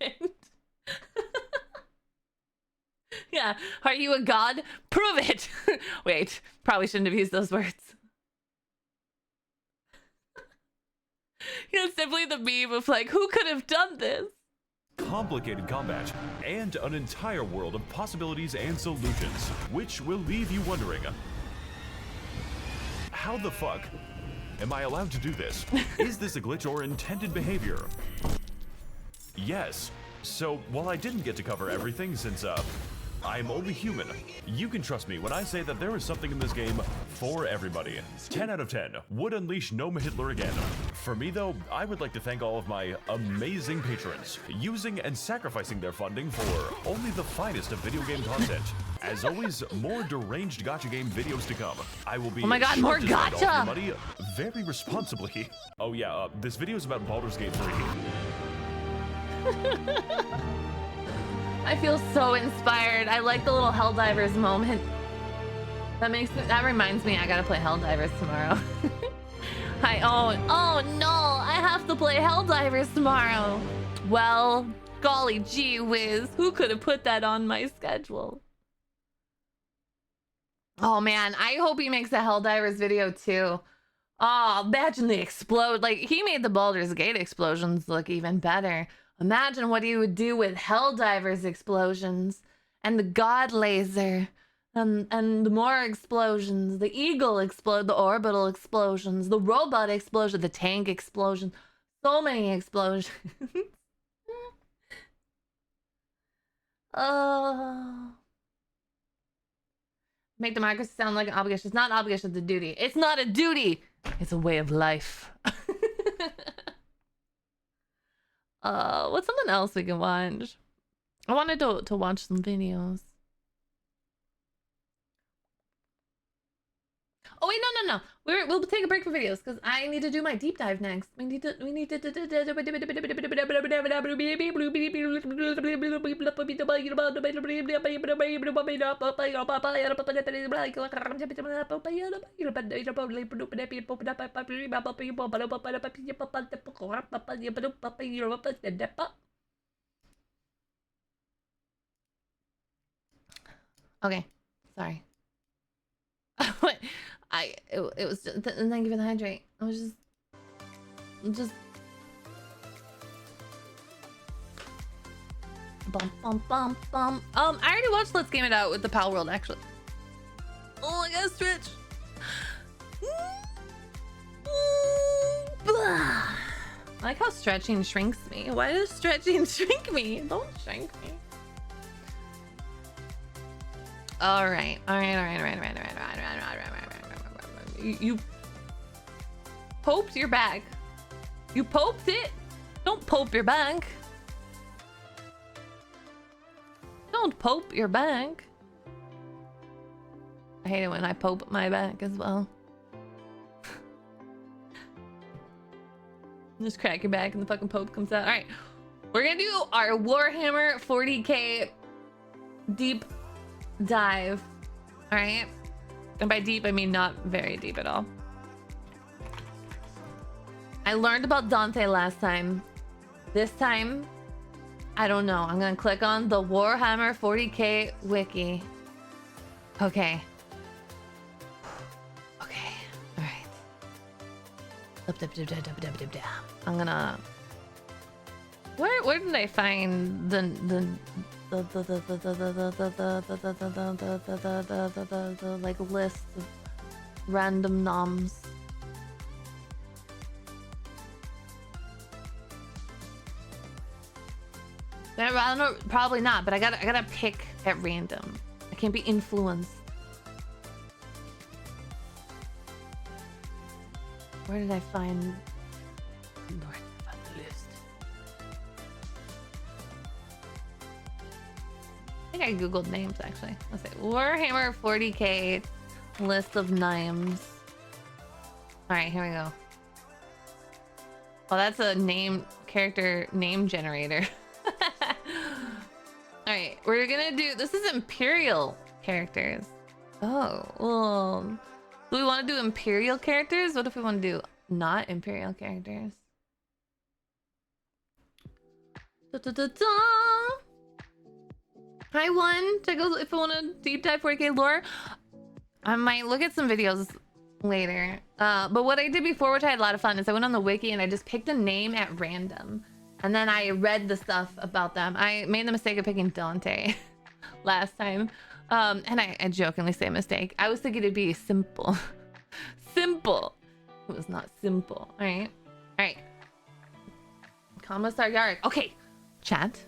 Yeah, are you a god? Prove it. Wait, probably shouldn't have used those words. You know, simply the meme of like, who could have done this? complicated combat, and an entire world of possibilities and solutions, which will leave you wondering, how the fuck am I allowed to do this? Is this a glitch or intended behavior? Yes. So, while I didn't get to cover everything since, I'm only human, you can trust me when I say that there is something in this game for everybody. 10 out of 10 would unleash Gnome Hitler again. For me though, I would like to thank all of my amazing patrons, using and sacrificing their funding for only the finest of video game content. As always, more deranged gacha game videos to come. I will be Oh my god, more to spend all gacha! your money very responsibly. Oh yeah, this video is about Baldur's Gate 3. I feel so inspired. I like the little Helldivers moment. That reminds me I gotta play Helldivers tomorrow. Oh no, I have to play Helldivers tomorrow. Well, golly gee whiz, who could have put that on my schedule? Oh man, I hope he makes a Helldivers video too. Oh, imagine the explode. Like, he made the Baldur's Gate explosions look even better. Imagine what he would do with Helldivers explosions and the God Laser and the more explosions, the Eagle explode, the orbital explosions, the robot explosion, the tank explosion. So many explosions. Oh. Make democracy sound like an obligation. It's not an obligation, it's a duty. It's not a duty. It's a way of life. What's something else we can watch? I wanted to watch some videos. Oh wait, no. We'll take a break for videos because I need to do my deep dive next. We need to Okay, sorry. It was just, thank you for the hydrate. I was just bum. I already watched Let's Game It Out with the Pal World actually. Oh, I gotta stretch. I like how stretching shrinks me. Why does stretching shrink me? Don't shrink me. All right. You poped your back. You poped it. Don't pope your back. Don't pope your back. I hate it when I pope my back as well. Just crack your back and the fucking pope comes out. All right, we're gonna do our Warhammer 40k deep dive. All right, and by deep I mean not very deep at all. I learned about Dante last time. This time I don't know. I'm gonna click on the Warhammer 40k wiki. Okay, all right. I'm gonna where did I find the like list of random noms? I don't know, probably not, but I gotta pick at random. I can't be influenced. Where did I find the list? I think I googled names actually. Let's see. Warhammer 40k list of names. Alright, here we go. Oh, that's a character name generator. Alright, we're gonna do, this is Imperial characters. Oh, well, do we want to do Imperial characters? What if we want to do not Imperial characters? Hi, one. Check out if I want to deep dive 40k lore. I might look at some videos later. But what I did before, which I had a lot of fun, is I went on the wiki and I just picked a name at random. And then I read the stuff about them. I made the mistake of picking Dante last time. And I jokingly say mistake. I was thinking it'd be simple. Simple. It was not simple. All right. All right. Commissar Yarrick. Okay. Chat.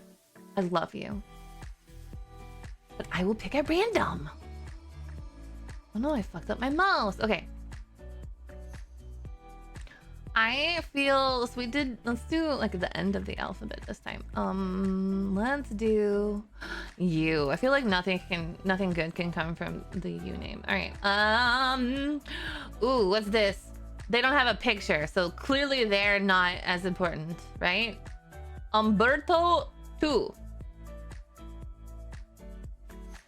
I love you. But I will pick at random. Oh no, I fucked up my mouse. Okay. I feel so let's do like the end of the alphabet this time. Let's do U. I feel like nothing good can come from the U name. All right. Ooh, what's this? They don't have a picture, so clearly they're not as important, right? Umberto 2.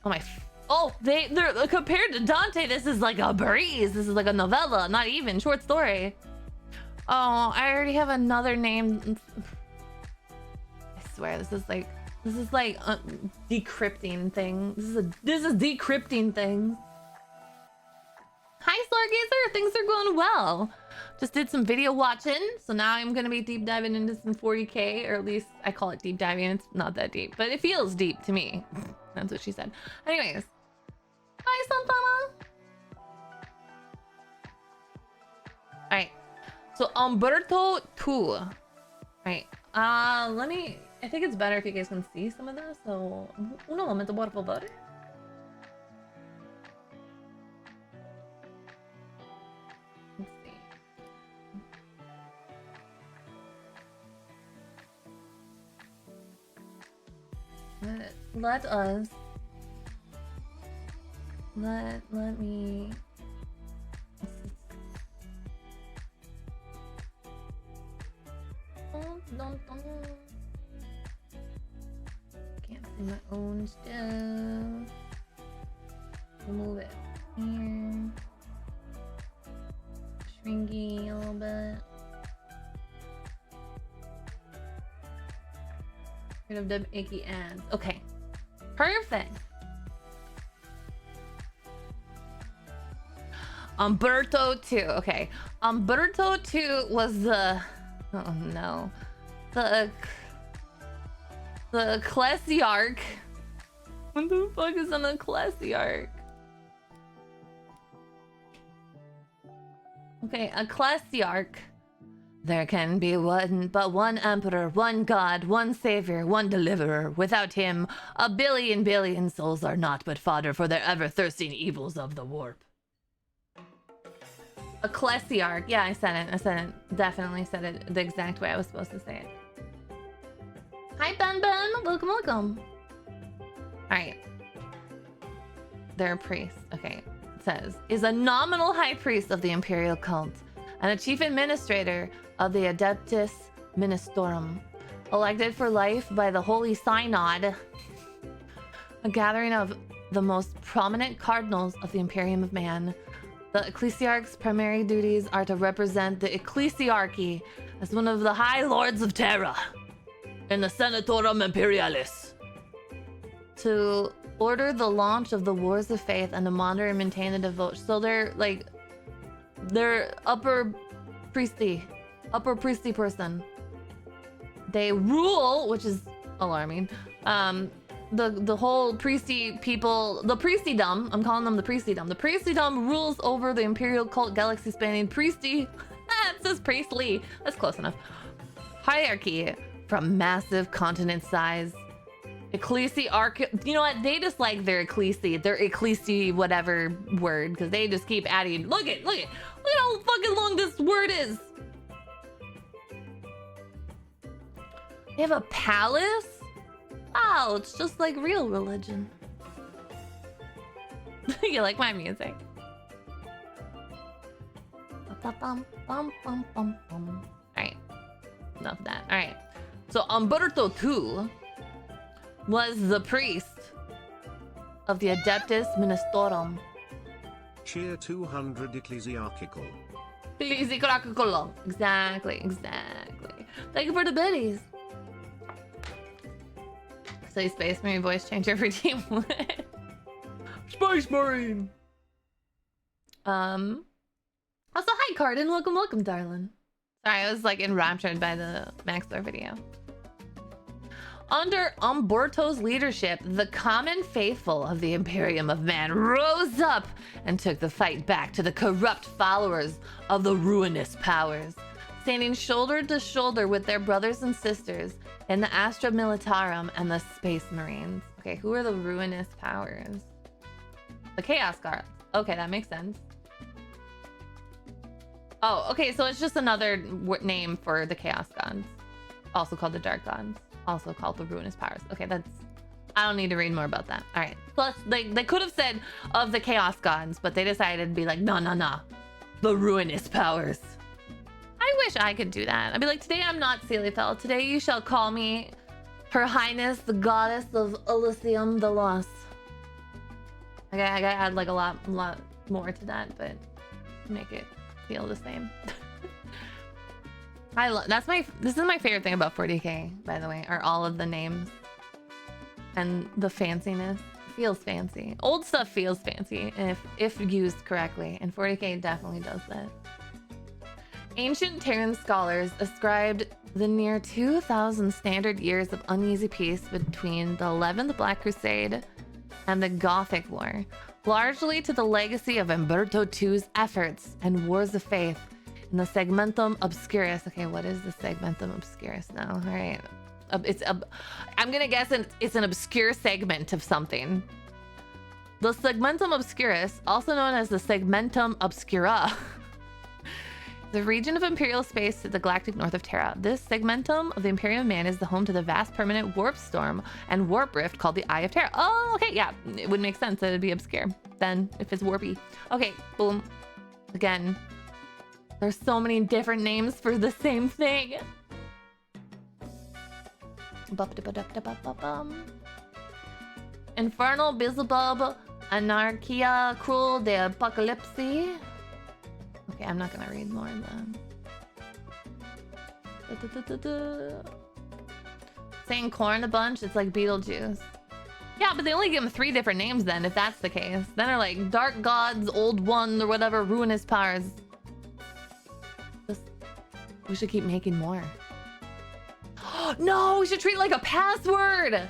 Oh my. Oh, they're compared to Dante. This is like a breeze. This is like a novella, not even short story. Oh, I already have another name. I swear, this is like decrypting thing. This is decrypting things. Hi, Stargazer. Things are going well. Just did some video watching, so now I'm gonna be deep diving into some 40K, or at least I call it deep diving. It's not that deep, but it feels deep to me. That's what she said. Anyways, hi, Santana. All right. So Umberto 2. Right. Let me. I think it's better if you guys can see some of this. So, un momento, por favor. Let's see. Let me. Can't see my own stuff. Move it here. Shrinky a little bit. Rid of them icky ads. Okay. Perfect. Umberto 2. Okay. Umberto 2 was the... Oh no. The Ecclesiarch. What the fuck is an Ecclesiarch? Okay, Ecclesiarch. There can be but one emperor, one god, one savior, one deliverer. Without him, a billion souls are not but fodder for their ever-thirsting evils of the warp. Ecclesiarch. Yeah, I said it. Definitely said it the exact way I was supposed to say it. Hi, Ben. Welcome. Alright. They're a priest. Okay. It says, is a nominal high priest of the imperial cult and a chief administrator of the Adeptus Ministorum, elected for life by the Holy Synod, a gathering of the most prominent cardinals of the Imperium of Man. The Ecclesiarch's primary duties are to represent the Ecclesiarchy as one of the High Lords of Terra in the Senatorum Imperialis, to order the launch of the Wars of Faith and to monitor and maintain the devotion. So they're upper priesty person. They rule, which is alarming. The whole priesty people, the priestydom, I'm calling them the priestydom. The priestydom rules over the imperial cult galaxy spanning priesty. It says priestly. That's close enough. Hierarchy from massive continent size. Ecclesiarch, you know what? They just like their ecclesi, whatever word, because they just keep adding. Look at how fucking long this word is. They have a palace? Oh, it's just like real religion. You like my music? Alright. Enough of that. Alright. So Umberto II was the priest of the Adeptus Ministorum. Cheer 200 ecclesiarchical. Ecclesiarchical. Exactly. Thank you for the biddies. Say Space Marine voice change every team. Space Marine. Also, hi, Cardin. Welcome, darling. Sorry, I was like enraptured by the Maxlore video. Under Umberto's leadership, the common faithful of the Imperium of Man rose up and took the fight back to the corrupt followers of the ruinous powers, standing shoulder to shoulder with their brothers and sisters in the Astra Militarum and the Space Marines. Okay, who are the ruinous powers? The Chaos Guards. Okay, that makes sense. Oh, okay, so it's just another name for the Chaos Gods, also called the Dark Gods, also called the Ruinous Powers. Okay, that's... I don't need to read more about that. All right. Plus, they could have said of the Chaos Gods, but they decided to be like, no. The Ruinous Powers. I wish I could do that. I'd be like, today I'm not Seelifel. Today you shall call me Her Highness, the Goddess of Elysium the Lost. Okay, I gotta add like a lot more to that, but make it feel the same. I love this is my favorite thing about 40k, by the way, are all of the names and the fanciness. Feels fancy. Old stuff feels fancy if used correctly, and 40k definitely does that. Ancient Terran scholars ascribed the near 2,000 standard years of uneasy peace between the 11th Black Crusade and the Gothic War largely to the legacy of Umberto II's efforts and wars of faith in the Segmentum Obscurus. Okay, what is the Segmentum Obscurus now? All right. I'm gonna guess it's an obscure segment of something. The Segmentum Obscurus, also known as the Segmentum Obscura, the region of Imperial space to the galactic north of Terra. This segmentum of the Imperium of Man is the home to the vast permanent warp storm and warp rift called the Eye of Terra. Oh, okay, yeah. It would make sense that it'd be obscure then if it's warpy. Okay, boom. Again, there's so many different names for the same thing. Infernal Beelzebub, Anarchia, Cruel de Apocalypse. Okay, I'm not gonna read more then. Saying corn a bunch, it's like Beetlejuice. Yeah, but they only give them 3 different names then, if that's the case. Then they're like Dark Gods, Old One, or whatever, Ruinous Powers. We should keep making more. No, we should treat it like a password.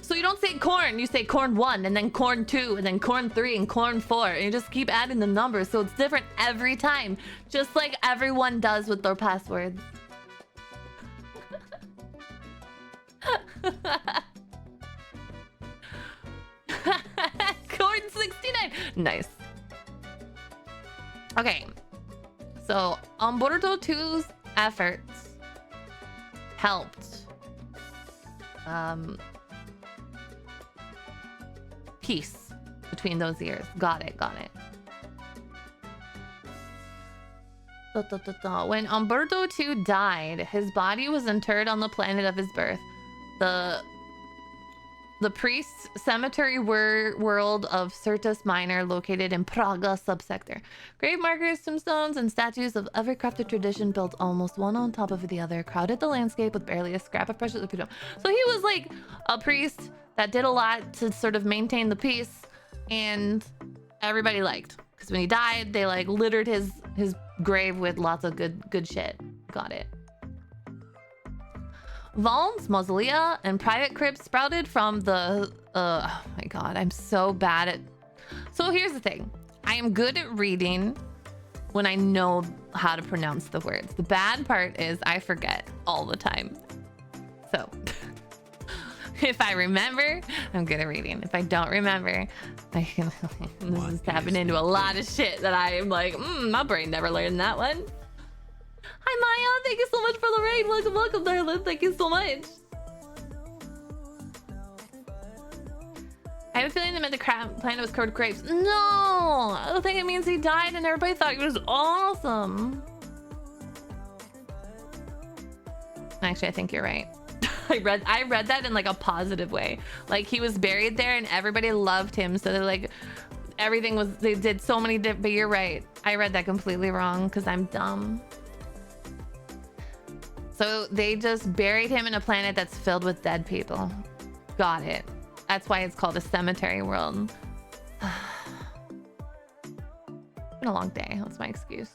So you don't say corn, you say corn 1, and then corn 2, and then corn 3, and corn 4. And you just keep adding the numbers so it's different every time. Just like everyone does with their passwords. Corn 69. Nice. Okay. So Umberto II's efforts helped peace between those years. Got it. When Umberto II died, his body was interred on the planet of his birth, the priest's cemetery world of Certus Minor, located in Praga subsector. Grave markers, tombstones, and statues of every crafted tradition built almost one on top of the other crowded the landscape with barely a scrap of precious. So he was like a priest that did a lot to sort of maintain the peace, and everybody liked. Because when he died, they like littered his grave with lots of good shit. Got it. Vaults, mausolea, and private crypts sprouted from the... oh my god, I'm so bad at... So here's the thing. I am good at reading when I know how to pronounce the words. The bad part is I forget all the time. So... if I remember, I'm good at reading. If I don't remember, this is tapping into a lot of shit that I am like, my brain never learned that one. Hi, Maya. Thank you so much for the raid. Welcome, darling. Thank you so much. I have a feeling they meant the planet was covered grapes. No! I think it means he died and everybody thought he was awesome. Actually, I think you're right. I read that in like a positive way. Like he was buried there and everybody loved him. So they're like, everything was, they did so many different, but you're right. I read that completely wrong because I'm dumb. So they just buried him in a planet that's filled with dead people. Got it. That's why it's called a cemetery world. It's been a long day. That's my excuse.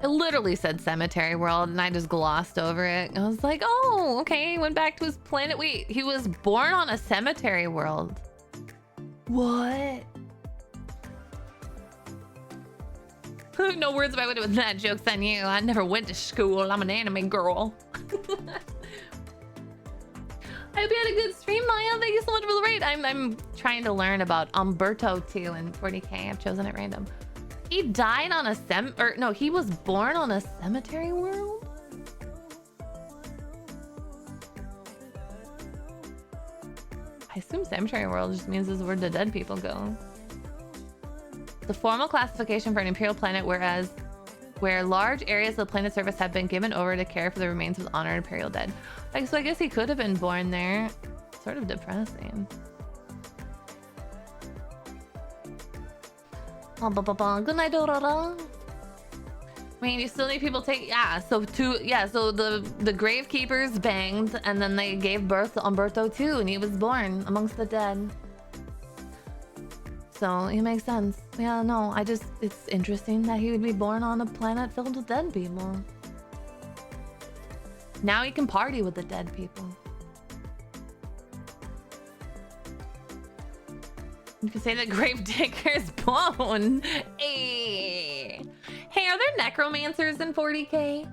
It literally said Cemetery World, and I just glossed over it. I was like, oh, okay. He went back to his planet. Wait, he was born on a cemetery world. What? No words about it with that. Joke's on you. I never went to school. I'm an anime girl. I hope you had a good stream, Maya. Thank you so much for the raid. I'm trying to learn about Umberto too in 40k. I've chosen it random. He died on a he was born on a cemetery world? I assume cemetery world just means this is where the dead people go. The formal classification for an imperial planet, where large areas of the planet's surface have been given over to care for the remains of honored imperial dead. Like, so I guess he could have been born there. Sort of depressing. Good night, Aurora. I mean, you still need people to take... so the gravekeepers banged, and then they gave birth to Umberto too, and he was born amongst the dead. So, it makes sense. Yeah, no, it's interesting that he would be born on a planet filled with dead people. Now he can party with the dead people. You can say that Gravedigger's bone. Hey, are there necromancers in 40k?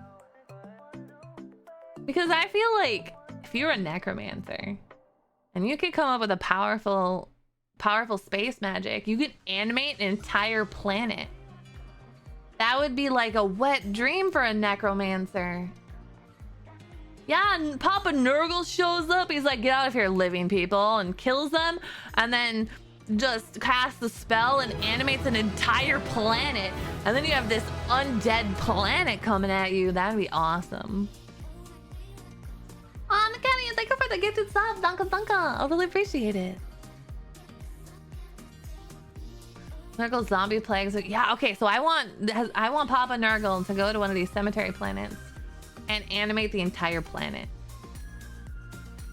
Because I feel like if you're a necromancer and you could come up with a powerful space magic, you could animate an entire planet. That would be like a wet dream for a necromancer. Yeah, and Papa Nurgle shows up. He's like, get out of here, living people, and kills them, and then just casts a spell and animates an entire planet. And then you have this undead planet coming at you. That'd be awesome. Oh, Nakani, thank you for the gifted sub. Danka Danka. I really appreciate it. Nurgle zombie plagues. Yeah, okay, so I want Papa Nurgle to go to one of these cemetery planets and animate the entire planet.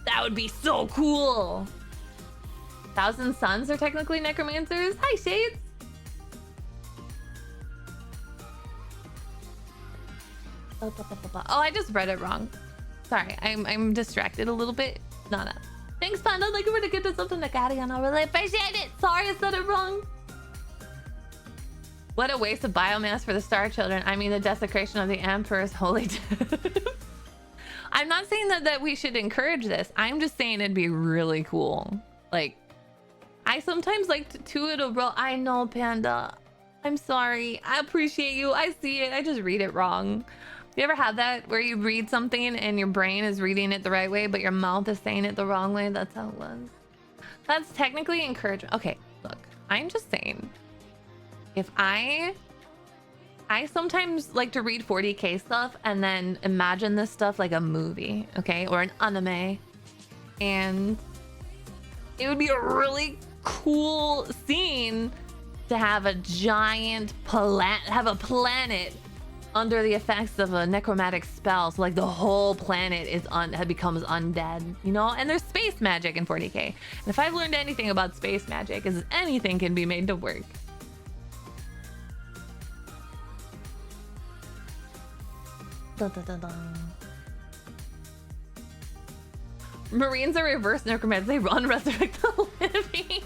That would be so cool. Thousand Suns are technically necromancers. Hi, Shades. Oh, I just read it wrong. Sorry, I'm distracted a little bit. No. Thanks, Panda. Like you were to get this up to Nakari, and I really appreciate it. Sorry, I said it wrong. What a waste of biomass for the Star Children. I mean, the desecration of the Emperor's holy death. I'm not saying that we should encourage this. I'm just saying it'd be really cool. Like, I sometimes like to tweet a bro. I know, Panda. I'm sorry. I appreciate you. I see it. I just read it wrong. You ever had that where you read something and your brain is reading it the right way, but your mouth is saying it the wrong way? That's how it was. That's technically encouragement. Okay, look. I'm just saying. If I sometimes like to read 40k stuff and then imagine this stuff like a movie, okay, or an anime, and it would be a really cool scene to have a giant planet under the effects of a necromantic spell, so like the whole planet becomes undead, you know. And there's space magic in 40k, and if I've learned anything about space magic, is anything can be made to work. Marines are reverse necromancers. They run, resurrect the living.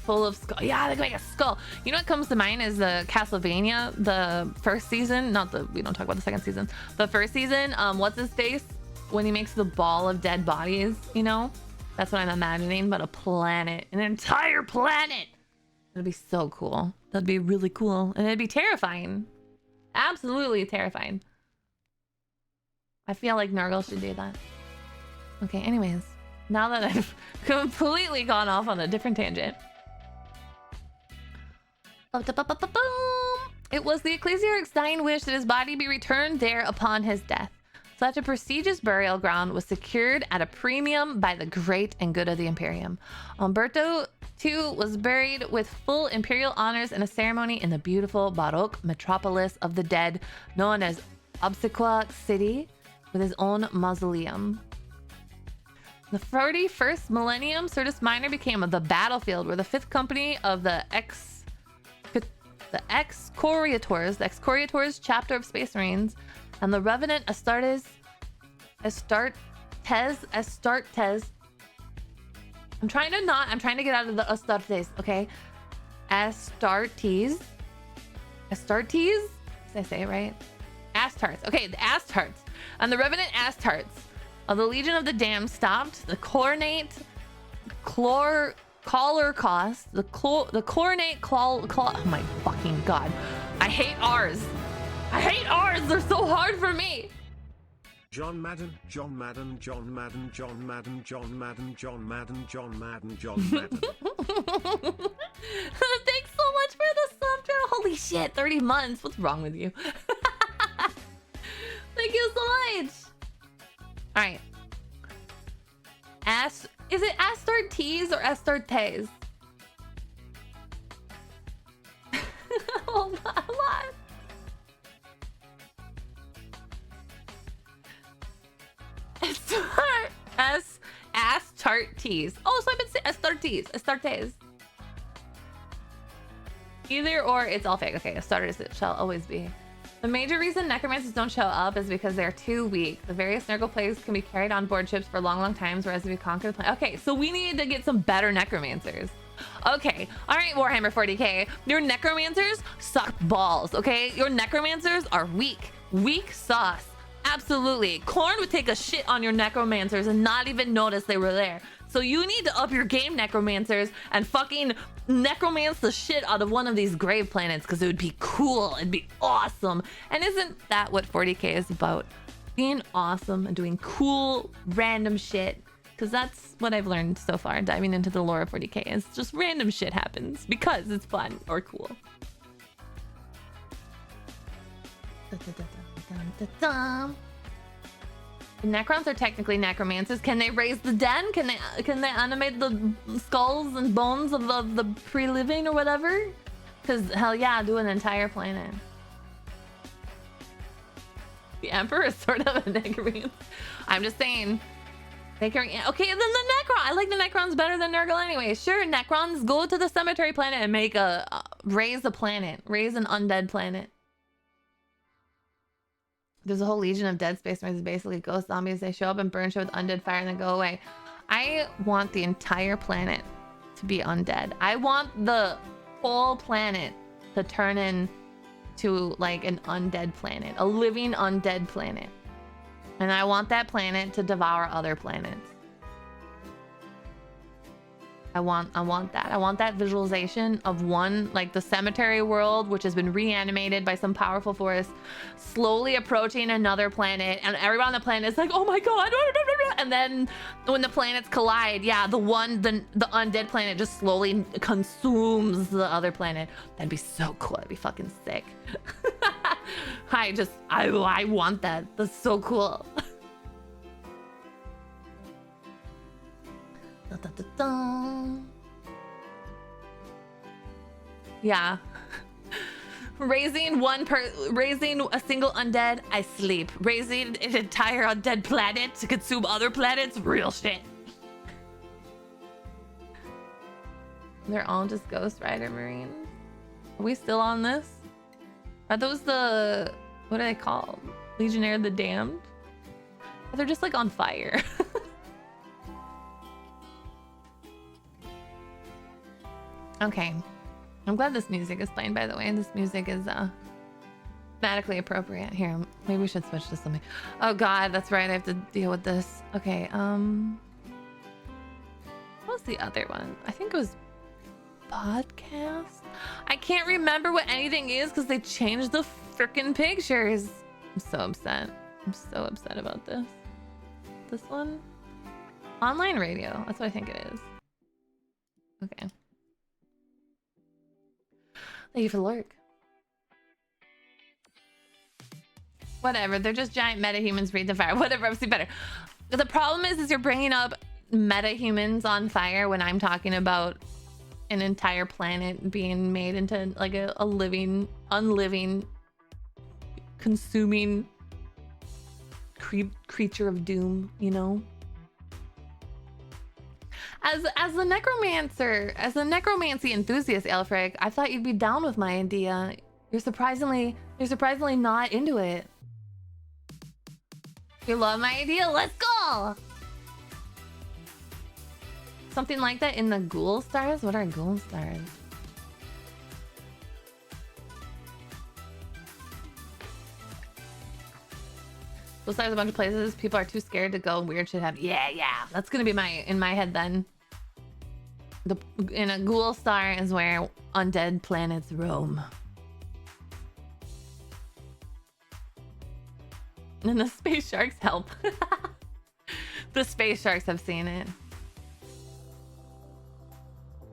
Full of skull. Yeah, they can make a skull. You know what comes to mind is the Castlevania, the first season. We don't talk about the second season. The first season, what's his face? When he makes the ball of dead bodies, you know? That's what I'm imagining, but a planet. An entire planet! That'd be so cool. That'd be really cool. And it'd be terrifying. Absolutely terrifying. I feel like Nurgle should do that. Okay, anyways. Now that I've completely gone off on a different tangent. It was the Ecclesiarch's dying wish that his body be returned there upon his death. Such a prestigious burial ground was secured at a premium by the great and good of the Imperium. Umberto II was buried with full imperial honors in a ceremony in the beautiful Baroque metropolis of the dead, known as Obsequa City, with his own mausoleum. The 31st millennium, Syrtis Minor became the battlefield where the 5th company of the the Excoriators chapter of Space Marines, and the Revenant Astartes. I'm trying to get out of the Astartes, okay? Astartes? Did I say it right? Astartes. Okay, the Astartes. And the Revenant Astartes of the Legion of the Damned stopped the Coronate Collarcost. The Coronate oh my fucking god. I hate R's. They're so hard for me. John Madden. Thanks so much for the sub trail. Holy shit, 30 months. What's wrong with you? Thank you so much. All right. Is it Astartes or Astartes? Hold on. Astartes. Oh, so I've been saying Astartes. Either or, it's all fake. Okay, Astartes it shall always be. The major reason necromancers don't show up is because they're too weak. The various Nurgle plagues can be carried on board ships for long times, whereas if we conquer the planet. Okay, so we need to get some better necromancers. Okay, all right, Warhammer 40k. Your necromancers suck balls, okay? Your necromancers are weak sauce. Absolutely. Khorne would take a shit on your necromancers and not even notice they were there. So you need to up your game, necromancers, and fucking necromance the shit out of one of these grave planets, because it would be cool. It'd be awesome. And isn't that what 40k is about? Being awesome and doing cool, random shit. Because that's what I've learned so far, diving into the lore of 40k. Is just random shit happens because it's fun or cool. The Necrons are technically necromancers. Can they raise the den? Can they animate the skulls and bones of the pre-living or whatever? Because hell yeah, do an entire planet. The Emperor is sort of a necromancer. I'm just saying. Okay, then the Necron. I like the Necrons better than Nurgle anyway. Sure, Necrons, go to the cemetery planet and make raise a planet. Raise an undead planet. There's a whole legion of dead space marines, basically ghost zombies. They show up and burn shit with undead fire and then go away. I want the entire planet to be undead. I want the whole planet to turn into like an undead planet, a living undead planet. And I want that planet to devour other planets. I want that. I want that visualization of one, like the cemetery world, which has been reanimated by some powerful force, slowly approaching another planet, and everyone on the planet is like, oh my god, and then when the planets collide, yeah, the undead planet just slowly consumes the other planet. That'd be so cool. That'd be fucking sick. I want that. That's so cool. Yeah. Raising a single undead, I sleep. Raising an entire undead planet to consume other planets, real shit. They're all just Ghost Rider Marines. Are we still on this? Are those the, what are they called? Legionnaire of the Damned? Or they're just like on fire. Okay. I'm glad this music is playing, by the way. This music is thematically appropriate. Here, maybe we should switch to something. Oh god, that's right. I have to deal with this. Okay, what was the other one? I think it was podcast? I can't remember what anything is because they changed the freaking pictures. I'm so upset. I'm so upset about this. This one? Online radio. That's what I think it is. Okay. Thank you for the lurk. Whatever, they're just giant metahumans breathe the fire. Whatever, I've seen better. The problem is you're bringing up metahumans on fire when I'm talking about an entire planet being made into like a living, unliving, consuming creature of doom, you know? As a necromancer, as a necromancy enthusiast, Elfric, I thought you'd be down with my idea. You're surprisingly not into it. You love my idea? Let's go! Something like that in the ghoul stars? What are ghoul stars? Ghoul stars a bunch of places. People are too scared to go. Weird shit happen. Yeah. That's gonna be in my head then. In a ghoul star is where undead planets roam. And the space sharks help. The space sharks have seen it.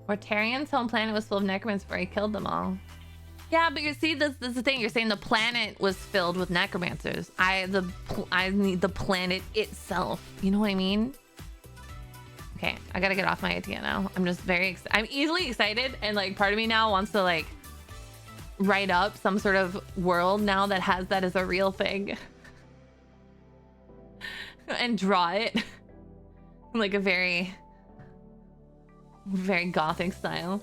Mortarian's home planet was full of necromancers before he killed them all. Yeah, but you see, this is the thing. You're saying the planet was filled with necromancers. I need the planet itself. You know what I mean? Okay, I gotta get off my idea now. I'm just I'm easily excited, and like part of me now wants to like write up some sort of world now that has that as a real thing. And draw it like a very gothic style.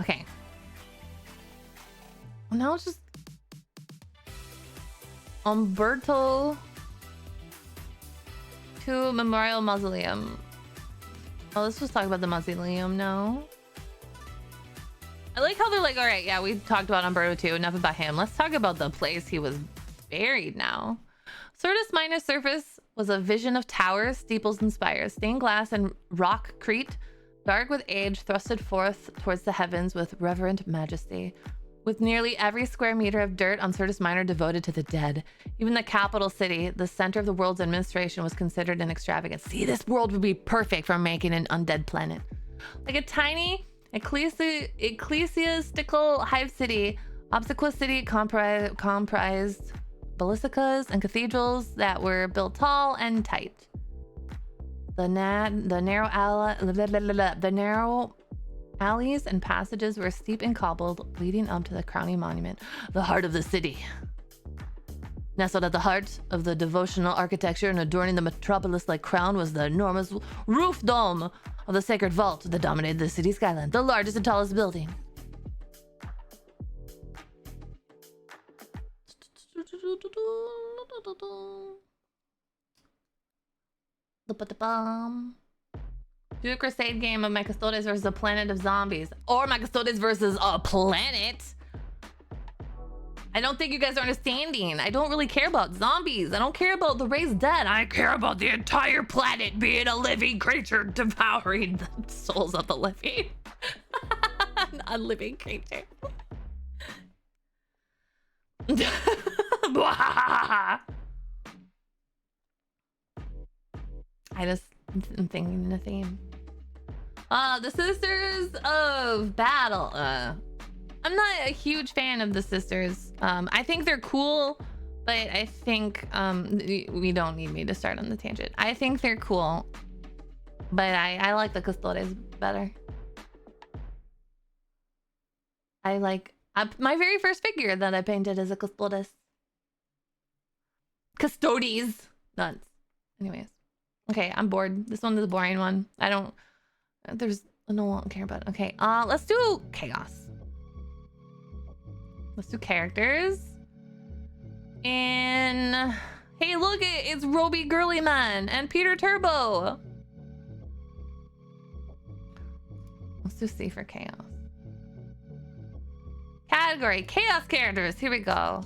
Okay. Now it's just Umberto II Memorial Mausoleum. Oh, let's just talk about the mausoleum now. I like how they're like, all right, yeah, we talked about Umberto II, enough about him. Let's talk about the place he was buried now. Syrtis Minor's surface was a vision of towers, steeples, and spires, stained glass and rockcrete, dark with age, thrusted forth towards the heavens with reverent majesty. With nearly every square meter of dirt on Syrtis Minor devoted to the dead, even the capital city, the center of the world's administration, was considered an extravagance. See, this world would be perfect for making an undead planet. Like a tiny ecclesiastical hive city, Obsequious City comprised basilicas and cathedrals that were built tall and tight. The narrow alleys and passages were steep and cobbled, leading up to the crowning monument, the heart of the city. Nestled at the heart of the devotional architecture and adorning the metropolis-like crown was the enormous roof dome of the sacred vault that dominated the city skyline, the largest and tallest building. Do a crusade game of my Custodes versus a planet of zombies, or my Custodes versus a planet. I don't think you guys are understanding. I don't really care about zombies. I don't care about the raised dead. I care about the entire planet being a living creature devouring the souls of the living. A living creature. I'm thinking the theme. The Sisters of Battle. I'm not a huge fan of the Sisters. I think they're cool, but I think we don't need me to start on the tangent. I think they're cool, but I like the Custodes better. I like my very first figure that I painted as a Custodes. Custodes. Nuts. Anyways. Okay, I'm bored. This one is a boring one. I don't care about it. Okay, let's do chaos. Let's do characters. And hey, look, it's Roby Girly Man and Peter Turbo. Let's do C for chaos. Category, chaos characters. Here we go.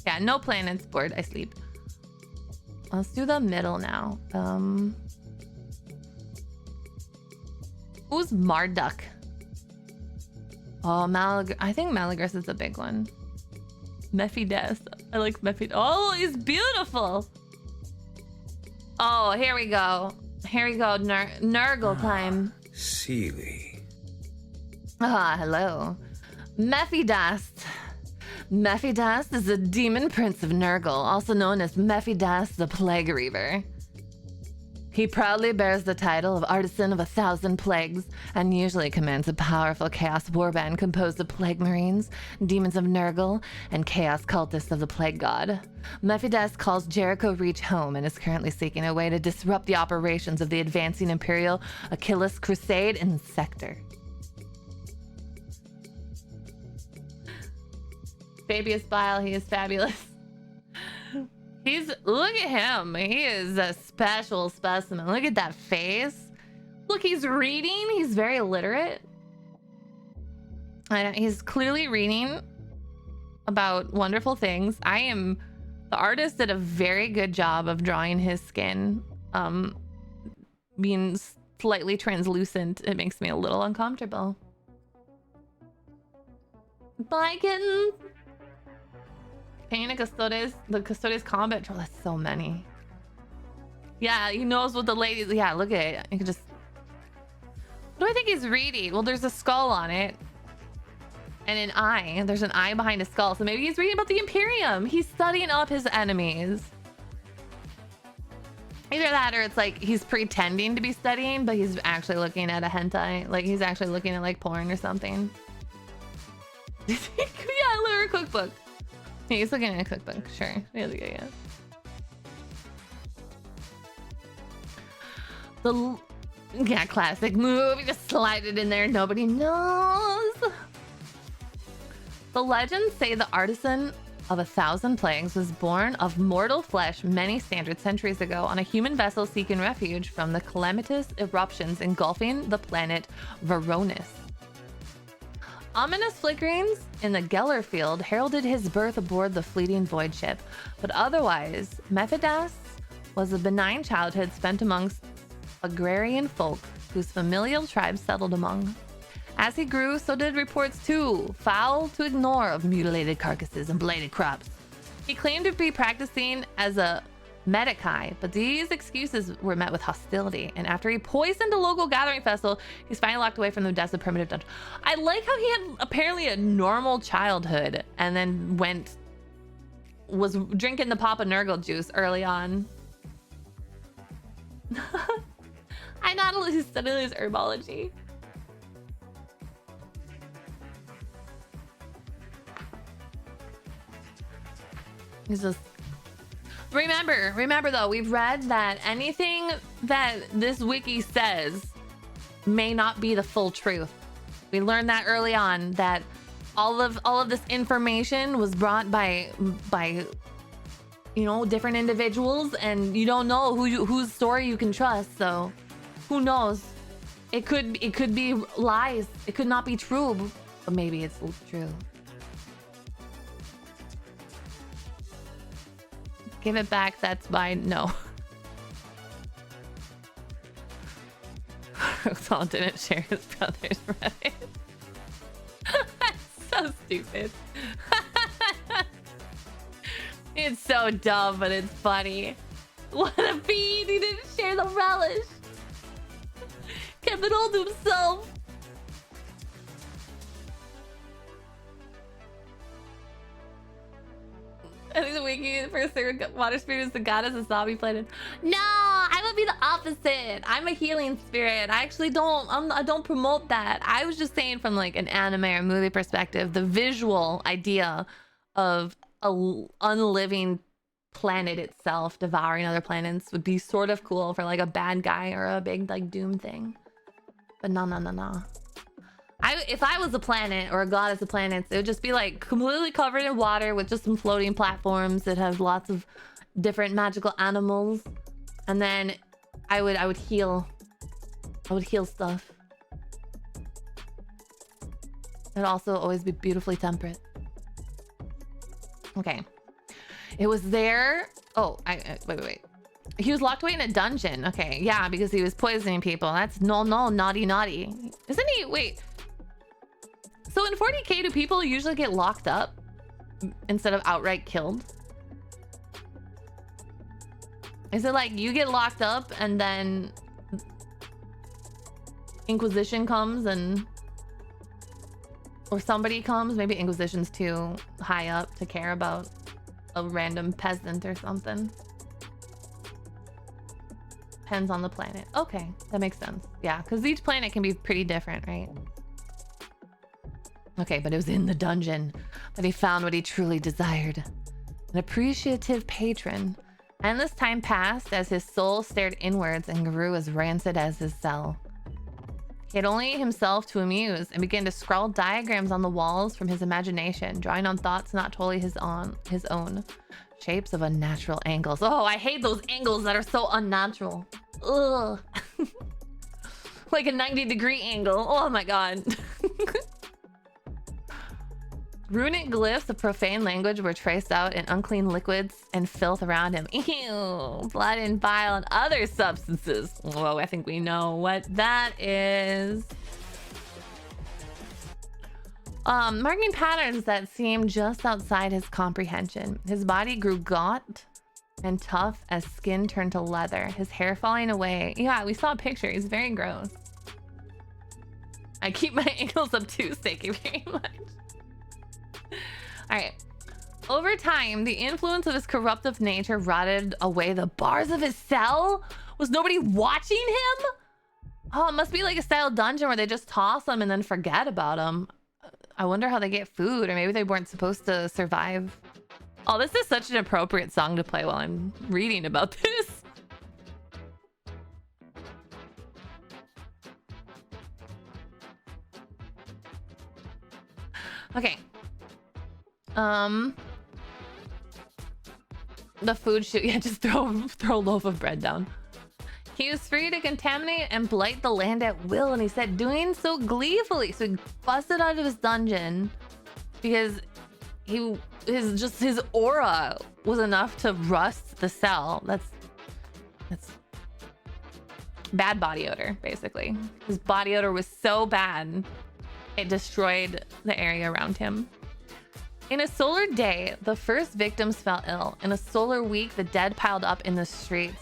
Yeah, no planets, bored, I sleep. Let's do the middle now. Who's Marduk? Oh, I think Malagris is the big one. Mephides. I like Mephides. Oh, he's beautiful. Oh, here we go. Here we go. Nurgle time. Seely. Ah, hello. Mephidas. Mephidas is the demon prince of Nurgle, also known as Mephidas the Plague Reaver. He proudly bears the title of Artisan of 1,000 Plagues and usually commands a powerful Chaos Warband composed of Plague Marines, Demons of Nurgle, and Chaos Cultists of the Plague God. Mephidas calls Jericho Reach home and is currently seeking a way to disrupt the operations of the advancing Imperial Achilles Crusade in the sector. Fabius Bile, he is fabulous. Look at him. He is a special specimen. Look at that face. Look, he's reading. He's very literate. And he's clearly reading about wonderful things. The artist did a very good job of drawing his skin being slightly translucent. It makes me a little uncomfortable. Bye, kitten. Pain and Custodes, the Custodes combat troll. That's so many. Yeah, he knows what the ladies. Yeah, look at it. You can just. What do I think he's reading? Well, there's a skull on it. And an eye. There's an eye behind a skull. So maybe he's reading about the Imperium. He's studying up his enemies. Either that or it's like he's pretending to be studying, but he's actually looking at a hentai. Like he's actually looking at like porn or something. Yeah, literally cookbook. Yeah, he's looking at a cookbook, sure. Yeah. Yeah, classic move. You just slide it in there. Nobody knows. The legends say the Artisan of 1,000 Plagues was born of mortal flesh many standard centuries ago on a human vessel seeking refuge from the calamitous eruptions engulfing the planet Varonis. Ominous flickerings in the Geller field heralded his birth aboard the fleeting void ship, but otherwise, Mephidas was a benign childhood spent amongst agrarian folk whose familial tribes settled among. As he grew, so did reports too, foul to ignore, of mutilated carcasses and blighted crops. He claimed to be practicing as a Medikai, but these excuses were met with hostility, and after he poisoned a local gathering festival, he's finally locked away from the desolate primitive dungeon. I like how he had apparently a normal childhood and then was drinking the Papa Nurgle juice early on. I not only studied his herbology. He's just Remember though, we've read that anything that this wiki says may not be the full truth. We learned that early on, that all of this information was brought by different individuals, and you don't know whose story you can trust. So who knows? It could be lies. It could not be true, but maybe it's true. Give it back, that's mine. No. Roxanne didn't share his brother's Reddit. That's so stupid. It's so dumb, but it's funny. What a bean! He didn't share the relish. Kept it all to himself. I think the wiki for Sir Water Spirit is the goddess of zombie planet. No, I would be the opposite. I'm a healing spirit. I actually I don't promote that. I was just saying from like an anime or movie perspective, the visual idea of a unliving planet itself devouring other planets would be sort of cool for like a bad guy or a big like doom thing. But no. If I was a planet or a goddess of planets, it would just be like completely covered in water with just some floating platforms that have lots of different magical animals, and then I would heal. I would heal stuff. It'd also always be beautifully temperate. Okay, it was there. Oh, wait. He was locked away in a dungeon. Okay, yeah, because he was poisoning people. That's no, naughty. Isn't he? Wait. So in 40K, do people usually get locked up instead of outright killed? Is it like you get locked up and then Inquisition comes or somebody comes? Maybe Inquisition's too high up to care about a random peasant or something. Depends on the planet. Okay, that makes sense. Yeah, because each planet can be pretty different, right? Okay, but it was in the dungeon that he found what he truly desired. An appreciative patron. Endless time passed as his soul stared inwards and grew as rancid as his cell. He had only himself to amuse and began to scrawl diagrams on the walls from his imagination, drawing on thoughts not totally his own. Shapes of unnatural angles. Oh, I hate those angles that are so unnatural. Ugh. Like a 90-degree angle. Oh my god. Runic glyphs of profane language were traced out in unclean liquids and filth around him. Ew, blood and bile and other substances. Whoa, I think we know what that is. Marking patterns that seemed just outside his comprehension. His body grew gaunt and tough as skin turned to leather, his hair falling away. Yeah, we saw a picture. He's very gross. I keep my ankles up too, thank you very much. All right. Over time, the influence of his corruptive nature rotted away the bars of his cell. Was nobody watching him? Oh, it must be like a style dungeon where they just toss him and then forget about him. I wonder how they get food, or maybe they weren't supposed to survive. Oh, this is such an appropriate song to play while I'm reading about this. Okay. The food shoot, yeah, just throw a loaf of bread down. He was free to contaminate and blight the land at will, and he said doing so gleefully. So he busted out of his dungeon because his aura was enough to rust the cell. That's bad body odor, basically. His body odor was so bad it destroyed the area around him. In a solar day, the first victims fell ill. In a solar week, the dead piled up in the streets.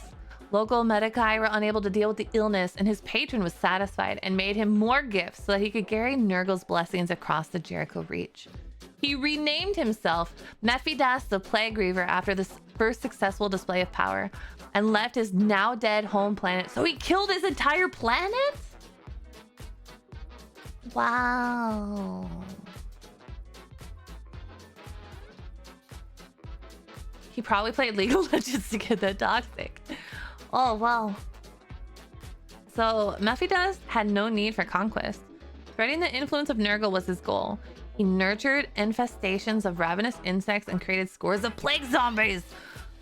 Local medici were unable to deal with the illness, and his patron was satisfied and made him more gifts so that he could carry Nurgle's blessings across the Jericho Reach. He renamed himself Mephidas the Plague Reaver after this first successful display of power, and left his now dead home planet. So he killed his entire planet? Wow. He probably played League of Legends to get that toxic. Oh, wow. So Mephidas had no need for conquest. Spreading the influence of Nurgle was his goal. He nurtured infestations of ravenous insects and created scores of plague zombies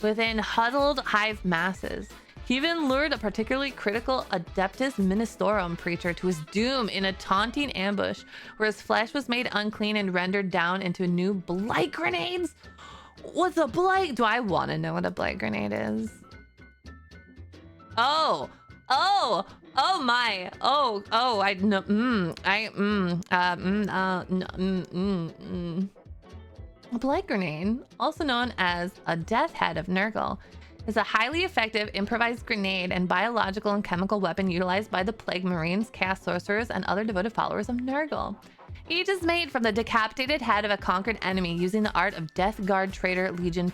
within huddled hive masses. He even lured a particularly critical Adeptus Ministorum preacher to his doom in a taunting ambush where his flesh was made unclean and rendered down into new blight grenades. What's a blight? Do I want to know what a blight grenade is? Oh my. A blight grenade, also known as a death head of Nurgle, is a highly effective improvised grenade and biological and chemical weapon utilized by the Plague Marines, Chaos Sorcerers, and other devoted followers of Nurgle. Each is made from the decapitated head of a conquered enemy using the art of Death Guard Traitor Legion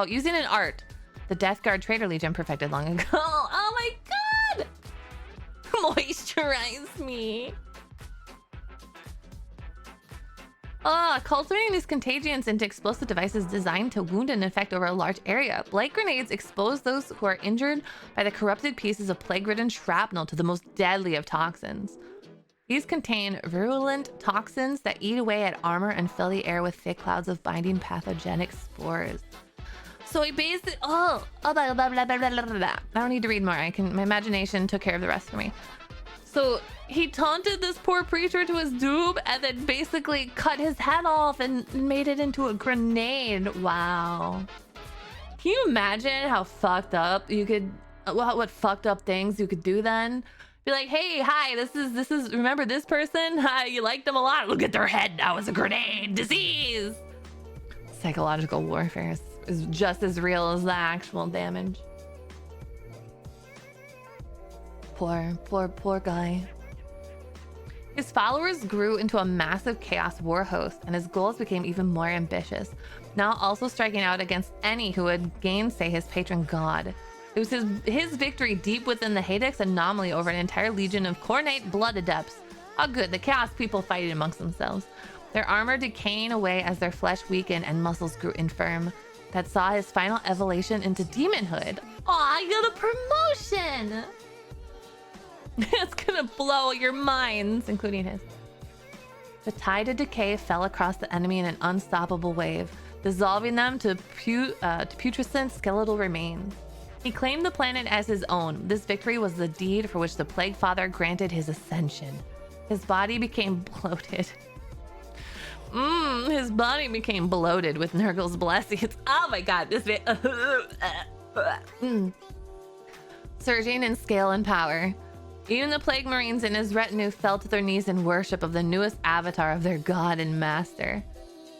using an art the Death Guard Traitor Legion perfected long ago. Oh my god! Moisturize me. Cultivating these contagions into explosive devices designed to wound and infect over a large area. Blight grenades expose those who are injured by the corrupted pieces of plague-ridden shrapnel to the most deadly of toxins. These contain virulent toxins that eat away at armor and fill the air with thick clouds of binding pathogenic spores. So he basically, blah, blah, blah, blah, blah, blah, blah. I don't need to read more. My imagination took care of the rest for me. So he taunted this poor preacher to his doom and then basically cut his head off and made it into a grenade. Wow. Can you imagine how fucked up you could, what fucked up things you could do then? Be like, hey, hi, this is, remember this person? Hi, you liked them a lot. Look at their head now as a grenade. Disease. Psychological warfare is just as real as the actual damage. Poor guy. His followers grew into a massive chaos war host, and his goals became even more ambitious, now also striking out against any who would gainsay his patron god. It was his victory deep within the Hadex anomaly over an entire legion of Khornate blood adepts. How good, the chaos people fighting amongst themselves. Their armor decaying away as their flesh weakened and muscles grew infirm. That saw his final evolution into demonhood. Aw, I got a promotion! It's gonna blow your minds, including his. The tide of decay fell across the enemy in an unstoppable wave, dissolving them to putrescent skeletal remains. He claimed the planet as his own. This victory was the deed for which the Plague Father granted his ascension. His body became bloated. His body became bloated with Nurgle's blessings. Oh my god, this bit. Surging in scale and power. Even the Plague Marines and his retinue fell to their knees in worship of the newest avatar of their god and master.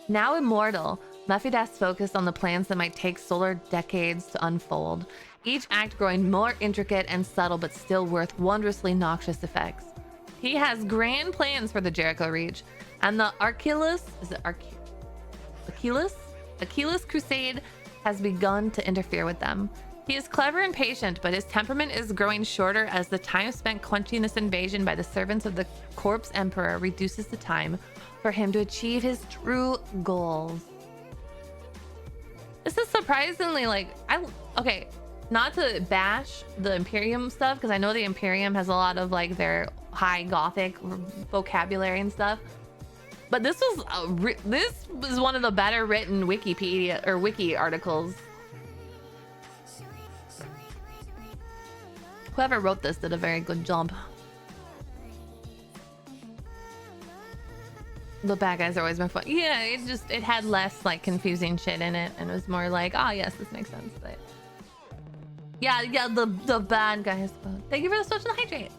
Now immortal, Mephidas focused on the plans that might take Solar decades to unfold, each act growing more intricate and subtle but still worth wondrously noxious effects. He has grand plans for the Jericho Reach, and the Achilles Crusade has begun to interfere with them. He is clever and patient, but his temperament is growing shorter as the time spent quenching this invasion by the servants of the Corpse Emperor reduces the time for him to achieve his true goals. This is surprisingly like, okay, not to bash the Imperium stuff, because I know the Imperium has a lot of like their high Gothic vocabulary and stuff, but this was one of the better written Wikipedia or wiki articles. Whoever wrote this did a very good job. The bad guys have always been fun. Yeah, it had less like confusing shit in it, and it was more like, oh yes, this makes sense. But yeah, the bad guys. Thank you for the switch and the hydrate.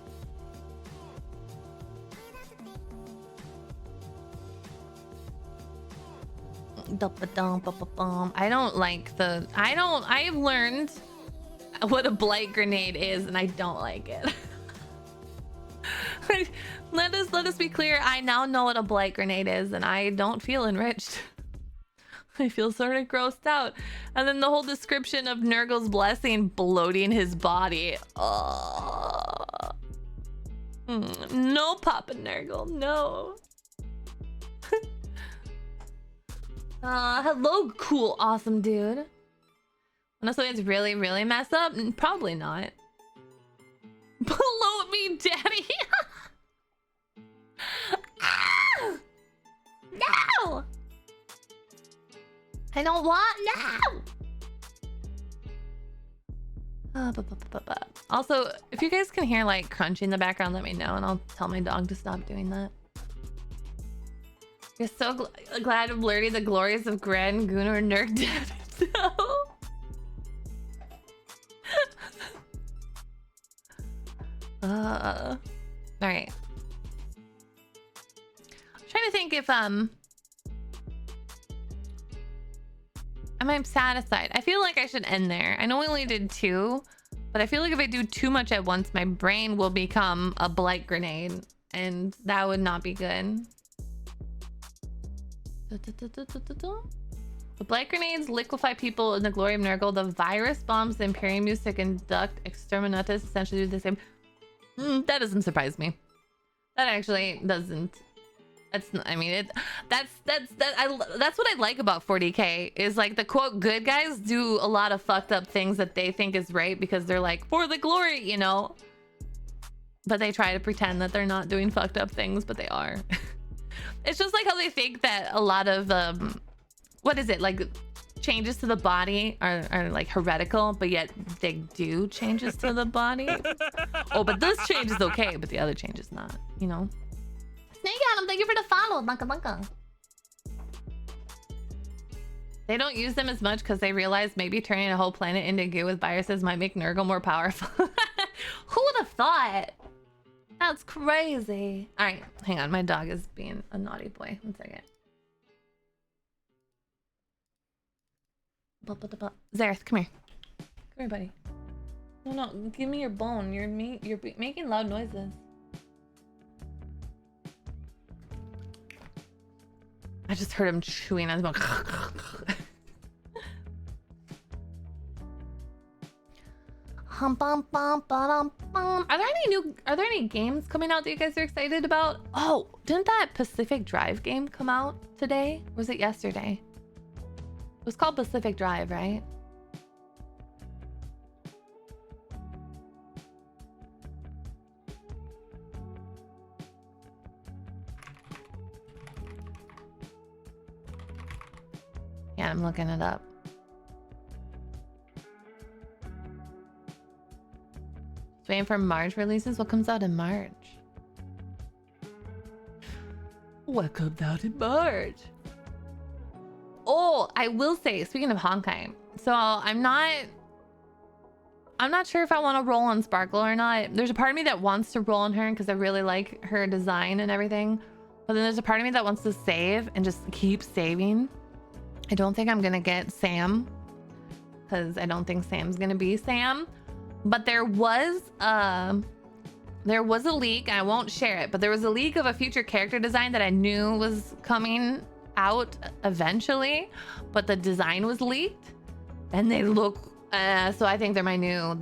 I don't like the. I've learned what a blight grenade is, and I don't like it. let us be clear. I now know what a blight grenade is, and I don't feel enriched. I feel sort of grossed out. And then the whole description of Nurgle's blessing bloating his body. No, Papa Nurgle, no. Hello, cool, awesome dude. Unless something's really, really messed up? Probably not. Blow me, daddy! Ah! No! I don't want no! Also, if you guys can hear like crunching in the background, let me know and I'll tell my dog to stop doing that. You're so glad of learning the glories of Grand Gunnar Nurgdad. No! All right. I'm trying to think if am I satisfied? I feel like I should end there. I know we only did 2, but I feel like if I do too much at once, my brain will become a blight grenade, and that would not be good. The blight grenades liquefy people in the glory of Nurgle. The virus bombs the Imperium use to conduct exterminatus essentially do the same. That doesn't surprise me. That actually doesn't. That's not, I mean, that's what I like about 40k is like the quote good guys do a lot of fucked up things that they think is right because they're like for the glory, you know. But they try to pretend that they're not doing fucked up things, but they are. It's just like how they think that a lot of what is it, like changes to the body are like heretical, but yet they do changes to the body. Oh, but this change is okay, but the other change is not, you know. Snake Adam, thank you for the follow. Bunka. They don't use them as much because they realize maybe turning a whole planet into goo with viruses might make Nurgle more powerful. Who would have thought? That's crazy. All right, hang on. My dog is being a naughty boy. 1 second. Zareth, come here. Come here, buddy. No, give me your bone. You're making loud noises. I just heard him chewing. I was going. Hum, bum, bum, ba-dum, bum. Are there any games coming out that you guys are excited about? Oh, didn't that Pacific Drive game come out today? Or was it yesterday? It was called Pacific Drive, right? Yeah, I'm looking it up. Waiting for March releases. What comes out in March? What comes out in March? Oh, I will say, speaking of Honkai, so I'm not sure if I want to roll on Sparkle or not. There's a part of me that wants to roll on her because I really like her design and everything. But then there's a part of me that wants to save and just keep saving. I don't think I'm gonna get Sam because I don't think Sam's gonna be Sam. But there was a leak. I won't share it, but there was a leak of a future character design that I knew was coming out eventually, but the design was leaked, and they look. So I think they're my new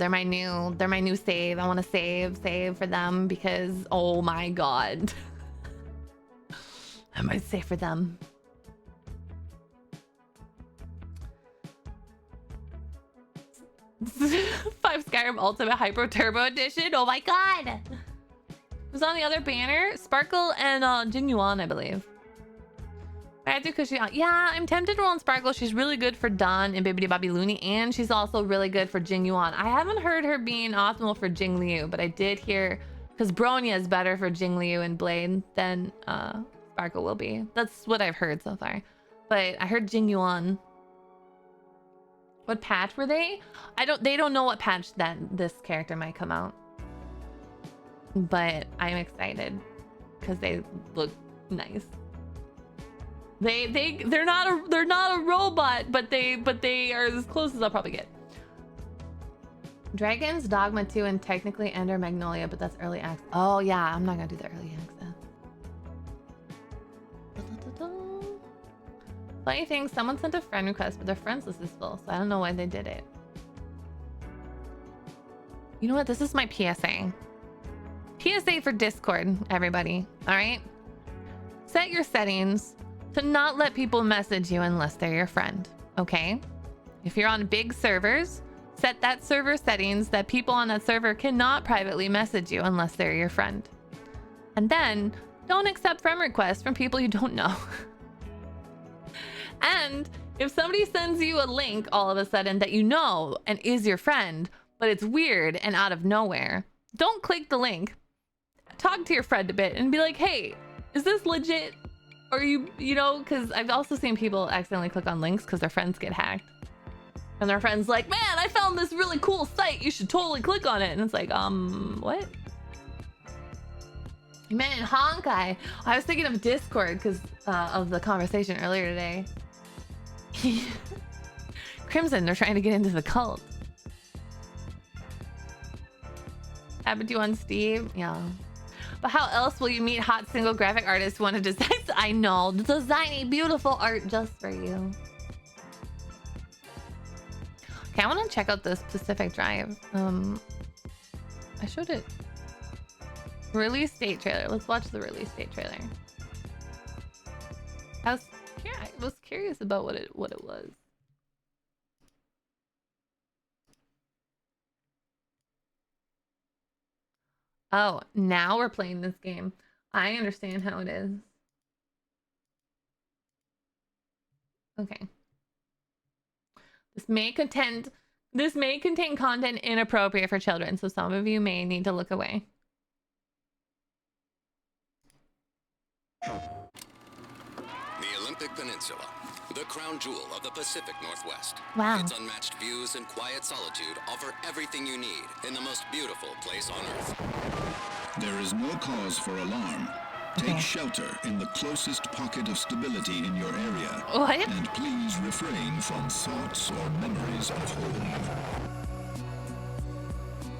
save. I want to save for them because oh my god, I might save for them. 5 Skyrim Ultimate Hyper Turbo Edition. Oh my god! Who's on the other banner? Sparkle and Jing Yuan, I believe. I do because yeah, I'm tempted to roll on Sparkle. She's really good for Dawn and Bibbidi Bobbidi Looney, and she's also really good for Jing Yuan. I haven't heard her being optimal for Jing Liu, but I did hear because Bronya is better for Jing Liu and Blade than Sparkle will be. That's what I've heard so far. But I heard Jing Yuan. What patch were they? They don't know what patch that this character might come out. But I'm excited because they look nice. They're not a robot, but they are as close as I'll probably get. Dragons, Dogma 2, and technically Ender Magnolia, but that's early access. Oh yeah, I'm not gonna do the early access. Funny thing, someone sent a friend request, but their friends list is full, so I don't know why they did it. You know what? This is my PSA. PSA for Discord, everybody. All right? Set your settings to not let people message you unless they're your friend, okay? If you're on big servers, set that server settings that people on that server cannot privately message you unless they're your friend. And then, don't accept friend requests from people you don't know. And if somebody sends you a link all of a sudden that you know and is your friend, but it's weird and out of nowhere, don't click the link. Talk to your friend a bit and be like, hey, is this legit? Or you know, because I've also seen people accidentally click on links because their friends get hacked. And their friend's like, man, I found this really cool site. You should totally click on it. And it's like, what? You meant in Honkai. I was thinking of Discord because of the conversation earlier today. Crimson, they're trying to get into the cult. Happened to you on Steam? Yeah. But how else will you meet hot single graphic artists who want to design? I know, designing beautiful art just for you. Okay, I want to check out this Pacific Drive. I showed it. Release date trailer. Let's watch the release date trailer. I was curious about what it was. Oh, now we're playing this game. I understand how it is. Okay. This may contain content inappropriate for children, so some of you may need to look away. The Olympic Peninsula, the crown jewel of the Pacific Northwest. Wow. Its unmatched views and quiet solitude offer everything you need in the most beautiful place on Earth. There is no cause for alarm. Take shelter in the closest pocket of stability in your area. What? And please refrain from thoughts or memories of home.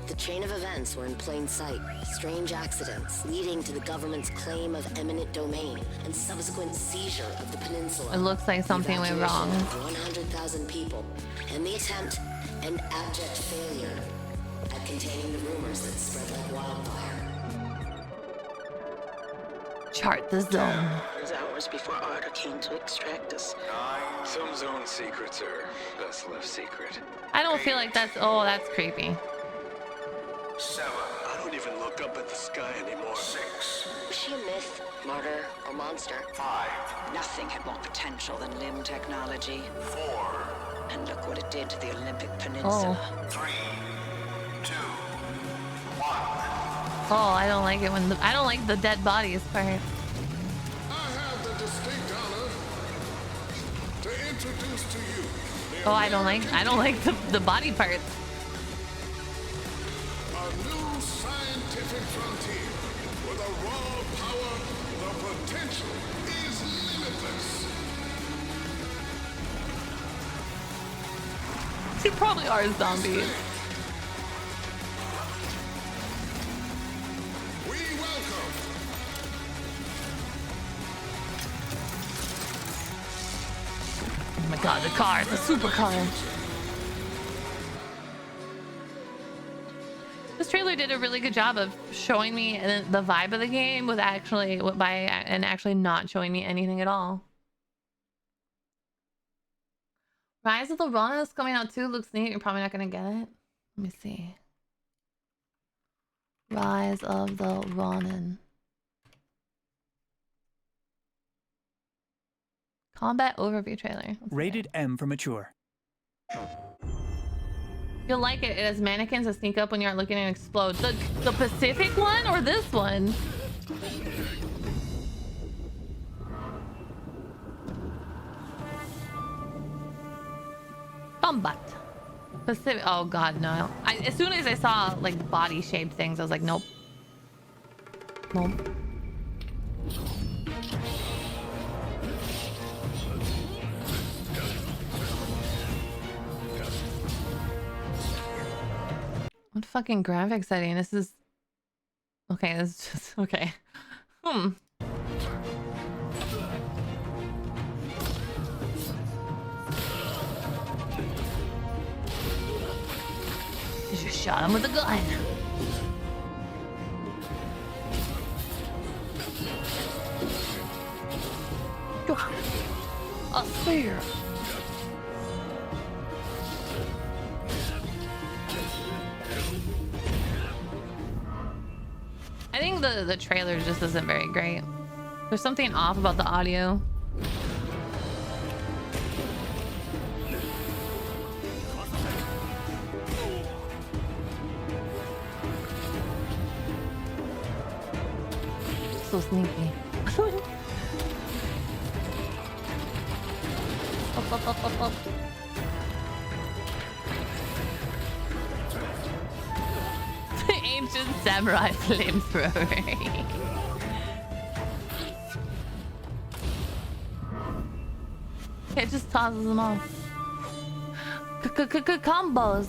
The chain of events were in plain sight. Strange accidents leading to the government's claim of eminent domain and subsequent seizure of the peninsula. It looks like something went wrong. Of 100,000 people, and the attempt, an abject failure. at containing the rumors that spread like wildfire. Chart the zone. It was hours before Arthur came to extract us. Some zone secrets are best left secret. I don't feel like that's... Oh, that's creepy. 7. I don't even look up at the sky anymore. 6. Was she a myth, martyr, or monster? 5. Nothing had more potential than limb technology. 4. And look what it did to the Olympic Peninsula. 3, 2, 1. Oh, I don't like it when I don't like the dead bodies part. I have the distinct honor to introduce to you Oh, I don't like the body parts. a new scientific frontier with a raw power. The potential is limitless. They probably are zombies. We welcome Oh my god, the car, the supercar. This trailer did a really good job of showing me the vibe of the game with actually not showing me anything at all. Rise of the Ronin is coming out too. Looks neat. You're probably not gonna get it. Let me see. Rise of the Ronin. Combat overview trailer. Rated M for mature. You'll like it. It has mannequins that sneak up when you aren't looking and explode. The Pacific one or this one? Combat. Pacific. Oh god, no. As soon as I saw like body shaped things, I was like, nope. Nope. What fucking graphic setting? This is... Okay, this is just... Okay. You just shot him with a gun. A spear. I think the trailer just isn't very great. There's something off about the audio. So sneaky. Up. Ancient samurai flamethrower. It just tosses them off. Combos.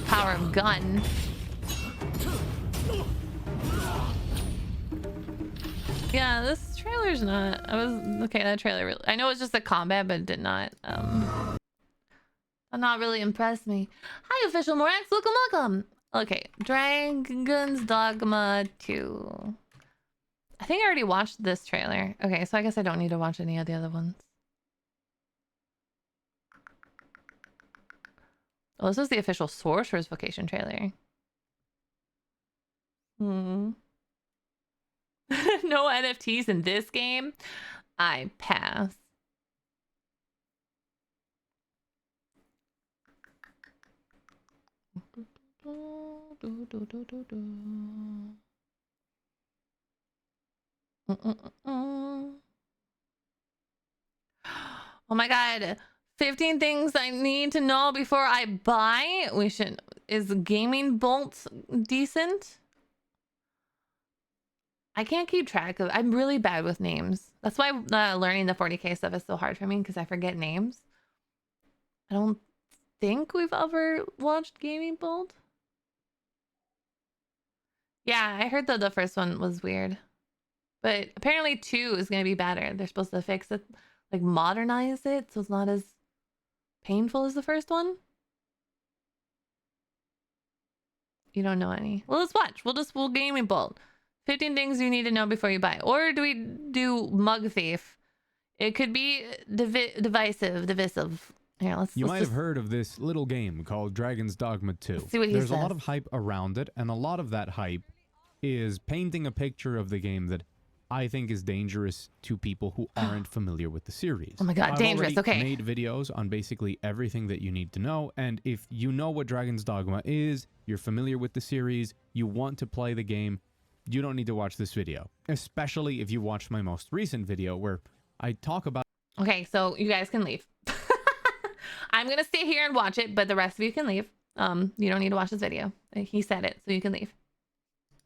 Power of gun. Yeah, this trailer's not. Okay, that trailer really, I know it's just a combat, but it did not not really impress me. Hi, official Morax, welcome. Okay, Dragon's Dogma 2. I think I already watched this trailer. Okay, so I guess I don't need to watch any of the other ones. Oh, this was the official Sorcerer's Vocation trailer. No NFTs in this game? I pass. Oh my god. 15 things I need to know before I buy. Is Gaming Bolt decent? I can't keep track of. I'm really bad with names. That's why learning the 40k stuff is so hard for me, because I forget names. I don't think we've ever watched Gaming Bolt. Yeah, I heard that the first one was weird. But apparently 2 is going to be better. They're supposed to fix it, like modernize it so it's not as painful as the first one. You don't know any. Well, let's watch. We'll gaming bolt. 15 things you need to know before you buy. Or do we do mug thief? It could be divisive. Here, let's You might just have heard of this little game called Dragon's Dogma 2. see what he There's a says. lot of hype around it, and a lot of that hype is painting a picture of the game that I think is dangerous to people who aren't familiar with the series. Oh my god, I've dangerous. already Okay. made videos on basically everything that you need to know, and if you know what Dragon's Dogma is, you're familiar with the series, you want to play the game, you don't need to watch this video. Especially if you watched my most recent video where I talk about Okay, so you guys can leave. I'm gonna stay here and watch it, but the rest of you can leave. You don't need to watch this video. He said it, so you can leave.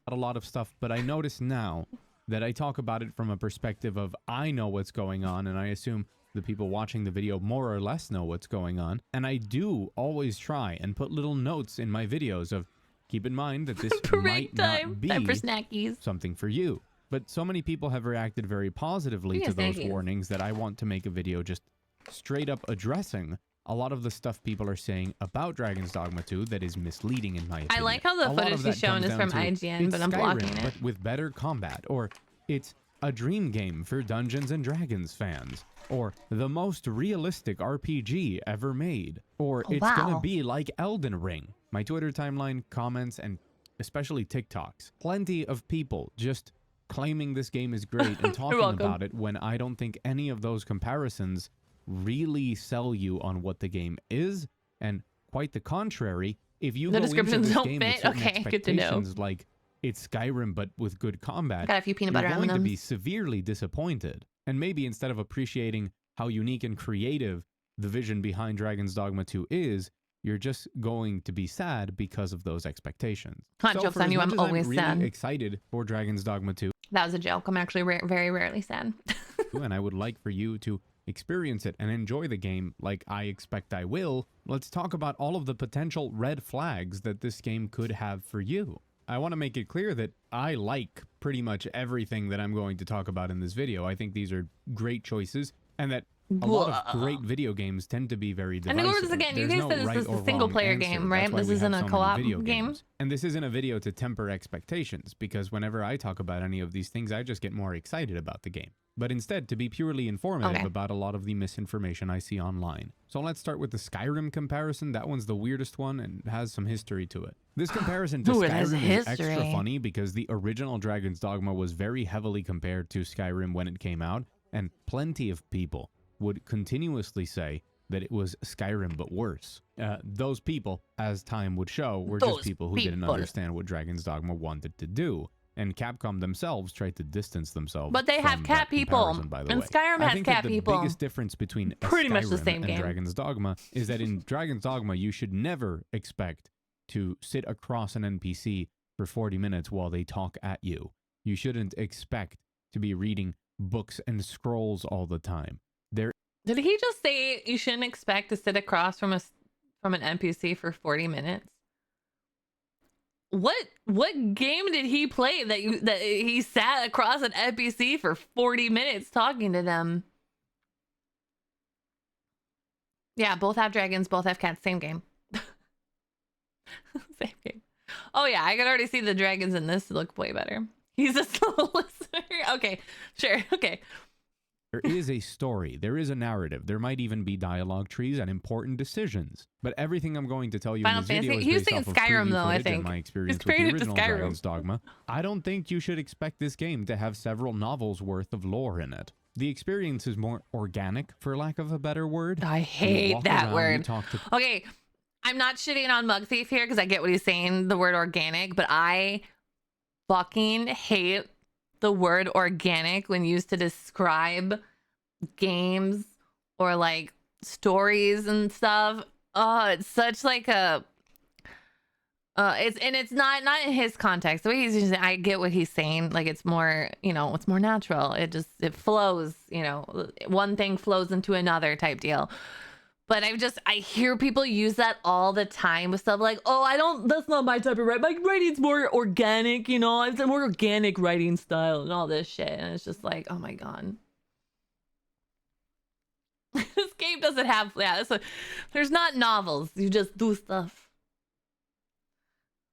a lot of stuff, but I notice now that I talk about it from a perspective of I know what's going on, and I assume the people watching the video more or less know what's going on. And I do always try and put little notes in my videos of keep in mind that this might not be Time for snackies. something for you. But so many people have reacted very positively Yeah, to those snackies. warnings that I want to make a video just straight up addressing a lot of the stuff people are saying about Dragon's Dogma 2 that is misleading in my opinion. I like how the A lot footage of he's that shown comes is down from to, IGN, it's but I'm Skyrim, blocking it. but with better combat, or it's a dream game for Dungeons and Dragons fans, or the most realistic RPG ever made, or Oh, it's wow. gonna be like Elden Ring. My Twitter timeline, comments, and especially TikToks, plenty of people just claiming this game is great and talking welcome. about it when I don't think any of those comparisons really sell you on what the game is, and quite the contrary. If you The go into descriptions this don't game with fit? certain Okay, good to know. expectations, like it's Skyrim but with good combat, Got a few peanut butter you're going to be M&Ms. severely disappointed. And maybe instead of appreciating how unique and creative the vision behind Dragon's Dogma 2 is, you're just going to be sad because of those expectations. Come on, joke's for on as you, much I'm as always really sad. excited for Dragon's Dogma 2, That was a joke. I'm actually very rarely sad. and I would like for you to experience it and enjoy the game like I expect I will, let's talk about all of the potential red flags that this game could have for you. I want to make it clear that I like pretty much everything that I'm going to talk about in this video. I think these are great choices, and that a lot of great video games tend to be very divisive. And go over this again. You There's guys said this right is or a single wrong player answer. game, right? That's why This we isn't have a so many co-op video game? games. And this isn't a video to temper expectations, because whenever I talk about any of these things, I just get more excited about the game. But instead, to be purely informative Okay. about a lot of the misinformation I see online. So let's start with the Skyrim comparison. That one's the weirdest one and has some history to it. This comparison to Ooh, it has Skyrim is extra history. funny because the original Dragon's Dogma was very heavily compared to Skyrim when it came out, and plenty of people would continuously say that it was Skyrim but worse. Those people, as time would show, were Those just people who didn't people. understand what Dragon's Dogma wanted to do. And Capcom themselves tried to distance themselves. But they have from cat that people, comparison, by the and way. Skyrim I has think cat that the people. biggest difference between Pretty much the Skyrim same and game. Dragon's Dogma is that in Dragon's Dogma, you should never expect to sit across an NPC for 40 minutes while they talk at you. You shouldn't expect to be reading books and scrolls all the time. Did he just say you shouldn't expect to sit across from an NPC for 40 minutes? What game did he play that he sat across an NPC for 40 minutes talking to them? Yeah, both have dragons, both have cats, same game. Same game. Oh yeah, I could already see the dragons in this look way better. He's a slow listener. Okay, sure. Okay. There is a story, there is a narrative, there might even be dialogue trees and important decisions. But everything I'm going to tell you Final in this video Fantasy- is he was based off thinking of Skyrim, preview though, I footage and think. my He's experience with comparing the it to original Skyrim. Dragon's Dogma. I don't think you should expect this game to have several novels worth of lore in it. The experience is more organic, for lack of a better word. I You hate walk that around, you word. talk to Okay, I'm not shitting on Mug Thief here because I get what he's saying, the word organic, but I fucking hate the word organic when used to describe games or like stories and stuff. Oh, it's such like a it's not in his context. The way he's using it, I get what he's saying. Like it's more, it's more natural. It flows, one thing flows into another type deal. But I hear people use that all the time with stuff like, oh, that's not my type of writing. My writing's more organic, you know, it's a more organic writing style and all this shit. And it's just like, oh my God. This game doesn't have, there's not novels. You just do stuff.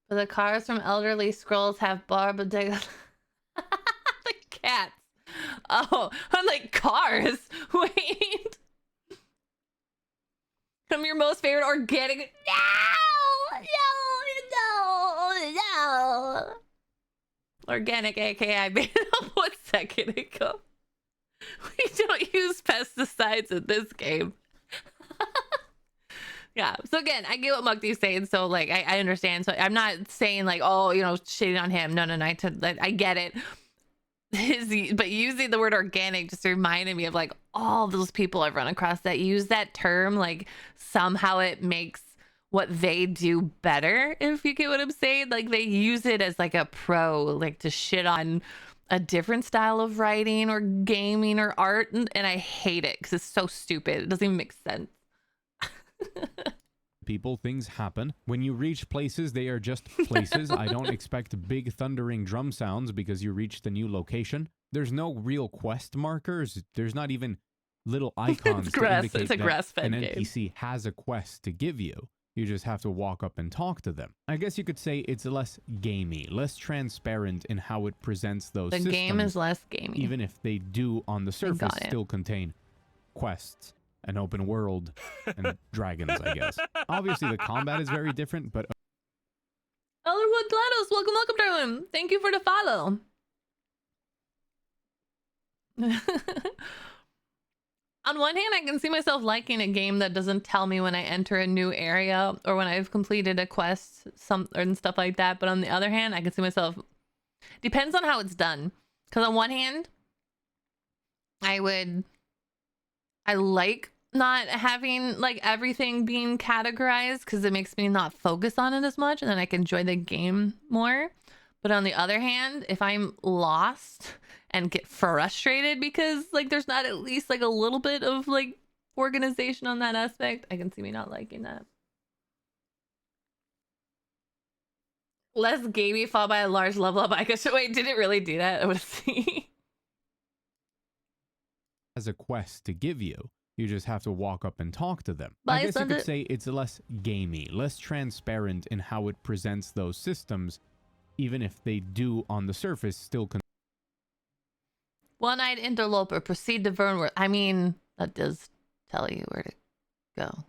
But the cars from Elderly Scrolls have Barbadega. The cats. Oh, I'm like, cars? Wait. From your most favorite organic. No. Organic, aka I made it up 1 second ago. We don't use pesticides in this game. Yeah. So again, I get what Mukti's saying. So like, I understand. So I'm not saying like, oh, you know, shitting on him. No. I get it. But using the word organic just reminded me of like all those people I've run across that use that term, like somehow it makes what they do better, if you get what I'm saying. Like they use it as like a pro, like to shit on a different style of writing or gaming or art, and I hate it because it's so stupid. It doesn't even make sense. People, things happen. When you reach places, they are just places. I don't expect big thundering drum sounds because you reached a new location. There's no real quest markers. There's not even little icons to indicate that an NPC has a quest to give you. You just have to walk up and talk to them. I guess you could say it's less gamey, less transparent in how it presents those systems. The game is less gamey. Even if they do on the surface still contain quests, an open world, and dragons, I guess. Obviously, the combat is very different, but... Elderwood GLaDOS, welcome, everyone. Thank you for the follow. On one hand, I can see myself liking a game that doesn't tell me when I enter a new area or when I've completed a quest and stuff like that. But on the other hand, I can see myself... Depends on how it's done. Because on one hand, I like not having like everything being categorized because it makes me not focus on it as much, and then I can enjoy the game more. But on the other hand, if I'm lost and get frustrated because like there's not at least like a little bit of like organization on that aspect, I can see me not liking that. Less gamey followed by a large level up. I guess, wait, did it really do that? I would see. As a quest to give you. You just have to walk up and talk to them. I guess you could say it's less gamey, less transparent in how it presents those systems, even if they do on the surface still One-eyed interloper, proceed to Vernworth. I mean, that does tell you where to go.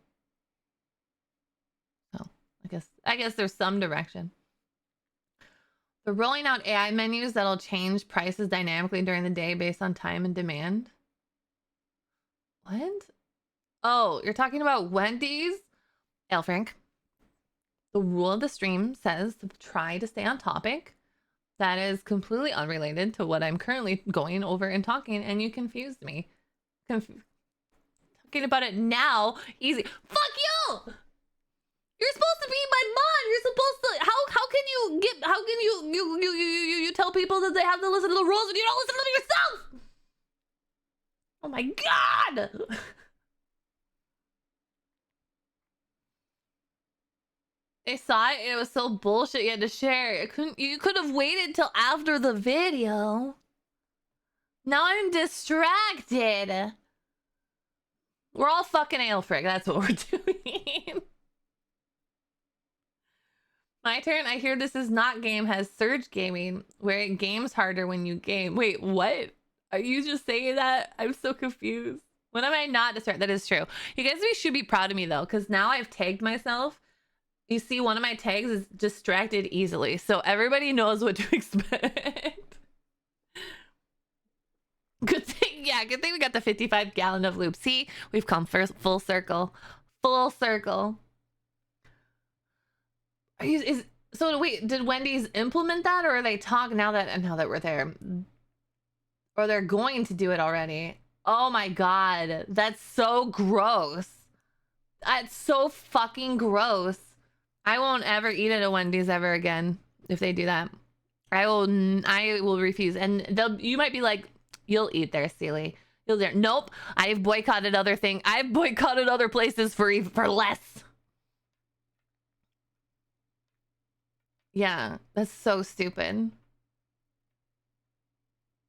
So I guess there's some direction. They're rolling out AI menus that'll change prices dynamically during the day based on time and demand. What? Oh, you're talking about Wendy's? Ale Frank. The rule of the stream says to try to stay on topic. That is completely unrelated to what I'm currently going over and talking, and you confused me. Talking about it now, easy. Fuck you! You're supposed to be my mod. You're supposed to. How can you tell people that they have to listen to the rules and you don't listen to them yourself? Oh my God! I saw it. It was so bullshit. You had to share it. You could have waited till after the video. Now I'm distracted. We're all fucking Aelfric. That's what we're doing. My turn. I hear this is not game has surge gaming where it games harder when you game. Wait, what? Are you just saying that? I'm so confused. When am I not distracted? That is true. You guys should be proud of me though, because now I've tagged myself. You see, one of my tags is distracted easily, so everybody knows what to expect. Good thing, yeah, good thing we got the 55 gallon of lube. See, we've come full circle. Full circle. So wait, did Wendy's implement that, or are they talking now that we're there? Or they're going to do it already? Oh my God, that's so gross. That's so fucking gross. I won't ever eat at a Wendy's ever again if they do that. I will refuse. And you might be like, you'll eat there, Steely. Feels there. Nope. I've boycotted other things. I've boycotted other places for less. Yeah, that's so stupid.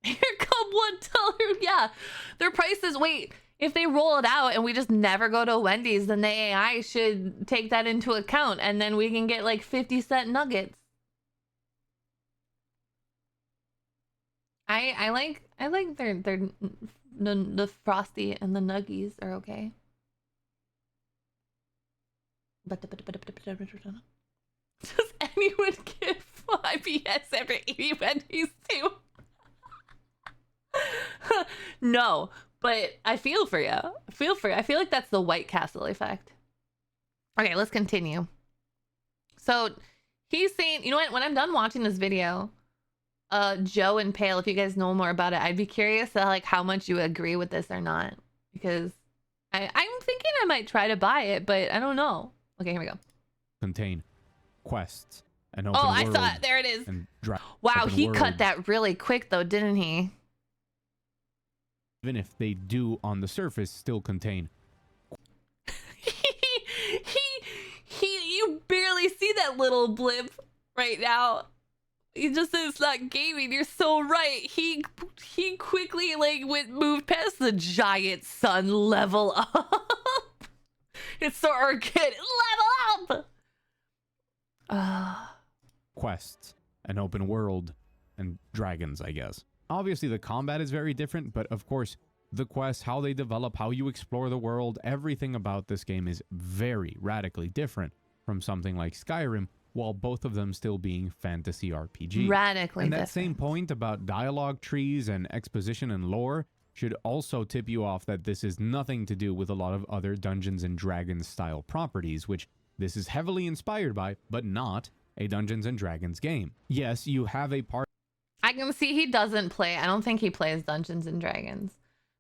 Here come $1. Yeah, their prices. Wait, if they roll it out and we just never go to Wendy's, then the AI should take that into account, and then we can get like 50-cent nuggets. I like their the Frosty and the Nuggies are okay. Does anyone give IBS after eating Wendy's too? No, but I feel for you. I feel like that's the White Castle effect. Okay, let's continue. So he's saying, you know what? When I'm done watching this video, Joe and Pale, if you guys know more about it, I'd be curious to like how much you agree with this or not, because I'm thinking I might try to buy it, but I don't know. Okay, here we go. Contain quests and open I world. saw it. There it is. And Wow, he world. cut that really quick though, didn't he? Even if they do on the surface still contain. You barely see that little blip right now. He just said it's not gaming. You're so right. He quickly like moved past the giant sun. Level up. It's so arcade. Level up. Quests, an open world, and dragons, I guess. Obviously, the combat is very different, but of course, the quests, how they develop, how you explore the world, everything about this game is very radically different from something like Skyrim, while both of them still being fantasy RPG. Radically And that different. same point about dialogue trees and exposition and lore should also tip you off that this is nothing to do with a lot of other Dungeons and Dragons style properties, which this is heavily inspired by, but not a Dungeons and Dragons game. Yes, you have a part. I can see he doesn't play. I don't think he plays Dungeons and Dragons.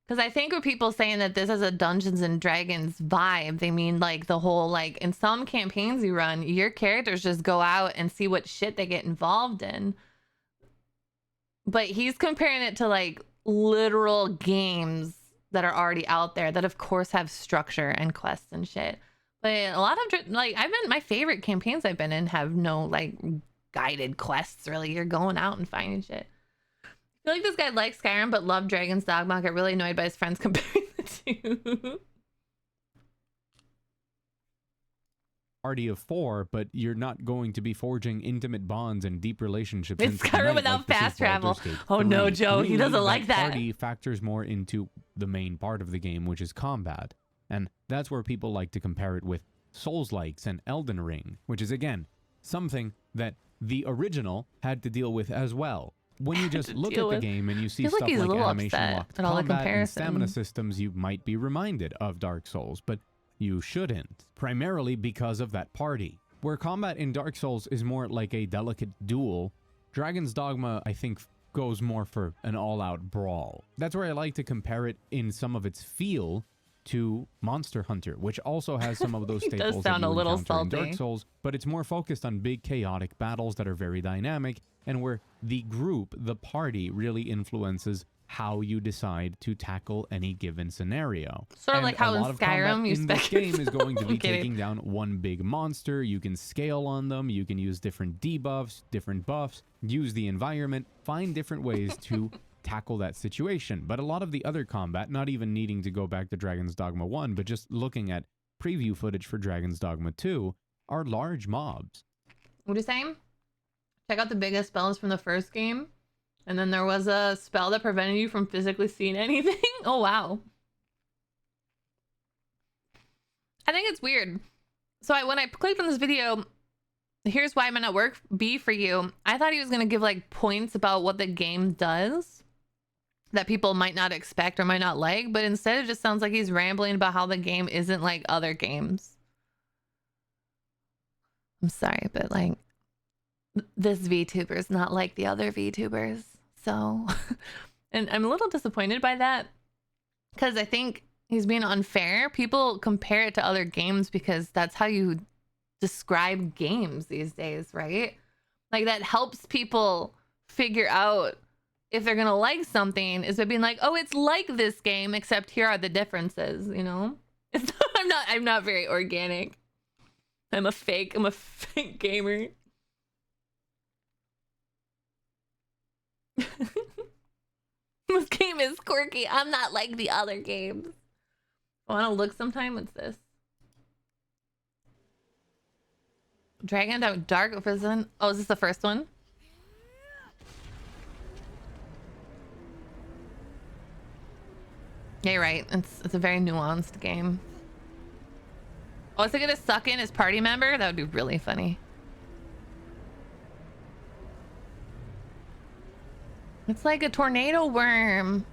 Because I think with people saying that this is a Dungeons and Dragons vibe, they mean like the whole, like in some campaigns you run, your characters just go out and see what shit they get involved in. But he's comparing it to like literal games that are already out there that of course have structure and quests and shit. But a lot of like my favorite campaigns I've been in have no like guided quests really. You're going out and finding shit. I feel like this guy likes Skyrim but loved Dragon's Dogma. Got really annoyed by his friends comparing the two. Party of 4, but you're not going to be forging intimate bonds and deep relationships. It's into the Skyrim night without like this fast is travel. Baldur's Gate Oh no, 3. Joe, he doesn't like that. Party factors more into the main part of the game, which is combat. And that's where people like to compare it with Souls-likes and Elden Ring, which is again, something that the original had to deal with as well. When you just look at the game and you see Feels like stuff he's a like little animation upset locked at all the combat and stamina comparisons. systems, you might be reminded of Dark Souls, but you shouldn't, primarily because of that party. Where combat in Dark Souls is more like a delicate duel, Dragon's Dogma, I think, goes more for an all-out brawl. That's where I like to compare it in some of its feel to Monster Hunter, which also has some of those He does staples that sound a you little encounter in Dark salty. Souls, but it's more focused on big chaotic battles that are very dynamic, and where the group, the party, really influences how you decide to tackle any given scenario. Sort of And like how a in lot of combat Skyrim you in this spec game is going to be I'm kidding. taking down one big monster. You can scale on them, you can use different debuffs, different buffs, use the environment, find different ways to tackle that situation. But a lot of the other combat, not even needing to go back to Dragon's Dogma 1, but just looking at preview footage for Dragon's Dogma 2, are large mobs. What are you saying? Check out the biggest spells from the first game. And then there was a spell that prevented you from physically seeing anything. Oh, wow. I think it's weird. So when I clicked on this video, here's why it might not work B for you. I thought he was going to give like points about what the game does that people might not expect or might not like. But instead it just sounds like he's rambling about how the game isn't like other games. I'm sorry, but like this VTuber is not like the other VTubers. So, and I'm a little disappointed by that because I think he's being unfair. People compare it to other games because that's how you describe games these days, right? Like that helps people figure out if they're gonna like something is by being like, oh, it's like this game, except here are the differences, you know? I'm not very organic. I'm a fake gamer. This game is quirky. I'm not like the other games. I wanna look sometime. What's this? Dragon Dogma Dark Prison. Oh, is this the first one? Yeah, you're right. It's a very nuanced game. Oh, is it gonna suck in his party member? That would be really funny. It's like a tornado worm.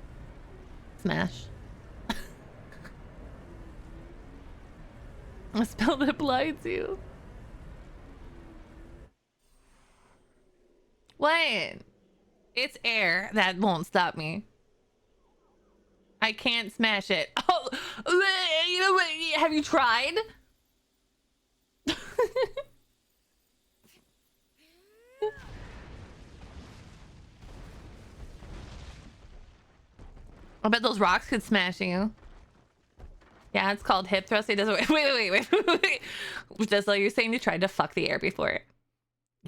Smash. A spell that blinds you. What? It's air. That won't stop me. I can't smash it. Oh, you know what? Have you tried? I bet those rocks could smash you. Yeah, it's called hip thrust. It doesn't. Wait. Drizzle, you're saying you tried to fuck the air before?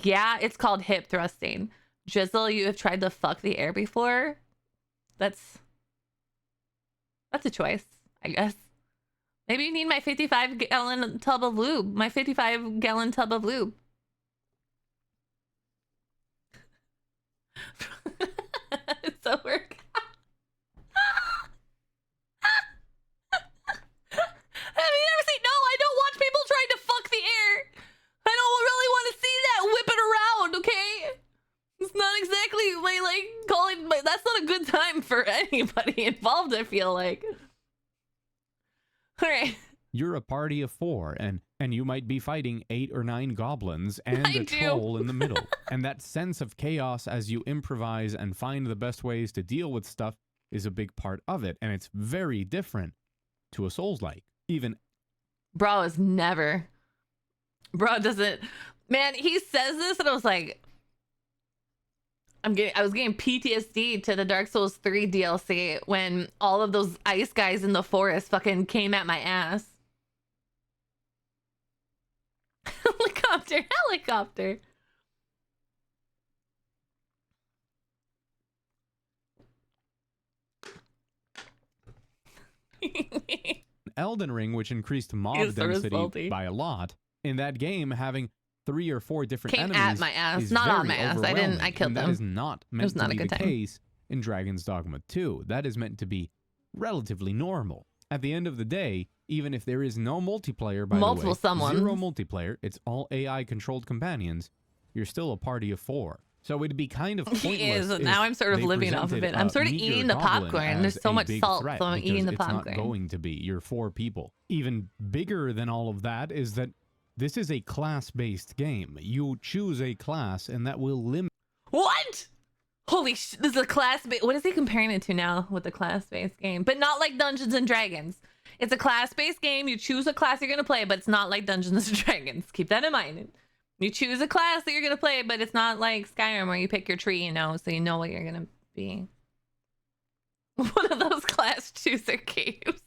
Yeah, it's called hip thrusting. Drizzle, you have tried to fuck the air before? That's a choice, I guess. Maybe you need my 55-gallon tub of lube. My 55-gallon tub of lube. It's so work. Have you ever seen? No, I don't watch people trying to fuck the air. I don't really want to see that whipping around, okay? It's not exactly like calling. That's not a good time for anybody involved, I feel like. All right. You're a party of 4, and you might be fighting 8 or 9 goblins and a troll in the middle. And that sense of chaos as you improvise and find the best ways to deal with stuff is a big part of it. And it's very different to a Souls-like. Even Bro is never. Bro doesn't. Man, he says this and I was like, I was getting PTSD to the Dark Souls 3 DLC when all of those ice guys in the forest fucking came at my ass. Helicopter. Elden Ring, which increased mob density by a lot, in that game having 3 or 4 different Came enemies at my ass, is not on very my ass. I killed and them. That is not It meant was to not a be good the time. case in Dragon's Dogma 2. That is meant to be relatively normal. At the end of the day, even if there is no multiplayer, by Multiple the way, someones. 0 multiplayer, it's all AI-controlled companions, you're still a party of 4. So it'd be kind of pointless. He is. if Now I'm sort of they living off of presented it. I'm a sort of meteor eating the goblin popcorn. There's as so a much big salt, threat, so I'm because eating the it's popcorn. not going to be. You're 4 people. Even bigger than all of that is that this is a class-based game. You choose a class, and that will limit. What? Holy sh! This is a class-based. What is he comparing it to now with the class-based game? But not like Dungeons and Dragons. It's a class-based game. You choose a class you're gonna play, but it's not like Dungeons and Dragons. Keep that in mind. You choose a class that you're gonna play, but it's not like Skyrim where you pick your tree, you know, so you know what you're gonna be. One of those class chooser games.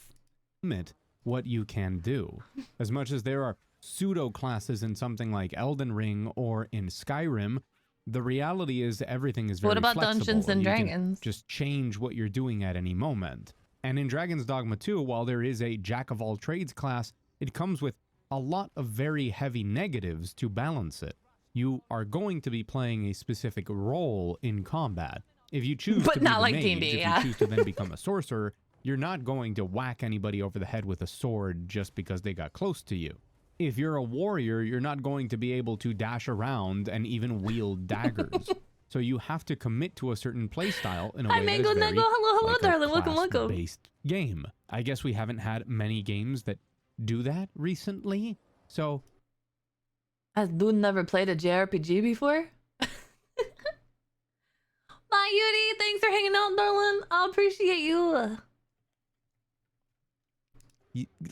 Limit what you can do. As much as there are pseudo classes in something like Elden Ring or in Skyrim, the reality is everything is very What about flexible, Dungeons and you can Dragons? just change what you're doing at any moment. And in Dragon's Dogma 2, while there is a jack of all trades class, it comes with a lot of very heavy negatives to balance it. You are going to be playing a specific role in combat. If you choose But to be not the like mage, D&D, if yeah. you choose to then become a sorcerer, you're not going to whack anybody over the head with a sword just because they got close to you. If you're a warrior, you're not going to be able to dash around and even wield daggers. So you have to commit to a certain playstyle in a Hi, way Mango that is very Nego. Hello, like darling. Welcome. class-based game. I guess we haven't had many games that do that recently. So Has dude never played a JRPG before? Bye, Yuri. Thanks for hanging out, darling. I appreciate you.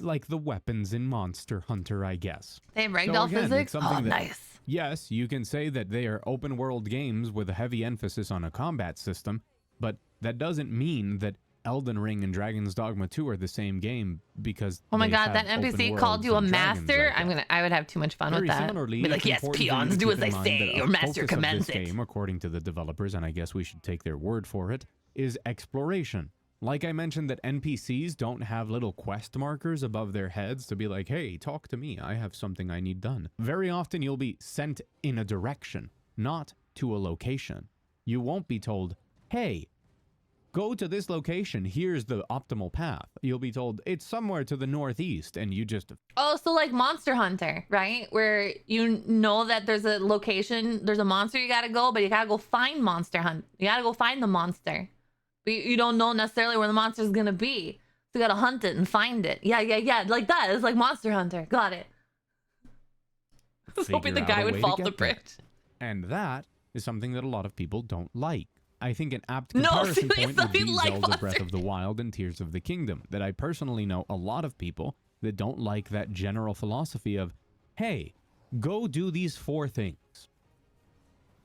like the weapons in Monster Hunter, I guess. They have ragdoll physics? it's something Oh, that- nice. Yes, you can say that they are open world games with a heavy emphasis on a combat system, But that doesn't mean that Elden Ring and Dragon's Dogma 2 are the same game, because Oh my they god, have that open NPC called worlds you a and dragons master. like that. I would have too much fun Very with that. similarly, Be like, it's yes, important for you peons, to do as keep I in mind say. that Your a master focus of commands this it. game, according to the developers, and I guess we should take their word for it, is exploration. Like I mentioned, that NPCs don't have little quest markers above their heads to be like, hey, talk to me, I have something I need done. Very often you'll be sent in a direction, not to a location. You won't be told, hey, go to this location, here's the optimal path. You'll be told, it's somewhere to the northeast, and you just... Oh, so like Monster Hunter, right? Where you know that there's a location, there's a monster you gotta go, but you gotta go find Monster Hunt. You gotta go find the monster. But you don't know necessarily where the monster is gonna be. So you gotta hunt it and find it. Yeah. Like that. It's like Monster Hunter. Got it. I was hoping the figure out guy a would way fall to off the get there. bridge. And that is something that a lot of people don't like. I think an apt No, comparison seriously, point would be like Zelda Monster. Breath of the Wild and Tears of the Kingdom, that I personally know a lot of people that don't like that general philosophy of, hey, go do these 4 things.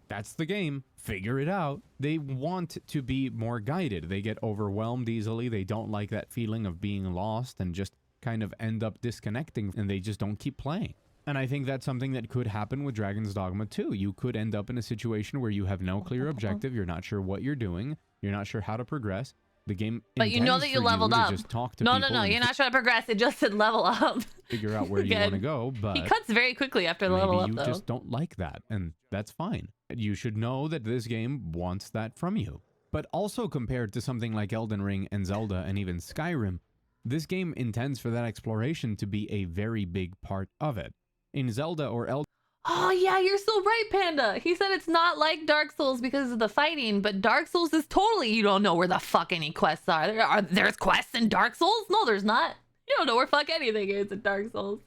That's the game. Figure it out. They want to be more guided. They get overwhelmed easily. They don't like that feeling of being lost and just kind of end up disconnecting, and they just don't keep playing. And I think that's something that could happen with Dragon's Dogma 2. You could end up in a situation where you have no clear objective. You're not sure what you're doing. You're not sure how to progress. The game But you know that you leveled up. Just talk to No, people and you're not trying to progress. It just said level up. figure out where you want to Good. go. But He cuts very quickly after the level maybe up, you though. just don't like that, and that's fine. You should know that this game wants that from you. But also, compared to something like Elden Ring and Zelda and even Skyrim, this game intends for that exploration to be a very big part of it. In Zelda or Elden Oh yeah, you're so right, Panda. He said it's not like Dark Souls because of the fighting, but Dark Souls is totally, you don't know where the fuck any quests are. There's quests in Dark Souls? No, there's not. You don't know where fuck anything is in Dark Souls.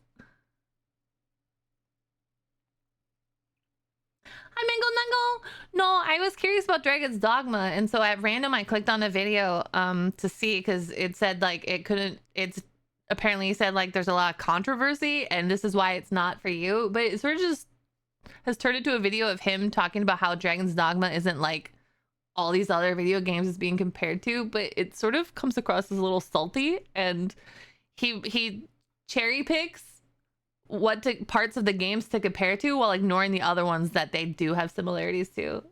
Hi, Mango Nungo. No, I was curious about Dragon's Dogma, and so at random I clicked on a video to see, because it said like it's apparently said like there's a lot of controversy and this is why it's not for you, but it sort of just has turned into a video of him talking about how Dragon's Dogma isn't like all these other video games is being compared to, but it sort of comes across as a little salty, and he cherry picks parts of the games to compare to while ignoring the other ones that they do have similarities to.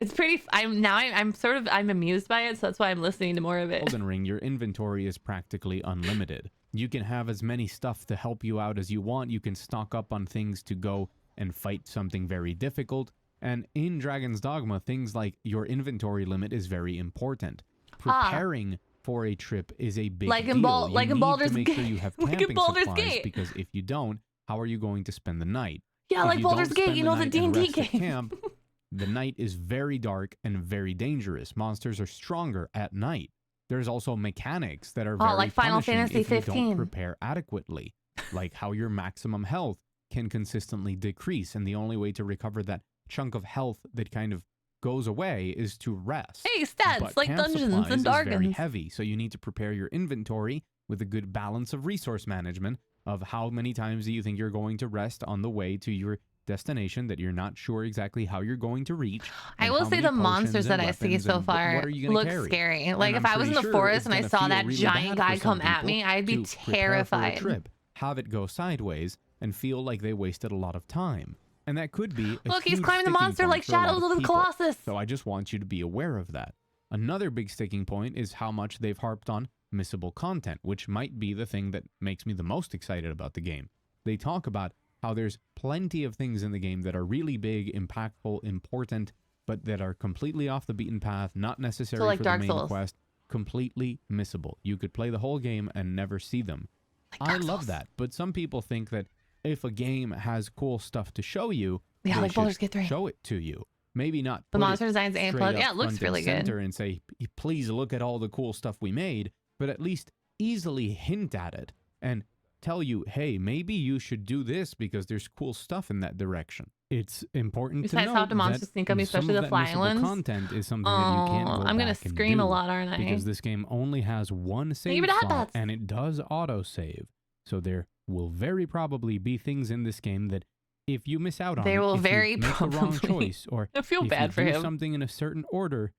It's pretty. I'm amused by it, so that's why I'm listening to more of it. Elden Ring, your inventory is practically unlimited. You can have as many stuff to help you out as you want. You can stock up on things to go and fight something very difficult. And in Dragon's Dogma, things like your inventory limit is very important. Preparing for a trip is a big Like deal. in You like in need Baldur's to make Gate. sure you have Like in camping Baldur's supplies, Gate. because if you don't, how are you going to spend the night? Yeah, If like you Baldur's don't Gate, spend you know, the night and D&D rest at game. camp, the night is very dark and very dangerous. Monsters are stronger at night. There's also mechanics that are very like Final punishing Fantasy if you 15. don't prepare adequately, like how your maximum health can consistently decrease, and the only way to recover that chunk of health that kind of goes away is to rest. Hey, stats, But like camp Dungeons supplies and is very Dragons. heavy, so you need to prepare your inventory with a good balance of resource management of how many times do you think you're going to rest on the way to your destination that you're not sure exactly how you're going to reach. I and will how say many the potions monsters and that I see weapons so and what far are you gonna look carry? scary. Like And if I'm I was in pretty the sure forest it's and I gonna saw feel that really giant bad guy for some come at people me, I'd be to prepare for a terrified. trip, have it go sideways, and feel like they wasted a lot of time. And that could be a Look, he's huge climbing the sticking monster point like for a lot Shadows of the people. Colossus. So I just want you to be aware of that. Another big sticking point is how much they've harped on missable content, which might be the thing that makes me the most excited about the game. They talk about how there's plenty of things in the game that are really big, impactful, important, but that are completely off the beaten path, not necessary like for Dark the main Souls. quest, completely missable. You could play the whole game and never see them. I love that, but some people think that if a game has cool stuff to show you, Yeah, they like Baldur's should Gate 3. show it to you. Maybe not The put monster it designs and straight yeah, up it looks front and really good. center and say, please look at all the cool stuff we made, but at least easily hint at it and tell you, hey, maybe you should do this because there's cool stuff in that direction. It's important Besides to how note the monsters that sneak up, some especially of the that flying missable ones. content is something that you can't go I'm gonna back and scream a do, lot, aren't I? because this game only has one save it slot happens. and it does auto-save. So there will very probably be things in this game that if you miss out on, There will if very you make the wrong probably. choice, or I feel if bad you for do him. something in a certain order,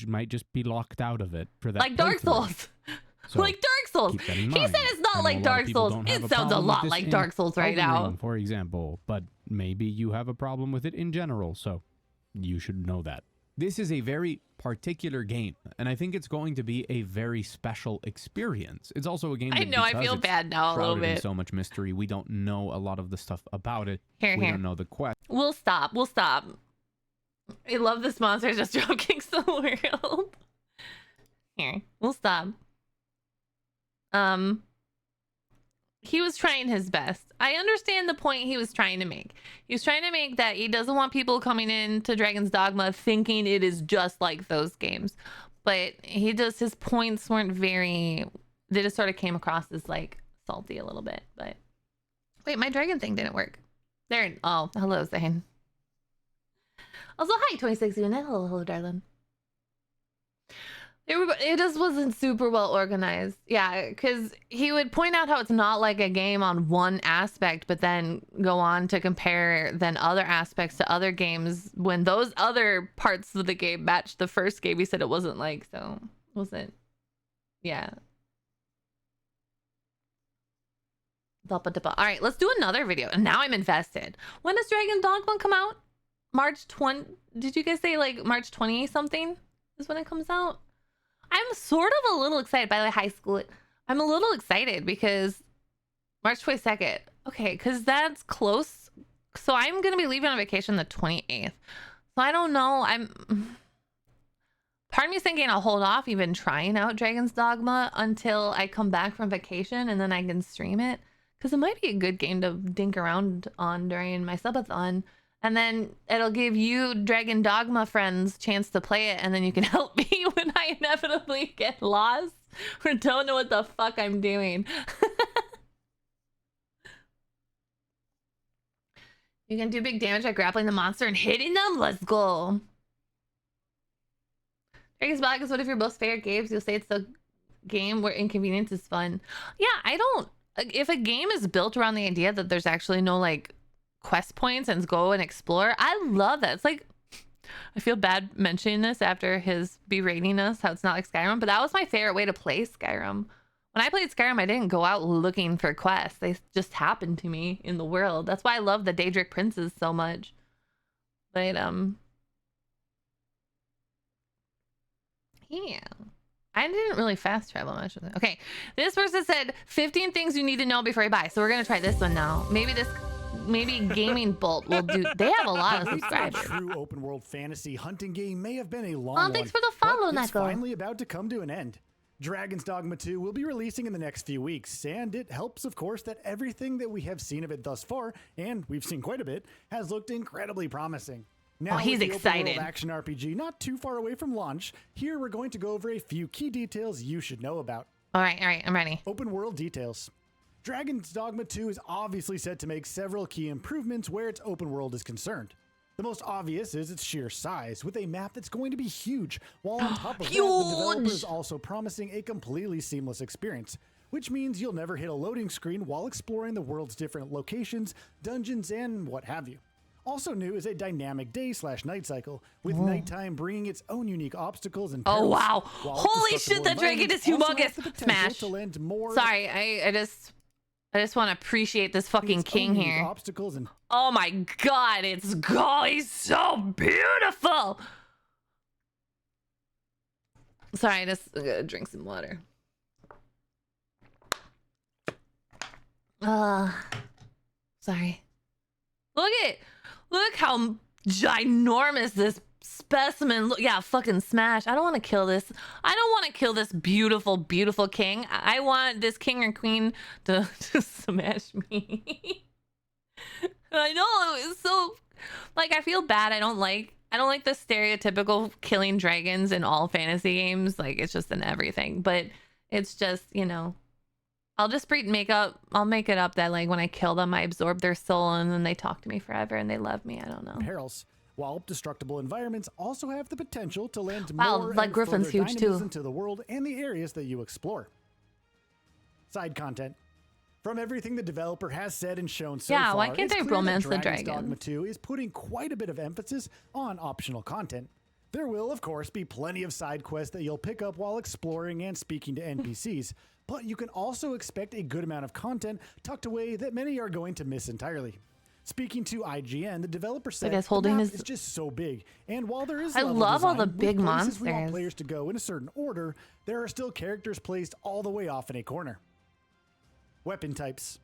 might just be locked out of it for that. Like Dark playthrough. Souls. So, like Dark Souls. keep that in He mind. said it's I not know like a lot of Dark people Souls. don't have It a sounds a problem with lot this like in Dark Souls right Elden now. Ring, for example, but maybe you have a problem with it in general, so you should know that. This is a very particular game, and I think it's going to be a very special experience. It's also a game that I know, I because feel it's bad now a little shrouded in bit. so much mystery, we don't know a lot of the stuff about it. Here, we here. don't know the quest. We'll stop. I love the sponsors just dropkicks the world. Here, we'll stop. He was trying his best. I understand the point he was trying to make. He was trying to make that he doesn't want people coming into Dragon's Dogma thinking it is just like those games. But his points weren't very, they just sort of came across as like salty a little bit. But wait, my dragon thing didn't work. There, oh, hello, Zane. Also, hi, 26 unit. Hello, darling. It just wasn't super well organized. Yeah, because he would point out how it's not like a game on one aspect, but then go on to compare then other aspects to other games when those other parts of the game matched the first game. He said it wasn't like, so wasn't. Yeah. All right, let's do another video. And now I'm invested. When does Dragon's Dogma come out? March 20. Did you guys say like March 20 something is when it comes out? I'm sort of a little excited. By the way, high school, I'm a little excited because March 22nd. Okay, because that's close. So I'm going to be leaving on vacation the 28th. So I don't know. Part of me is thinking I'll hold off even trying out Dragon's Dogma until I come back from vacation and then I can stream it. Because it might be a good game to dink around on during my subathon. And then it'll give you Dragon Dogma friends chance to play it, and then you can help me when I inevitably get lost or don't know what the fuck I'm doing. You can do big damage by grappling the monster and hitting them. Let's go. Dragon's Dogma is one of your most favorite games. You'll say it's the game where inconvenience is fun. Yeah, I don't. If a game is built around the idea that there's actually no like quest points and go and explore, I love that. It's like, I feel bad mentioning this after his berating us how it's not like Skyrim, but that was my favorite way to play Skyrim. When I played Skyrim, I didn't go out looking for quests. They just happened to me in the world. That's why I love the Daedric Princes so much. But yeah, I didn't really fast travel much with it. Okay, this person said 15 things you need to know before you buy. So we're gonna try this one now. Maybe Gaming Bolt will do. They have a lot of subscribers. True open world fantasy hunting game may have been a long one. Thanks for the follow, but it's Neko. finally about to come to an end. Dragon's Dogma 2 will be releasing in the next few weeks, and it helps, of course, that everything that we have seen of it thus far, and we've seen quite a bit, has looked incredibly promising. Now, he's with the open world excited. action RPG not too far away from launch, here we're going to go over a few key details you should know about. All right, I'm ready. Open world details. Dragon's Dogma 2 is obviously set to make several key improvements where its open world is concerned. The most obvious is its sheer size, with a map that's going to be huge, while on top of that, the developer is also promising a completely seamless experience, which means you'll never hit a loading screen while exploring the world's different locations, dungeons, and what have you. Also new is a dynamic day/night cycle, with nighttime bringing its own unique obstacles and Oh perils, wow! while Holy shit, that dragon is environments also have humongous. the potential Smash. to lend more Sorry, I just want to appreciate this fucking king here. obstacles and Oh my god, he's so beautiful. Sorry, I just gotta drink some water. Sorry. Look how ginormous this specimen look. Yeah, fucking smash. I don't want to kill this. I don't want to kill this beautiful, beautiful king. I want this king or queen to smash me. I know, it's so like I feel bad. I don't like the stereotypical killing dragons in all fantasy games. Like it's just in everything. But it's just, you know, I'll make it up that like when I kill them I absorb their soul and then they talk to me forever and they love me. I don't know. perils, while destructible environments also have the potential to lend Wow, more like and Griffin's further huge, dynamism too. to the world and the areas that you explore. Side content. From everything the developer has said and shown so Yeah, far, why can't it's they clear that romance the Dragon's dragons? Dogma 2 is putting quite a bit of emphasis on optional content. There will, of course, be plenty of side quests that you'll pick up while exploring and speaking to NPCs, but you can also expect a good amount of content tucked away that many are going to miss entirely. Speaking to IGN, the developer said the map is just so big, and while there is I level love all design the with big places we want monsters. players to go in a certain order, there are still characters placed all the way off in a corner. Weapon types.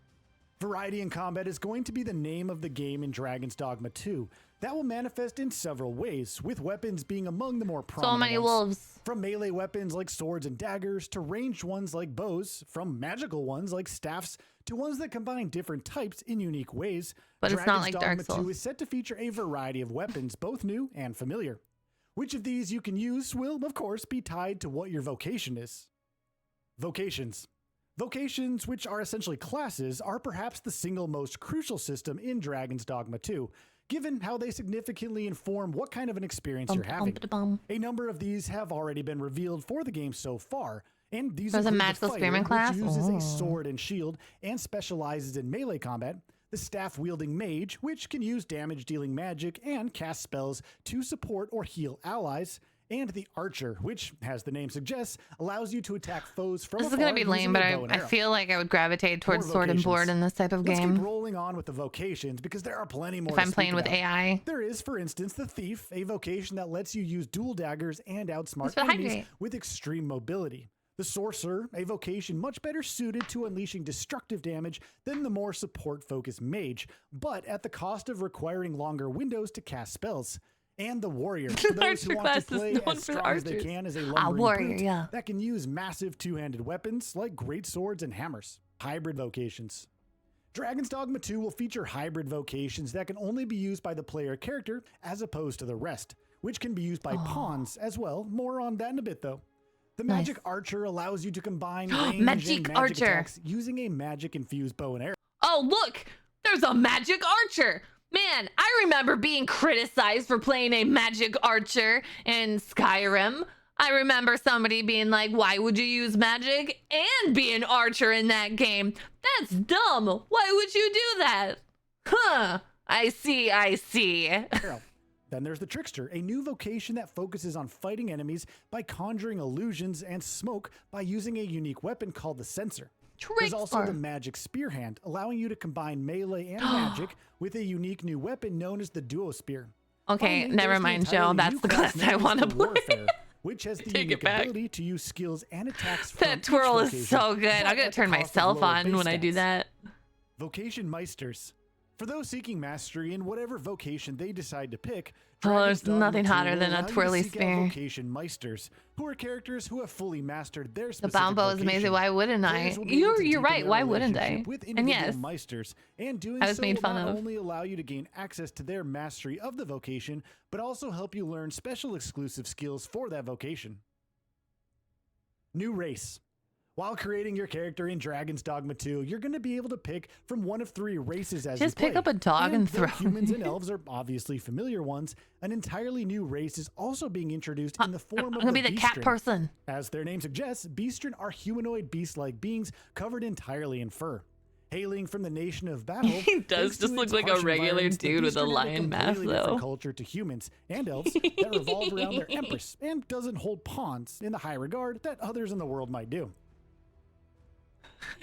Variety in combat is going to be the name of the game in Dragon's Dogma 2. That will manifest in several ways, with weapons being among the more prominent So many ones. wolves. From melee weapons like swords and daggers, to ranged ones like bows, from magical ones like staffs, to ones that combine different types in unique ways. But it's not Dragon's like Dark Dogma 2 Souls. is set to feature a variety of weapons, both new and familiar. Which of these you can use will, of course, be tied to what your vocation is. Vocations. Vocations, which are essentially classes, are perhaps the single most crucial system in Dragon's Dogma 2, given how they significantly inform what kind of an experience you're having. A number of these have already been revealed for the game so far, and these There's a include magical the fighter, spearman class? which uses Oh. a sword and shield and specializes in melee combat, the staff-wielding mage, which can use damage-dealing magic and cast spells to support or heal allies, and the archer, which, as the name suggests, allows you to attack foes from This is afar gonna be lame, using but a bow and I arrow. feel like I would gravitate towards More sword and board vocations. in this type of Let's game. keep rolling on with the vocations because there are plenty more. If to I'm speak playing with about. AI. There is, for instance, the Thief, a vocation that lets you use dual daggers and outsmart That's what enemies Hydrate. with extreme mobility. The Sorcerer, a vocation much better suited to unleashing destructive damage than the more support-focused Mage, but at the cost of requiring longer windows to cast spells. And the Warrior, for those who Archer want class to is play known as for strong as they archers. can as a Ah, lumbering warrior, brute yeah. that can use massive two-handed weapons like great swords and hammers. Hybrid vocations. Dragon's Dogma 2 will feature hybrid vocations that can only be used by the player character as opposed to the rest, which can be used by pawns as well. More on that in a bit though. The Nice. Magic Archer allows you to combine range Magic and magic Archer. attacks using a magic-infused bow and arrow. Oh, look! There's a magic archer! Man, I remember being criticized for playing a magic archer in Skyrim. I remember somebody being like, why would you use magic and be an archer in that game? That's dumb. Why would you do that? Huh. I see. Arrow. Then there's the Trickster, a new vocation that focuses on fighting enemies by conjuring illusions and smoke by using a unique weapon called the Censer. There's also the Magic Spearhand, allowing you to combine melee and magic with a unique new weapon known as the Duo Spear. Okay, Finally, never there's the mind, Joe. entirely That's new the class I known as want to the play. Warfare, which has the Take it unique back. ability to use skills and attacks from That each twirl is vocation, so good. but I'm gonna at the turn cost of myself lower on base when I do stats. that. Vocation Meisters. For those seeking mastery in whatever vocation they decide to pick, Oh, Dragon's there's Dogma nothing 2 hotter will than a allow you to twirly seek out spear. Vocation Meisters, who are characters who have fully mastered their The specific Balbo is amazing. vocation. Why wouldn't I? Players will be able to You're deepen right. their Why wouldn't I? relationship with And individual yes, Meisters, and doing I was so made will fun not of. only allow you to gain access to their mastery of the vocation, but also help you learn special exclusive skills for that vocation. New race. While creating your character in Dragon's Dogma 2, you're going to be able to pick from one of 3 races as Just you pick play. up a dog and though throw humans it. and elves are obviously familiar ones, an entirely new race is also being introduced in the form I'm of gonna be the cat Beastren. person. As their name suggests, Beastren are humanoid beast-like beings covered entirely in fur. Hailing from the nation of Battle, He does thanks to just look its like a harsh regular environments, the dude with a Beastren have lion mask, completely different though. culture to humans and elves that revolve around their empress and doesn't hold pawns in the high regard that others in the world might do.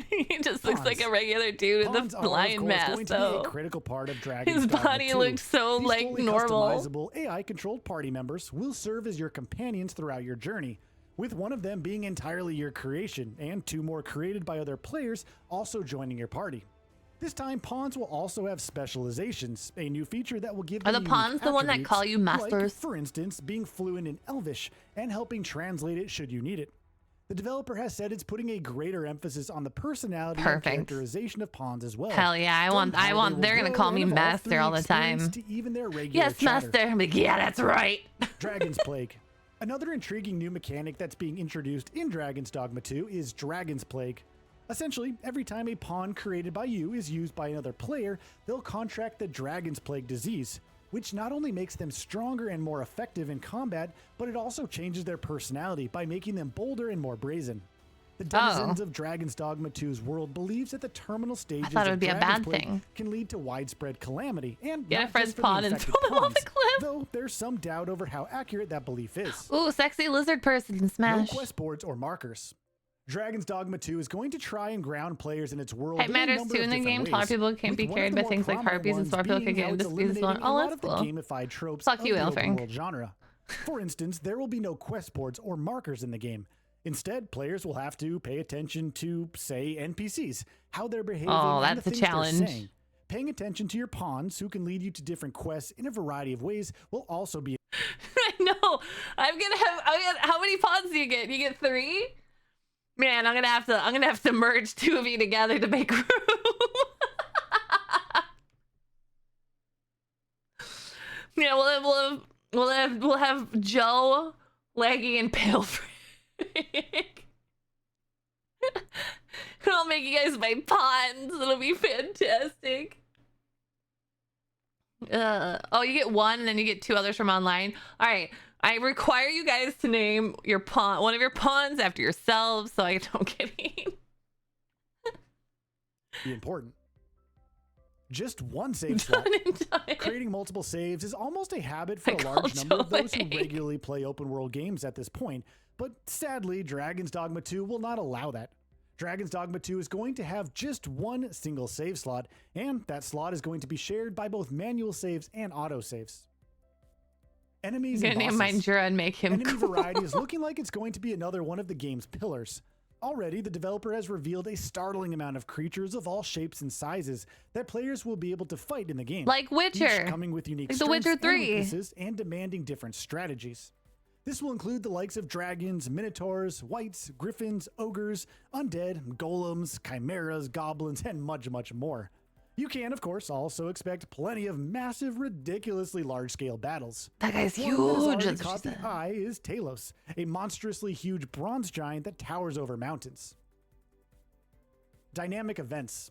He just looks like a regular dude with Pawns a are, of lion course, mask, going to be though. a critical part of Dragon's His Dogma body 2. looked so, These like, fully normal. customizable AI-controlled party members will serve as your companions throughout your journey, with one of them being entirely your creation, and 2 more created by other players also joining your party. This time, pawns will also have specializations, a new feature that will give Are them the unique pawns the one that attributes, call you masters? Like, for instance, being fluent in Elvish and helping translate it should you need it. The developer has said it's putting a greater emphasis on the personality and Perfect. characterization of pawns as well. Hell yeah, I want. They're gonna call me master all the time. To even their regular Yes, chatter. master. I'm like, yeah, that's right. Dragon's Plague. Another intriguing new mechanic that's being introduced in Dragon's Dogma 2 is Dragon's Plague. Essentially, every time a pawn created by you is used by another player, they'll contract the Dragon's Plague disease, which not only makes them stronger and more effective in combat, but it also changes their personality by making them bolder and more brazen. The denizens of Dragon's Dogma 2's world believes that the terminal stages thought it would of be a Dragon's bad Plague thing. can lead to widespread calamity, and Get a not friend's just for pawn the and infected throw them off pawns, the cliff. though there's some doubt over how accurate that belief is. Ooh, sexy lizard person No smash. quest boards or markers. Dragon's Dogma 2 is going to try and ground players in its world. It matters too in the game. Taller people can't be carried by things like harpies and smart people can get into speeds. Oh, that's cool. Gamified tropes Fuck of you, the open Elfring. world genre. For instance, there will be no quest boards or markers in the game. Instead, players will have to pay attention to, say, NPCs, how they're behaving, Oh, and the that's a things they're challenge. saying. Paying attention to your pawns, who can lead you to different quests in a variety of ways, will also be. I know. I'm gonna have. How many pawns do you get? You get 3. Man, I'm gonna have to merge 2 of you together to make room. Yeah, we'll have Joe, Leggy, and Pale Frick. I'll make you guys my pawns. It'll be fantastic. Oh, you get 1 and then you get 2 others from online. All right. I require you guys to name your pawn, one of your pawns after yourselves, so I don't get eaten. Be important. Just one save slot. Creating multiple saves is almost a habit for a large number of those who regularly play open world games at this point, but sadly, Dragon's Dogma 2 will not allow that. Dragon's Dogma 2 is going to have just one single save slot, and that slot is going to be shared by both manual saves and auto saves. Enemies I'm and gonna name bosses. mine Jura and make him Enemy cool. variety is looking like it's going to be another one of the game's pillars. Already, the developer has revealed a startling amount of creatures of all shapes and sizes that players will be able to fight in the game. Like Witcher. Each coming with unique Like The Witcher strengths and 3. weaknesses and demanding different strategies. This will include the likes of dragons, minotaurs, wights, griffins, ogres, undead, golems, chimeras, goblins, and much, much more. You can, of course, also expect plenty of massive, ridiculously large-scale battles. That guy's One that has huge, already that's what caught she the eye is Talos, a monstrously huge bronze giant that towers over mountains. Dynamic events.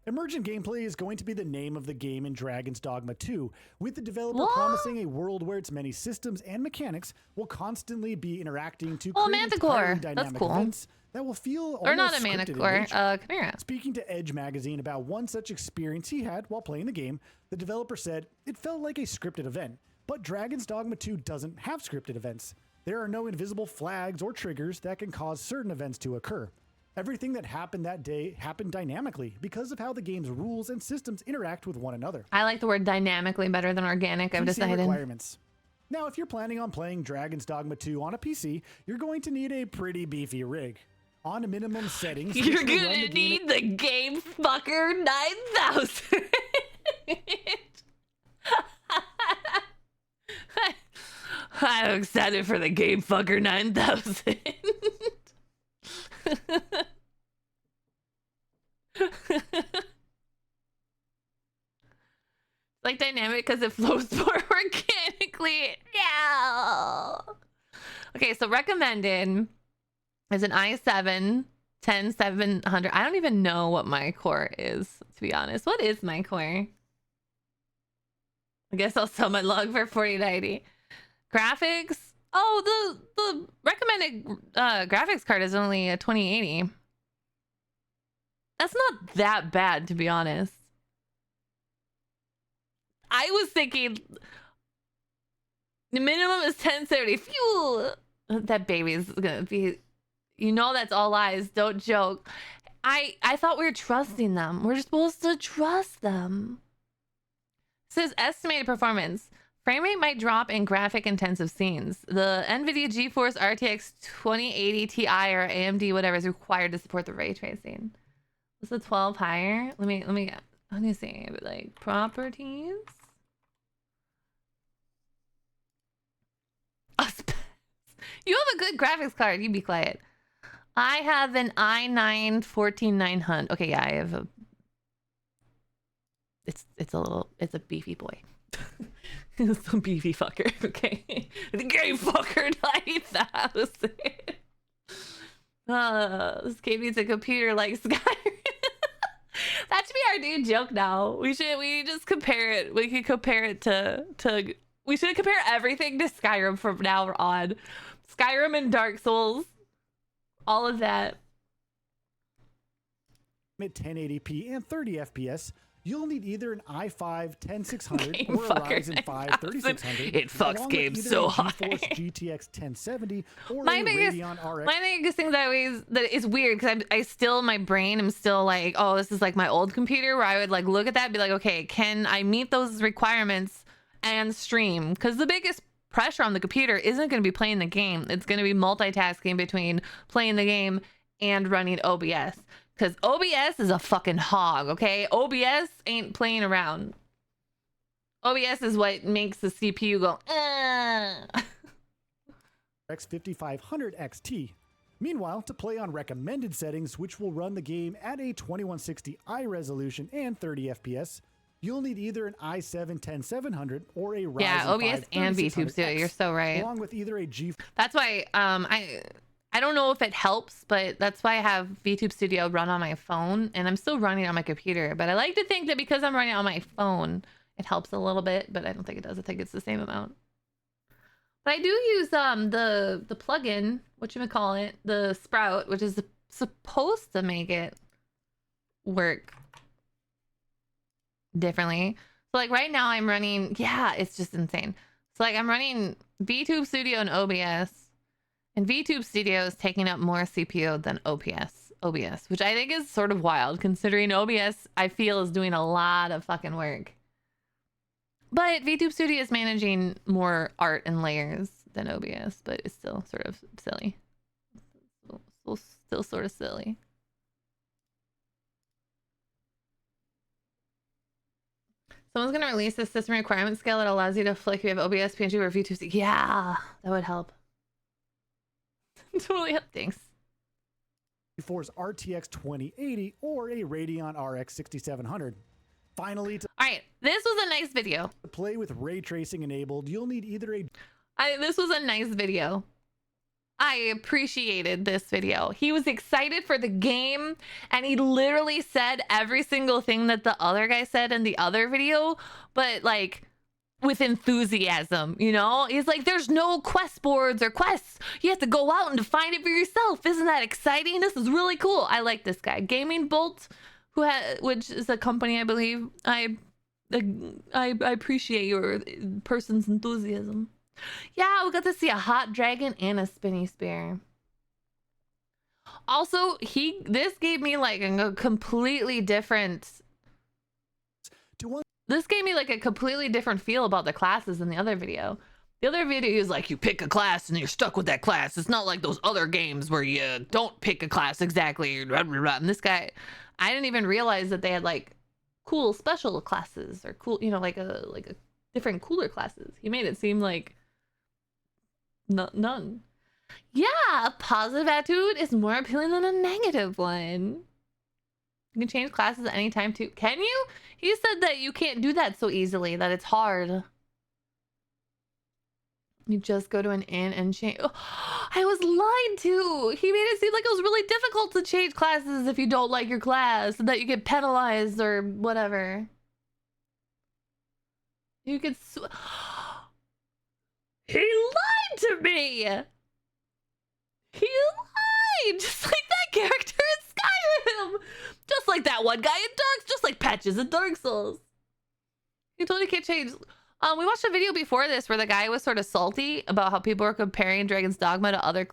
Emergent gameplay is going to be the name of the game in Dragon's Dogma 2, with the developer What? promising a world where its many systems and mechanics will constantly be interacting to Oh, create Manticore. entirely That's dynamic cool. events that will feel Or not a almost scripted in Manticore, nature. Chimera. Speaking to Edge magazine about one such experience he had while playing the game, the developer said, "It felt like a scripted event, but Dragon's Dogma 2 doesn't have scripted events. There are no invisible flags or triggers that can cause certain events to occur. Everything that happened that day happened dynamically because of how the game's rules and systems interact with one another." I like the word dynamically better than organic, I've PC decided. requirements. Now, if you're planning on playing Dragon's Dogma 2 on a PC, you're going to need a pretty beefy rig. On minimum settings, You're which will run gonna the game need the Game Fucker 9000. I'm excited for the Game Fucker 9000. Like dynamic because it flows more organically. Yeah. Okay, so recommended is an i7 10700. I don't even know what my core is, to be honest. What is my core? I guess I'll sell my log for $40.90. Graphics. Oh, the recommended graphics card is only a 2080. That's not that bad, to be honest. I was thinking the minimum is 1070. Phew. That baby's gonna be, you know, that's all lies. Don't joke. I thought we were trusting them. We're supposed to trust them. It says estimated performance. Frame rate might drop in graphic intensive scenes. The NVIDIA GeForce RTX 2080 Ti or AMD whatever is required to support the ray tracing. Was the 12 higher? Let me see. Like properties. You have a good graphics card. You be quiet. I have an i9 14900. Okay, yeah, I have a. It's a beefy boy. It's a beefy fucker. Okay, the Game Fucker 9000. This game needs a computer like Skyrim. That should be our new joke now. We just compare it. We could compare it to. We should compare everything to Skyrim from now on. Skyrim and Dark Souls, all of that. at 1080p and 30 FPS, you'll need either an i5 10600 Game or a fucker. Ryzen 5 3600. It fucks along with games either so a hard. GeForce GTX 1070 or My a biggest, Radeon RX. my biggest thing that is weird because I still, my brain, I'm still like, oh, this is like my old computer where I would like look at that and be like, okay, can I meet those requirements and stream? Because the biggest pressure on the computer isn't going to be playing the game. It's going to be multitasking between playing the game and running OBS. Because OBS is a fucking hog, okay? OBS ain't playing around. OBS is what makes the CPU go, X5500 XT. Meanwhile, to play on recommended settings, which will run the game at a 2160i resolution and 30 FPS, you'll need either an i7 10700 or a Ryzen yeah, 5 OBS and VTube Studio. You're so right. along with either a G. That's why I don't know if it helps, but that's why I have VTube Studio run on my phone, and I'm still running on my computer. But I like to think that because I'm running on my phone, it helps a little bit, but I don't think it does. I think it's the same amount. But I do use the plugin, whatchamacallit, the Sprout, which is supposed to make it work differently. So like right now I'm running, yeah, it's just insane. So like I'm running VTube Studio and OBS, and VTube Studio is taking up more CPU than OBS, which I think is sort of wild considering OBS I feel is doing a lot of fucking work. But VTube Studio is managing more art and layers than OBS, but it's still sort of silly. Still sort of silly. Someone's going to release a system requirement scale that allows you to flick if you have OBS, PNG, or VTube Studio. Yeah, that would help. Totally help. Thanks. GeForce RTX 2080 or a Radeon RX 6700. Finally, to all right, this was a nice video. Play with ray tracing enabled, you'll need either a... This was a nice video. I appreciated this video. He was excited for the game, and he literally said every single thing that the other guy said in the other video, but like with enthusiasm, you know? He's like, there's no quest boards or quests. You have to go out and find it for yourself. Isn't that exciting? This is really cool. I like this guy. Gaming Bolt, which is a company, I believe. I appreciate your person's enthusiasm. Yeah, we got to see a hot dragon and a spinny spear. Also, this gave me like a completely different... This gave me like a completely different feel about the classes in the other video. The other video is like, you pick a class and you're stuck with that class. It's not like those other games where you don't pick a class exactly. And this guy, I didn't even realize that they had like cool special classes or cool, you know, like a different cooler classes. He made it seem like none. Yeah, a positive attitude is more appealing than a negative one. You can change classes at any time too. Can you? He said that you can't do that so easily, that it's hard. You just go to an inn and change. Oh, I was lied to. He made it seem like it was really difficult to change classes if you don't like your class, and that you get penalized or whatever. You could. He lied to me. He lied, just like that character in Skyrim, just like that one guy in just like Patches in Dark Souls. You totally can't change. We watched a video before this where the guy was sort of salty about how people were comparing Dragon's Dogma to other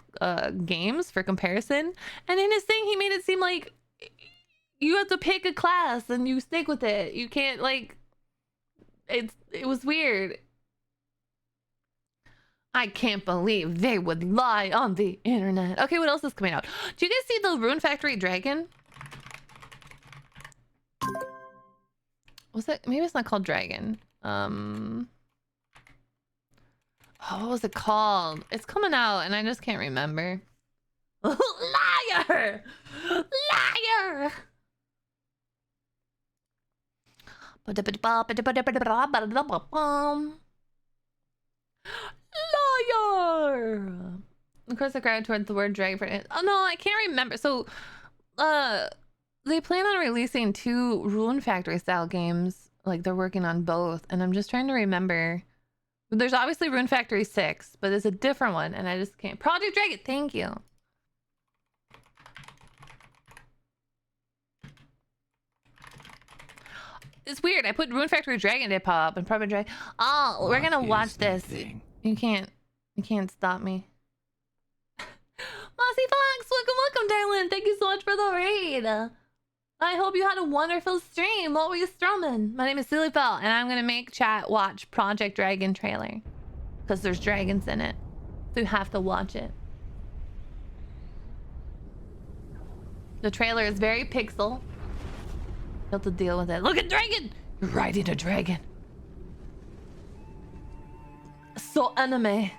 games for comparison. And in his thing, he made it seem like you have to pick a class and you stick with it. You can't like, it was weird. I can't believe they would lie on the internet. Okay, what else is coming out? Do you guys see the Rune Factory Dragon? Was it? Maybe it's not called Dragon. Oh, what was it called? It's coming out and I just can't remember. Liar! Liar! Liar! Of course I grabbed towards the word dragon for it. Oh no, I can't remember. So they plan on releasing 2 Rune Factory style games. Like they're working on both, and I'm just trying to remember. There's obviously Rune Factory 6, but there's a different one, and I just can't. Project Dragon, thank you. it's weird. I put Rune Factory Dragon Day pop up and probably Dragon. Oh, we're gonna watch this. You can't stop me. Mossy Fox, welcome, darling. Thank you so much for the raid. I hope you had a wonderful stream. What were you strumming? My name is Silly Fell, and I'm gonna make chat watch Project Dragon trailer because there's dragons in it, so you have to watch it. The trailer is very pixel. You have to deal with it. Look at dragon! You're riding a dragon. So anime.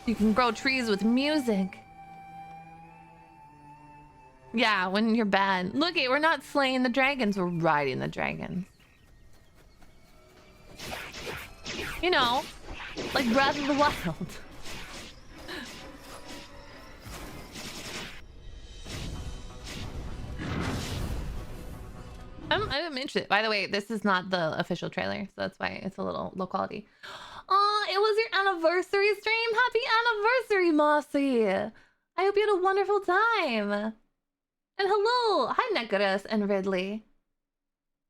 You can grow trees with music. Yeah, when you're bad. Look, we're not slaying the dragons, we're riding the dragons. You know, like Breath of the Wild. I'm interested. By the way, this is not the official trailer, so that's why it's a little low quality. Oh, it was your anniversary stream. Happy anniversary, Mossy. I hope you had a wonderful time. And hello. Hi, Nekaris and Ridley.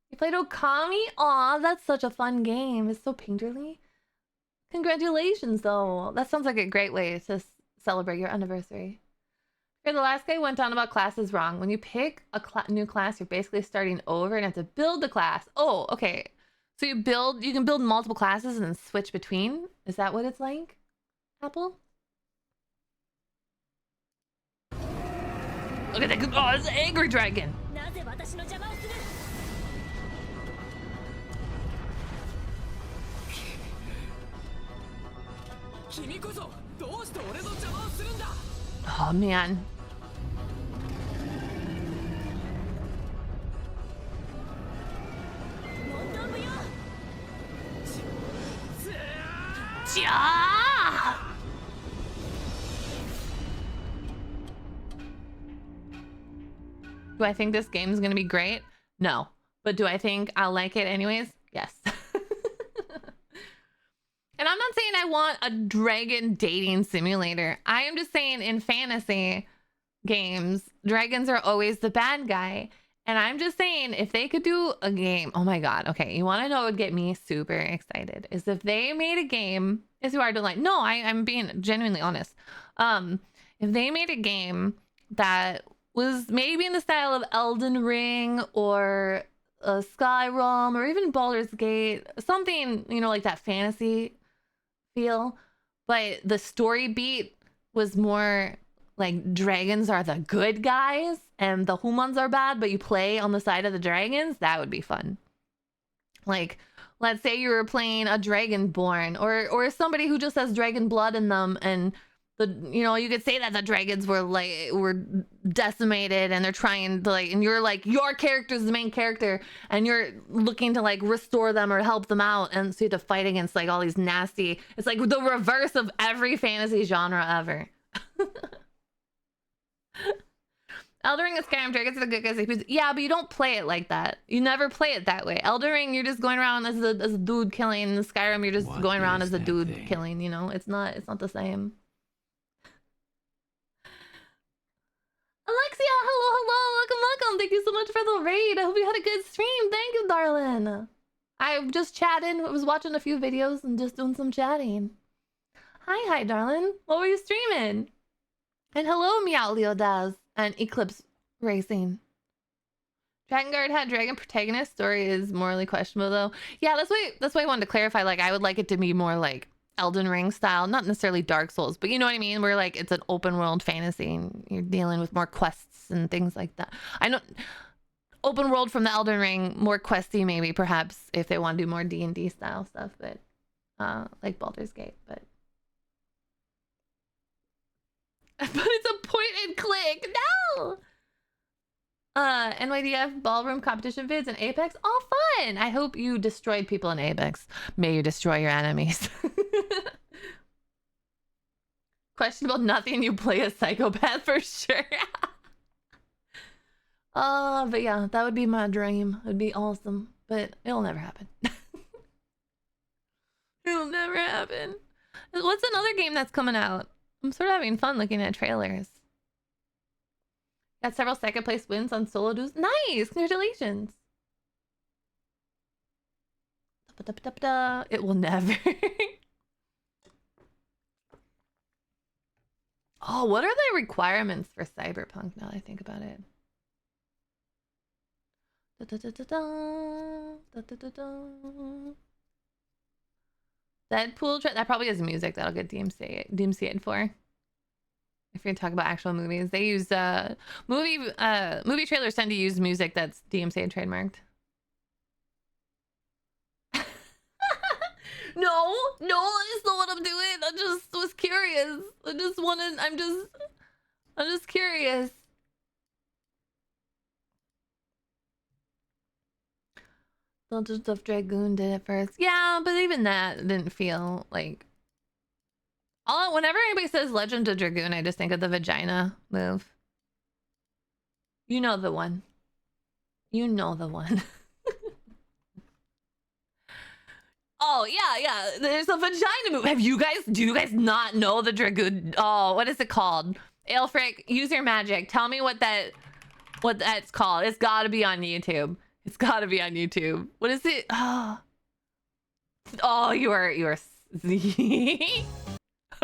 You played Okami? Aw, that's such a fun game. It's so painterly. Congratulations, though. That sounds like a great way to celebrate your anniversary. Here, the last guy went on about classes wrong. When you pick a new class, you're basically starting over and have to build the class. Oh, okay. So you can build multiple classes and then switch between? Is that what it's like, Apple? Look at that. Oh, it's an angry dragon. Oh, man. Yeah! Do I think this game is going to be great? No. But do I think I'll like it anyways? Yes. And I'm not saying I want a dragon dating simulator. I am just saying in fantasy games, dragons are always the bad guy. And I'm just saying if they could do a game, oh my God. Okay, you want to know what would get me super excited is if they made a game. It's hard to like. No, I'm being genuinely honest. If they made a game that was maybe in the style of Elden Ring or Skyrim or even Baldur's Gate, something, you know, like that fantasy feel, but the story beat was more like dragons are the good guys and the humans are bad, but you play on the side of the dragons, that would be fun. Like, let's say you were playing a Dragonborn or somebody who just has dragon blood in them, and you could say that the dragons were decimated and they're trying to and you're like, your character's the main character and you're looking to like restore them or help them out, and so you have to fight against like all these nasty, it's like the reverse of every fantasy genre ever. Elden Ring and Skyrim, dragons are the good guys. Yeah, but you don't play it like that. You never play it that way. Elden Ring, you're just going around as a dude killing. In Skyrim, you're just going around as a dude killing, you know? It's not the same. Alexia, welcome. Thank you so much for the raid. I hope you had a good stream. Thank you, darling. I was chatting. I was watching a few videos and just doing some chatting. Hi, darling. What were you streaming? And hello, Meow Leodaz and Eclipse Racing. Dragon Guard had dragon protagonist. Story is morally questionable, though. Yeah, that's why I wanted to clarify. Like, I would like it to be more like Elden Ring style, not necessarily Dark Souls, but you know what I mean, where like it's an open world fantasy and you're dealing with more quests and things like that. I know open world from the Elden Ring, more questy maybe, perhaps if they want to do more D&D style stuff, but like Baldur's Gate, but it's a point and click. No. NYDF ballroom competition vids and Apex. All fun. I hope you destroyed people in Apex. May you destroy your enemies. Questionable nothing. You play a psychopath for sure. But yeah, that would be my dream. It'd be awesome, but it'll never happen. It'll never happen. What's another game that's coming out? I'm sort of having fun looking at trailers. Got several second place wins on solo duos. Nice! Congratulations! It will never. Oh, what are the requirements for Cyberpunk now that I think about it? Deadpool, that probably has music that'll get DMCA'd for. If you're gonna talk about actual movies, they use movie trailers tend to use music that's DMCA trademarked. No, that's not what I'm doing. I just was curious. I'm just curious. Soldiers of Dragoon did it first. Yeah, but even that didn't feel like... Whenever anybody says Legend of Dragoon, I just think of the vagina move. You know the one. You know the one. Oh, yeah. There's a vagina move. Do you guys not know the Dragoon? Oh, what is it called? Aelfric, use your magic. Tell me what that's called. It's gotta be on YouTube. It's gotta be on YouTube. What is it? Oh, you are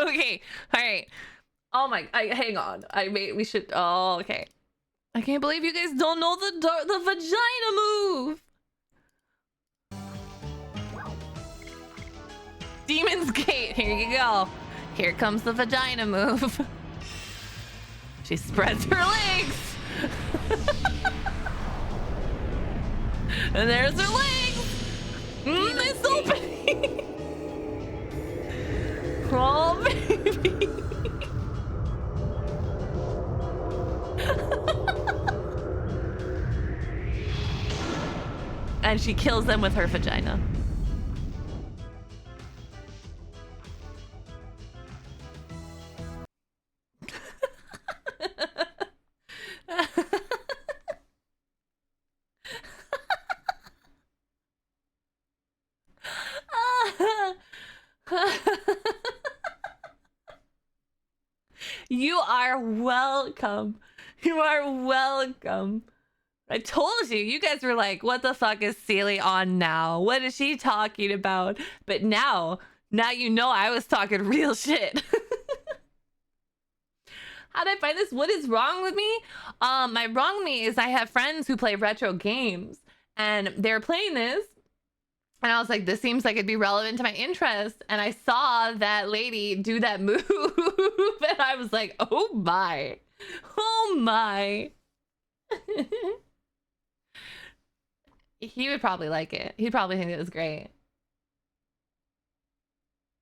okay. All right. Oh my, hang on. We should, oh, okay. I can't believe you guys don't know the vagina move. Demon's Gate, here you go. Here comes the vagina move. She spreads her legs. And there's her legs. It's opening. Oh, baby. And she kills them with her vagina. You are welcome. You are welcome. I told you. You guys were like, what the fuck is Sealy on now? What is she talking about? But now you know I was talking real shit. How did I find this? What is wrong with me? My wrong with me is I have friends who play retro games and they're playing this. And I was like, this seems like it'd be relevant to my interest. And I saw that lady do that move. And I was like, oh my. Oh my. He would probably like it. He'd probably think it was great.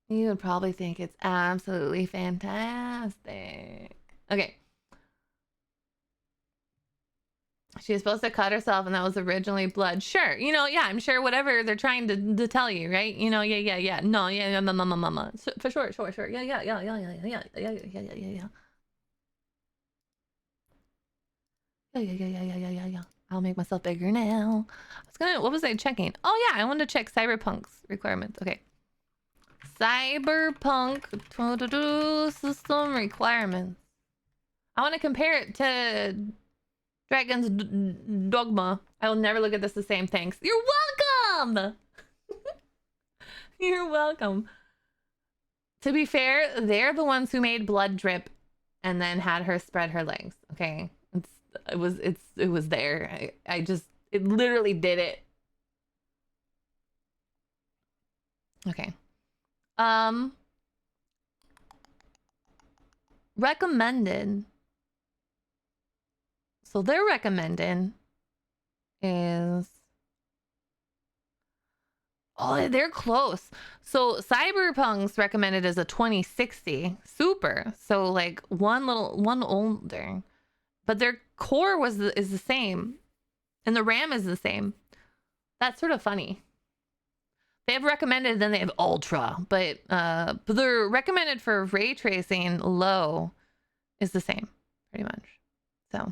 He would probably think it's absolutely fantastic. Okay. She was supposed to cut herself and that was originally blood. Sure. You know, yeah, I'm sure whatever they're trying to tell you, right? You know, yeah. No, yeah, mama. For sure. Yeah. Yeah. I'll make myself bigger now. What was I checking? Oh yeah, I wanted to check Cyberpunk's requirements. Okay. Cyberpunk system requirements. I want to compare it to Dragon's Dogma. I will never look at this the same. Thanks. You're welcome. You're welcome. To be fair, they're the ones who made Blood Drip and then had her spread her legs. Okay. It was there. It literally did it. Okay. Recommended. So their recommended is, oh, they're close. So Cyberpunk's recommended is a 2060 Super. So like one older, but their core is the same, and the RAM is the same. That's sort of funny. They have recommended, then they have ultra, but they're recommended for ray tracing low is the same, pretty much. So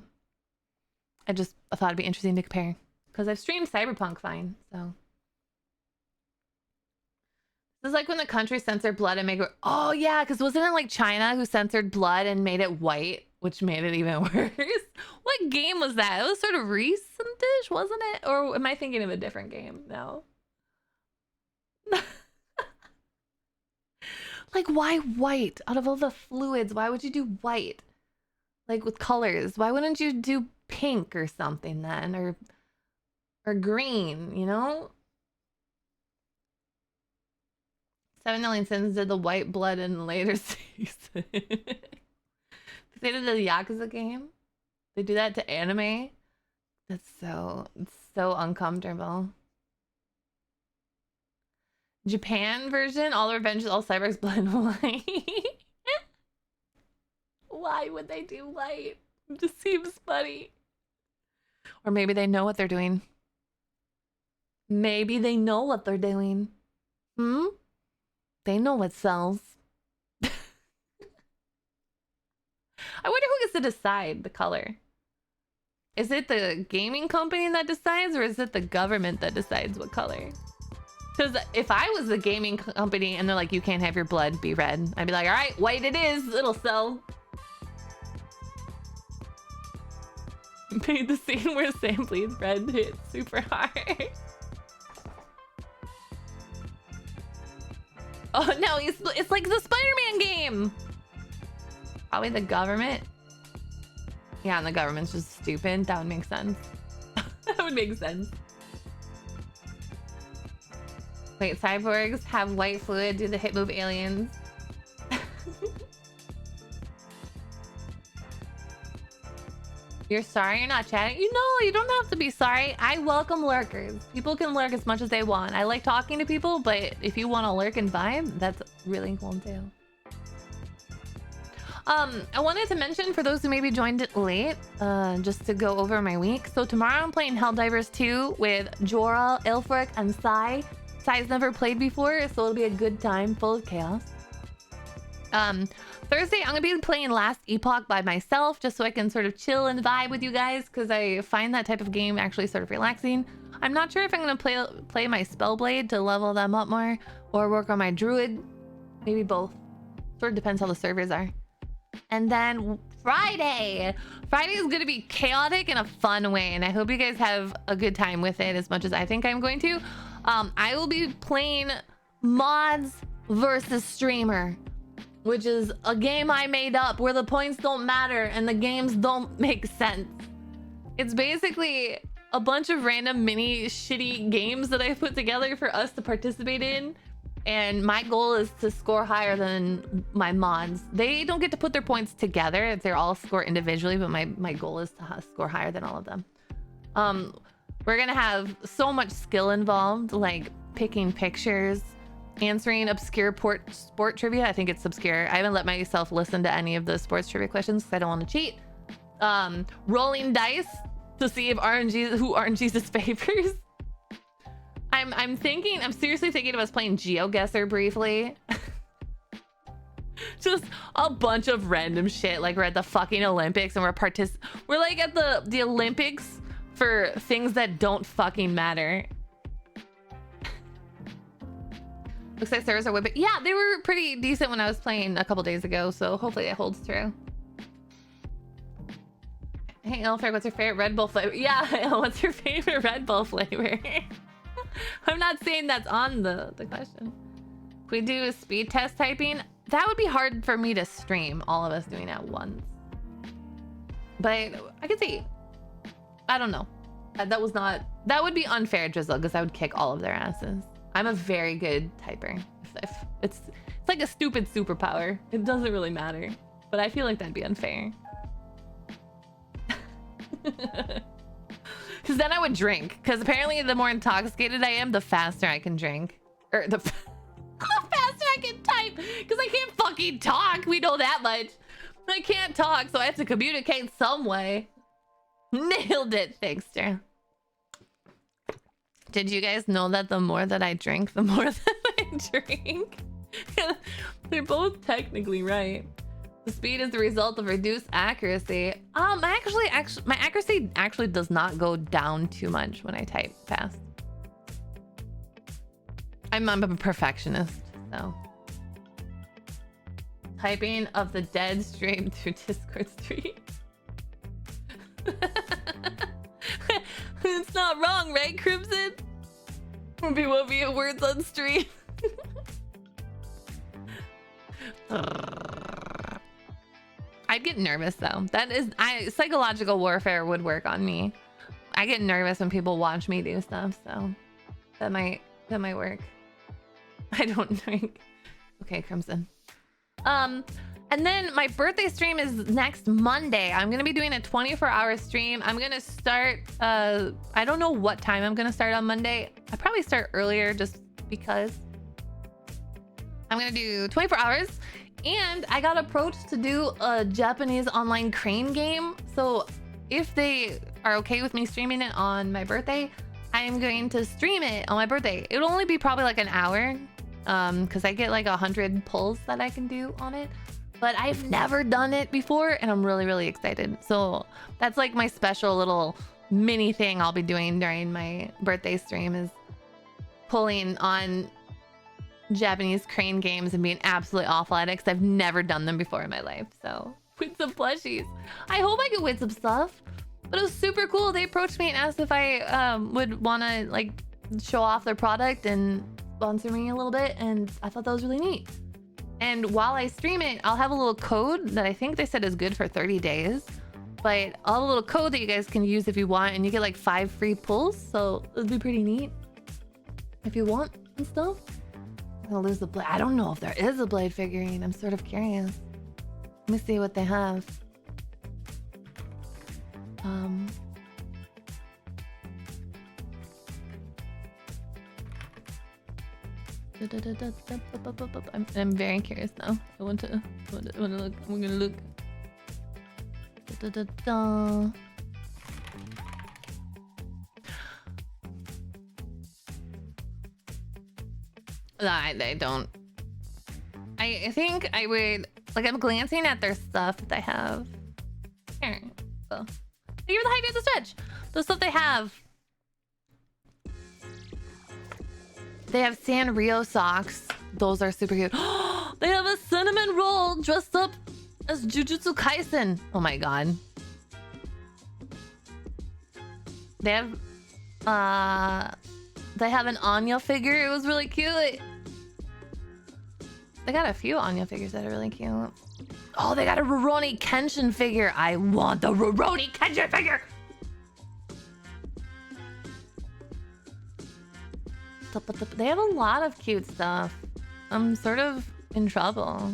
I thought it'd be interesting to compare because I've streamed Cyberpunk fine. So this is like when the country censored blood and make it. Oh yeah, because wasn't it like China who censored blood and made it white which made it even worse. What game was that? It was sort of recent-ish, wasn't it? Or am I thinking of a different game now? Like, why white? Out of all the fluids, why would you do white? Like, with colors, why wouldn't you do pink or something then? Or green, you know? 7 Million Sins did the white blood in later season. They did the Yakuza game. They do that to anime. That's so uncomfortable. Japan version, all Revenge, all Cyber's blood and white. Why would they do white? It just seems funny. Or maybe they know what they're doing. Maybe they know what they're doing. They know what sells. I wonder who gets to decide the color. Is it the gaming company that decides, or is it the government that decides what color? Because if I was the gaming company and they're like, you can't have your blood be red, I'd be like, all right, white it is, it'll sell. Made the scene where Sam bleeds red hit super hard. Oh no, it's like the Spider-Man game. Probably the government. Yeah, and the government's just stupid. That would make sense. That would make sense. Wait, cyborgs have white fluid, do the hit move aliens. You're sorry you're not chatting? You know, you don't have to be sorry. I welcome lurkers. People can lurk as much as they want. I like talking to people, but if you want to lurk and vibe, that's really cool too. I wanted to mention for those who maybe joined it late, just to go over my week. So tomorrow I'm playing Helldivers 2 with Jorah, Ilfric, and Sai. Sai's never played before, so it'll be a good time full of chaos. Thursday, I'm gonna be playing Last Epoch by myself, just so I can sort of chill and vibe with you guys, because I find that type of game actually sort of relaxing. I'm not sure if I'm gonna play my Spellblade to level them up more, or work on my Druid. Maybe both. Sort of depends how the servers are. And then Friday is gonna be chaotic in a fun way, and I hope you guys have a good time with it as much as I think I'm going to. I will be playing Mods versus Streamer, which is a game I made up where the points don't matter and the games don't make sense. It's basically a bunch of random mini shitty games that I put together for us to participate in. And my goal is to score higher than my mods. They don't get to put their points together. They're all scored individually, but my goal is to score higher than all of them. We're gonna have so much skill involved, like picking pictures, answering obscure sport trivia. I think it's obscure. I haven't let myself listen to any of the sports trivia questions because I don't want to cheat. Rolling dice to see if who RNGesus favors. I'm seriously thinking of us playing GeoGuessr briefly. Just a bunch of random shit, like we're at the fucking Olympics and we're like at the Olympics for things that don't fucking matter. Looks like servers are whipping. Yeah, they were pretty decent when I was playing a couple days ago, so hopefully it holds true. Hey, Ilfric, what's your favorite Red Bull flavor? Yeah, what's your favorite Red Bull flavor? I'm not saying that's on the question. If we do a speed test typing, that would be hard for me to stream, all of us doing it at once. But I could see. I don't know. That would be unfair, Drizzle, because I would kick all of their asses. I'm a very good typer. It's like a stupid superpower. It doesn't really matter. But I feel like that'd be unfair. Because then I would drink. Because apparently the more intoxicated I am, the faster I can drink. Or the faster I can type. Because I can't fucking talk. We know that much. I can't talk, so I have to communicate some way. Nailed it. Thanks, Sarah. Did you guys know that the more that I drink, the more that I drink? They're both technically right. The speed is the result of reduced accuracy. My accuracy actually does not go down too much when I type fast. I'm a perfectionist, so. Typing of the dead stream through Discord stream. It's not wrong, right, Crimson? We won't be at words on stream. I'd get nervous though. Psychological warfare would work on me. I get nervous when people watch me do stuff, so that might work. I don't think. Okay, Crimson. And then my birthday stream is next Monday. I'm gonna be doing a 24-hour stream. I'm gonna start. I don't know what time I'm gonna start on Monday. I probably start earlier just because. I'm gonna do 24 hours. And I got approached to do a Japanese online crane game. So if they are okay with me streaming it on my birthday, I'm going to stream it on my birthday. It'll only be probably like an hour because I get like 100 pulls that I can do on it. But I've never done it before and I'm really, really excited. So that's like my special little mini thing I'll be doing during my birthday stream is pulling on Japanese crane games and being absolutely awful at it because I've never done them before in my life. So with some plushies, I hope I can win some stuff. But it was super cool. They approached me and asked if I would want to like show off their product and sponsor me a little bit, and I thought that was really neat. And while I stream it, I'll have a little code that I think they said is good for 30 days. But all the little code that you guys can use if you want, and you get like 5 free pulls. So it'd be pretty neat if you want and stuff. I'm gonna lose the blade. I don't know if there is a blade figurine. I'm sort of curious. Let me see what they have. I'm very curious now. I want to look. I'm gonna look. I don't. I think I would like. I'm glancing at their stuff that they have. Here. Oh. You're the hype to stretch. The stuff they have. They have Sanrio socks. Those are super cute. They have a cinnamon roll dressed up as Jujutsu Kaisen. Oh my god. They have an Anya figure. It was really cute. They got a few Anya figures that are really cute. Oh, they got a Rurouni Kenshin figure. I want the Rurouni Kenshin figure. They have a lot of cute stuff. I'm sort of in trouble.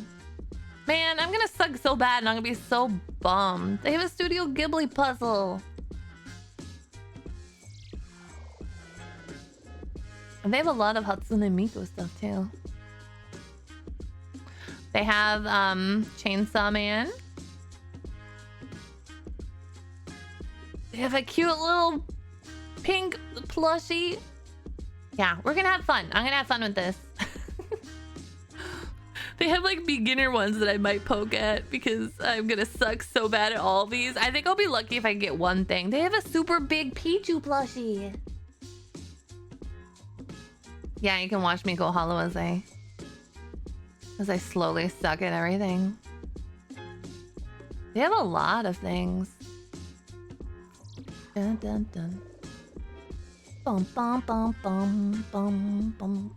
Man, I'm gonna suck so bad and I'm gonna be so bummed. They have a Studio Ghibli puzzle. And they have a lot of Hatsune Miku stuff too. They have Chainsaw Man. They have a cute little pink plushie. Yeah, we're gonna have fun. I'm gonna have fun with this. They have like beginner ones that I might poke at because I'm gonna suck so bad at all these. I think I'll be lucky if I get one thing. They have a super big Pichu plushie. Yeah, you can watch me go hollow as I slowly suck at everything. They have a lot of things. Dun dun dun. Bum bum bum bum bum bum.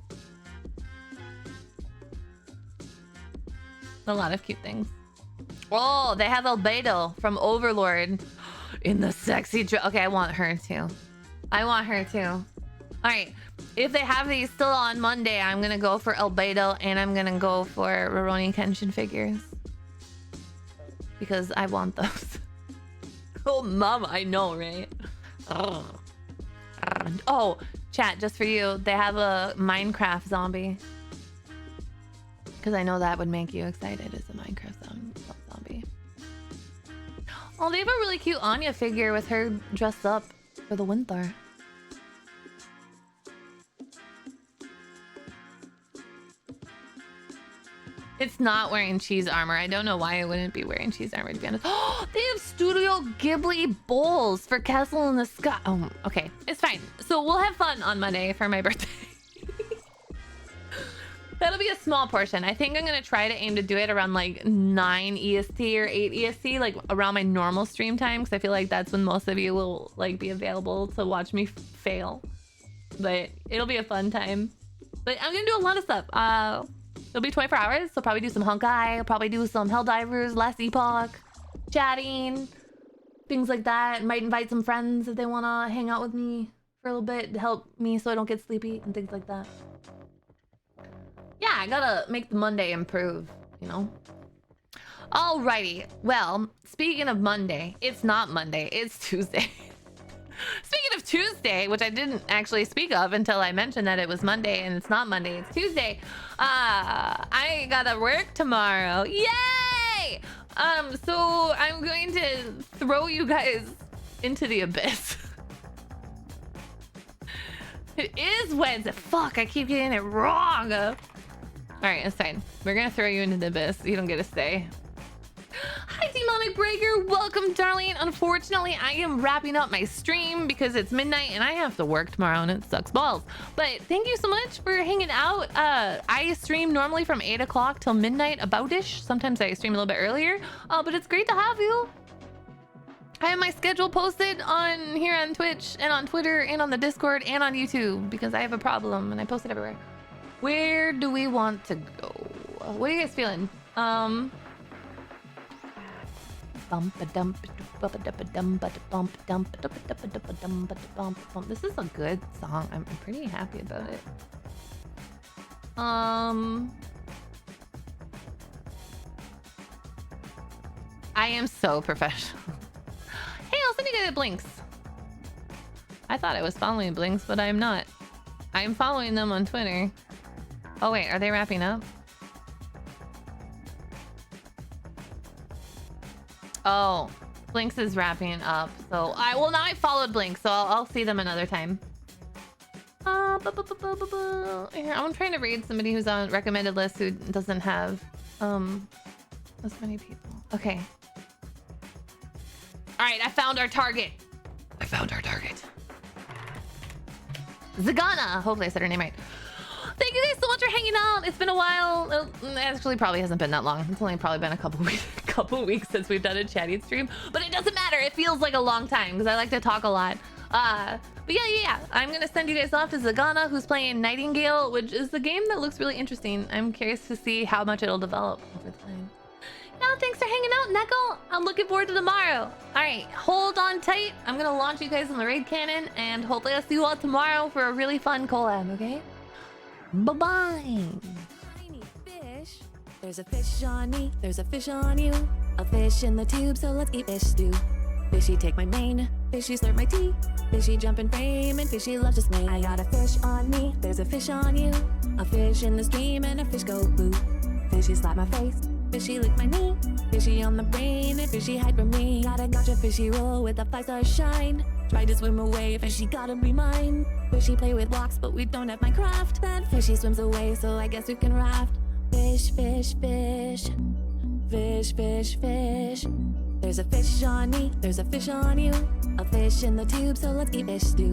A lot of cute things. Oh, they have Albedo from Overlord in the sexy dress. Okay, I want her too. I want her too. All right. If they have these still on Monday, I'm gonna go for Albedo and I'm gonna go for Rurouni Kenshin figures because I want those. Oh, mom, I know, right? Oh, chat, just for you, they have a Minecraft zombie because I know that would make you excited as a Minecraft zombie. Oh, they have a really cute Anya figure with her dressed up for the winter. It's not wearing cheese armor. I don't know why it wouldn't be wearing cheese armor, to be honest. Oh, they have Studio Ghibli bowls for Castle in the Sky. Oh, okay. It's fine. So we'll have fun on Monday for my birthday. That'll be a small portion. I think I'm gonna try to aim to do it around like 9 EST or 8 EST, like around my normal stream time, because I feel like that's when most of you will like be available to watch me fail. But it'll be a fun time. But I'm gonna do a lot of stuff. It'll be 24 hours, so probably do some Honkai, I'll probably do some Helldivers, Last Epoch, chatting, things like that. Might invite some friends if they wanna hang out with me for a little bit to help me so I don't get sleepy and things like that. Yeah, I gotta make the Monday improve, you know? Alrighty, well, speaking of Monday, it's not Monday, it's Tuesday. Speaking of Tuesday, which I didn't actually speak of until I mentioned that it was Monday, and it's not Monday, it's Tuesday. I gotta work tomorrow. Yay! So I'm going to throw you guys into the abyss. It is Wednesday. Fuck, I keep getting it wrong. Alright, it's fine. We're gonna throw you into the abyss. You don't get to stay. Hi, Demonic Breaker. Welcome, darling. Unfortunately, I am wrapping up my stream because it's midnight and I have to work tomorrow and it sucks balls. But thank you so much for hanging out. I stream normally from 8 o'clock till midnight, about-ish. Sometimes I stream a little bit earlier. But it's great to have you. I have my schedule posted on here on Twitch and on Twitter and on the Discord and on YouTube because I have a problem and I post it everywhere. Where do we want to go? What are you guys feeling? This is a good song. I'm pretty happy about it. I am so professional. Hey, I'll send you guys Blinks. I thought I was following Blinks, but I'm not. I'm following them on Twitter. Oh wait, are they wrapping up? Oh, Blinks is wrapping up. So now I followed Blinks, so I'll see them another time. Here, I'm trying to read somebody who's on recommended list who doesn't have as many people. Okay. All right, I found our target. Zagana. Hopefully I said her name right. Thank you guys so much for hanging out. It's been a while. It actually probably hasn't been that long. It's only probably been a couple weeks since we've done a chatting stream, but it doesn't matter. It feels like a long time because I like to talk a lot. But yeah. I'm gonna send you guys off to Zagana, who's playing Nightingale, which is the game that looks really interesting. I'm curious to see how much it'll develop over time. Yeah, thanks for hanging out, Neko. I'm looking forward to tomorrow. All right, hold on tight. I'm gonna launch you guys in the raid cannon, and hopefully I'll see you all tomorrow for a really fun collab. Okay? Bye-bye. Tiny fish. There's a fish on me, there's a fish on you. A fish in the tube, so let's eat fish stew. Fishy take my mane, fishy slurp my tea. Fishy jump in frame and fishy loves to swing. I got a fish on me, there's a fish on you. A fish in the stream and a fish go boo. Fishy slap my face, fishy lick my knee. Fishy on the brain and fishy hide from me. Got a gotcha fishy roll with a 5-star shine. Tried to swim away, fishy gotta be mine. Fishy play with blocks, but we don't have Minecraft. That fishy swims away, so I guess we can raft. Fish, fish, fish. Fish, fish, fish. There's a fish on me, there's a fish on you. A fish in the tube, so let's eat fish stew.